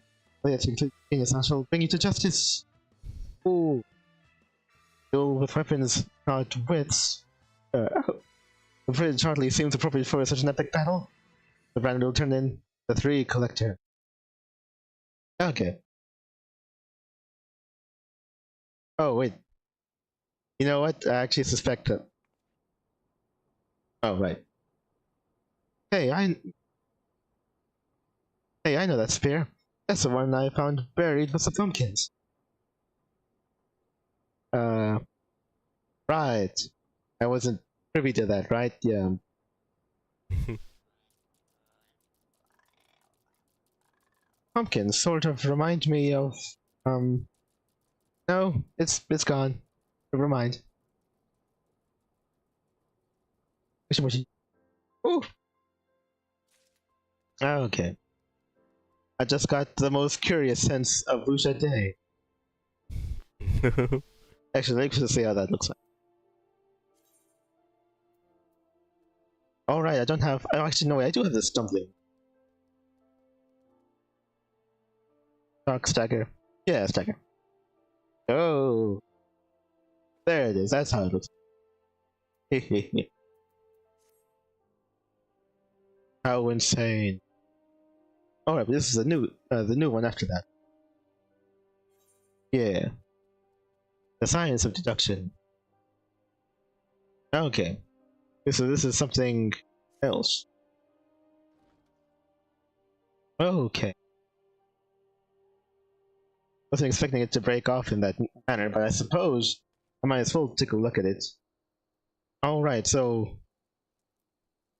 Let's complete genius. I shall bring you to justice. Ooh. Duel with weapons, not wits. The bridge hardly seems appropriate for such an epic battle. The brand will turn in the 3 collector. Okay. Oh wait. You know what? I actually suspect that. Oh right. Hey, I know that spear. That's the one I found buried with the pumpkins. Uh, right. I wasn't privy to that, right? Yeah. Pumpkins sort of remind me of, um, no, it's gone. Never mind. Ooh. Okay. I just got the most curious sense of Lucia Day. Actually, let's see how that looks like. Alright, I don't have. Oh, actually, no, I do have this stumbling. Dark stagger. Yeah, stagger. Oh. There it is. That's how it looks. How insane. Alright, but this is the new one after that. Yeah. The science of deduction. Okay. So this is something else. Okay. Wasn't expecting it to break off in that manner, but I suppose I might as well take a look at it. Alright, so...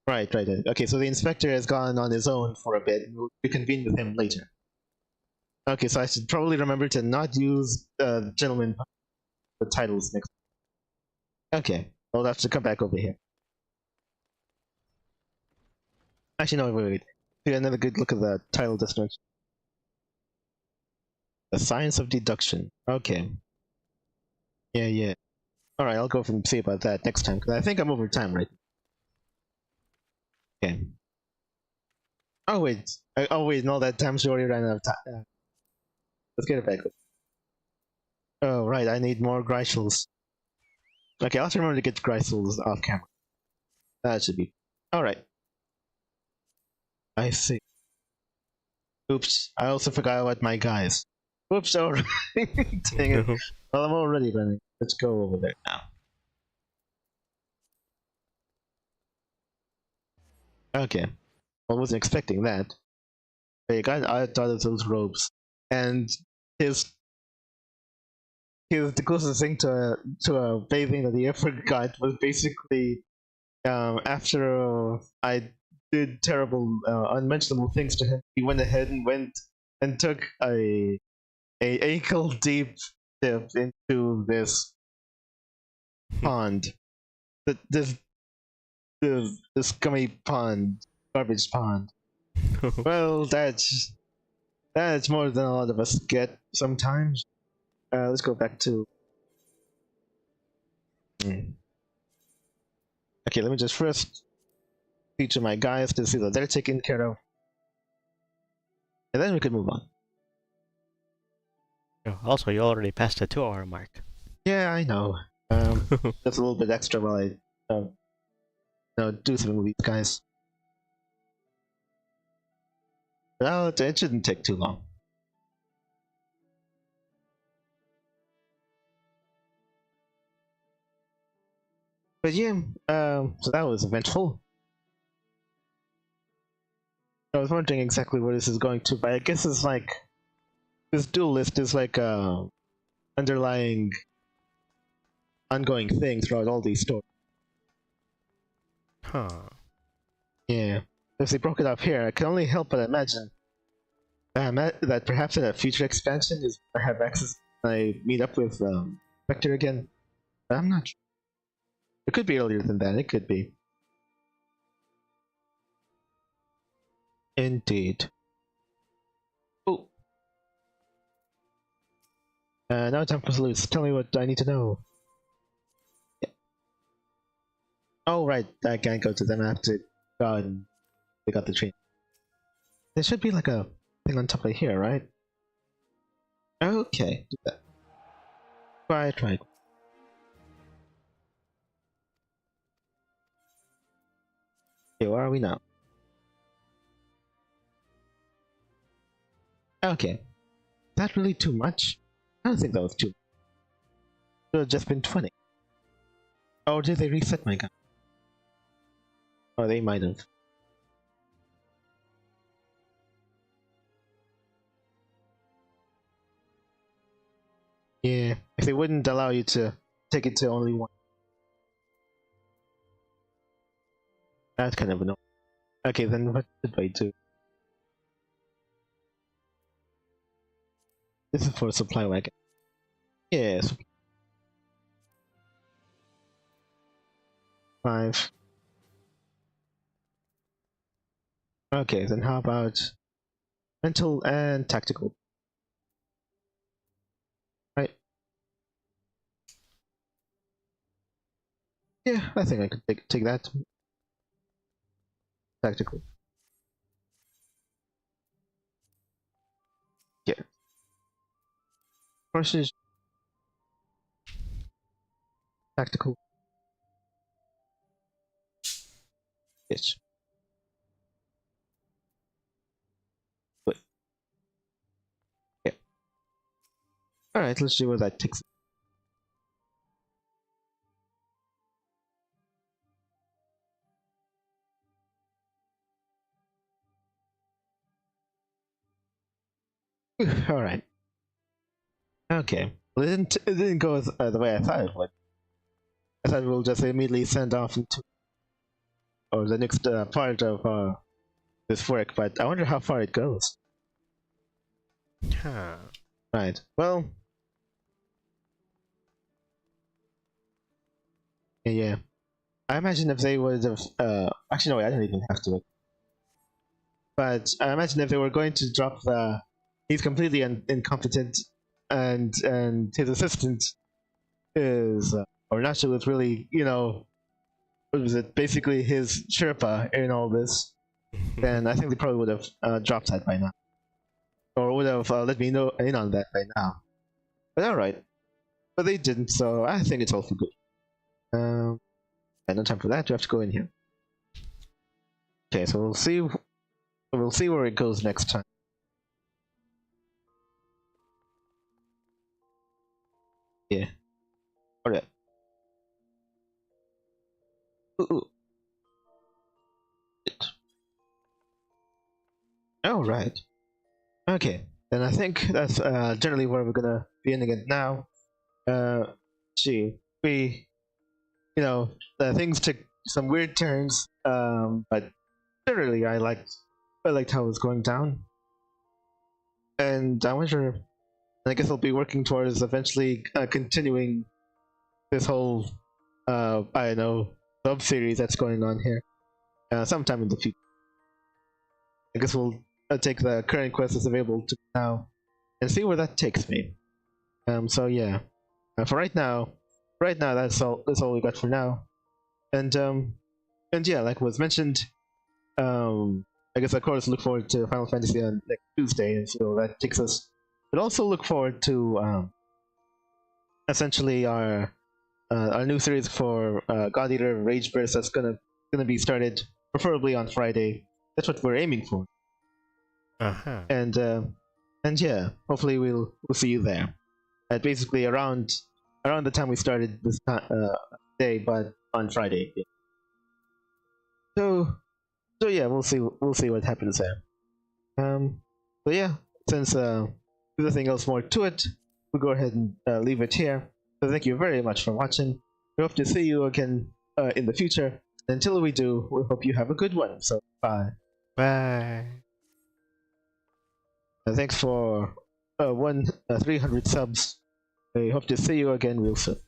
Right. Okay, so the inspector has gone on his own for a bit. We'll reconvene with him later. Okay, so I should probably remember to not use gentleman the titles next. Okay, I'll have to come back over here. Actually, no, wait. Get another good look at the title description. The science of deduction. Okay. Yeah. Alright, I'll go and see about that next time, because I think I'm over time, right? Okay. Oh wait, and all that time she already ran out of time. Let's get it back. Oh right, I need more Gryshels. Okay, I'll have to remember to get Gryshels off camera. That should be... Alright. I see. Oops, I also forgot about my guys. Oops, alright. Dang it. Well, I'm already running. Let's go over there now. Okay. I wasn't expecting that. But you got out of those robes. And his the closest thing to a bathing that he ever got was basically after I did terrible unmentionable things to him, he went ahead and took a ankle deep dip into this pond. This scummy pond, garbage pond. Well, that's more than a lot of us get sometimes. Let's go back to. Okay, let me just first feature my guys to see that they're taken care of, and then we can move on. Also, you already passed the 2-hour mark. Yeah, I know. Just a little bit extra while I do something with these guys. Well, it shouldn't take too long. But yeah, so that was eventful. I was wondering exactly where this is going to, but I guess it's like this duel list is like underlying ongoing thing throughout all these stories. Huh. Yeah. If they broke it up here, I can only help but imagine that perhaps in a future expansion is I have access. I meet up with Vector again. But I'm not sure. It could be earlier than that. It could be. Indeed. Oh. Now time for salutes. Tell me what I need to know. Yeah. Oh, right. I can't go to them. I have to go and pick up the train. There should be like a thing on top of here, right? Okay. Do that. Right. Okay, where are we now? Okay. Is that really too much? I don't think that was too much. It would have just been 20. Or did they reset my gun? Or they might have. Yeah, if they wouldn't allow you to take it to only one. That's kind of annoying. Okay, then what should I do? This is for a supply wagon. Yes. 5. Okay, then how about mental and tactical? Right. Yeah, I think I could take that. Tactical. Yeah. Versus tactical. Yes. But yeah. Alright, let's see what that takes. Alright. Okay. Well, it didn't go the way I thought it would. I thought we'll just immediately send off into or the next part of this work, but I wonder how far it goes. Huh. Right. Well. Yeah. I imagine if they would have actually no, I don't even have to. But I imagine if they were going to drop the he's completely incompetent and his assistant is or Nacho was really, what was it, basically his Sherpa in all this, then I think they probably would have dropped that by now. Or would have let me know in on that by now. But alright. But they didn't, so I think it's all for good. No time for that, you have to go in here. Okay, so we'll see where it goes next time. Yeah. Alright. Ooh. Alright. Okay. Then I think that's generally where we're gonna be ending it now. Gee, things took some weird turns, but generally I liked how it was going down. And I guess I'll be working towards eventually continuing this whole, I don't know, sub-series that's going on here sometime in the future. I guess we'll take the current quest that's available to now and see where that takes me. So yeah, for right now that's all we got for now. And yeah, like was mentioned, I guess of course look forward to Final Fantasy on next Tuesday, and so that takes us. But also look forward to essentially our new series for God Eater Rage Burst that's gonna be started preferably on Friday. That's what we're aiming for. Uh-huh. And yeah, hopefully we'll see you there. At basically around the time we started this day, but on Friday. Yeah. So yeah, we'll see what happens there. But yeah, since there's nothing else more to it, we'll go ahead and leave it here. So thank you very much for watching. We hope to see you again in the future. Until we do, we hope you have a good one. So bye. Bye. Thanks for 300 subs. I hope to see you again real soon.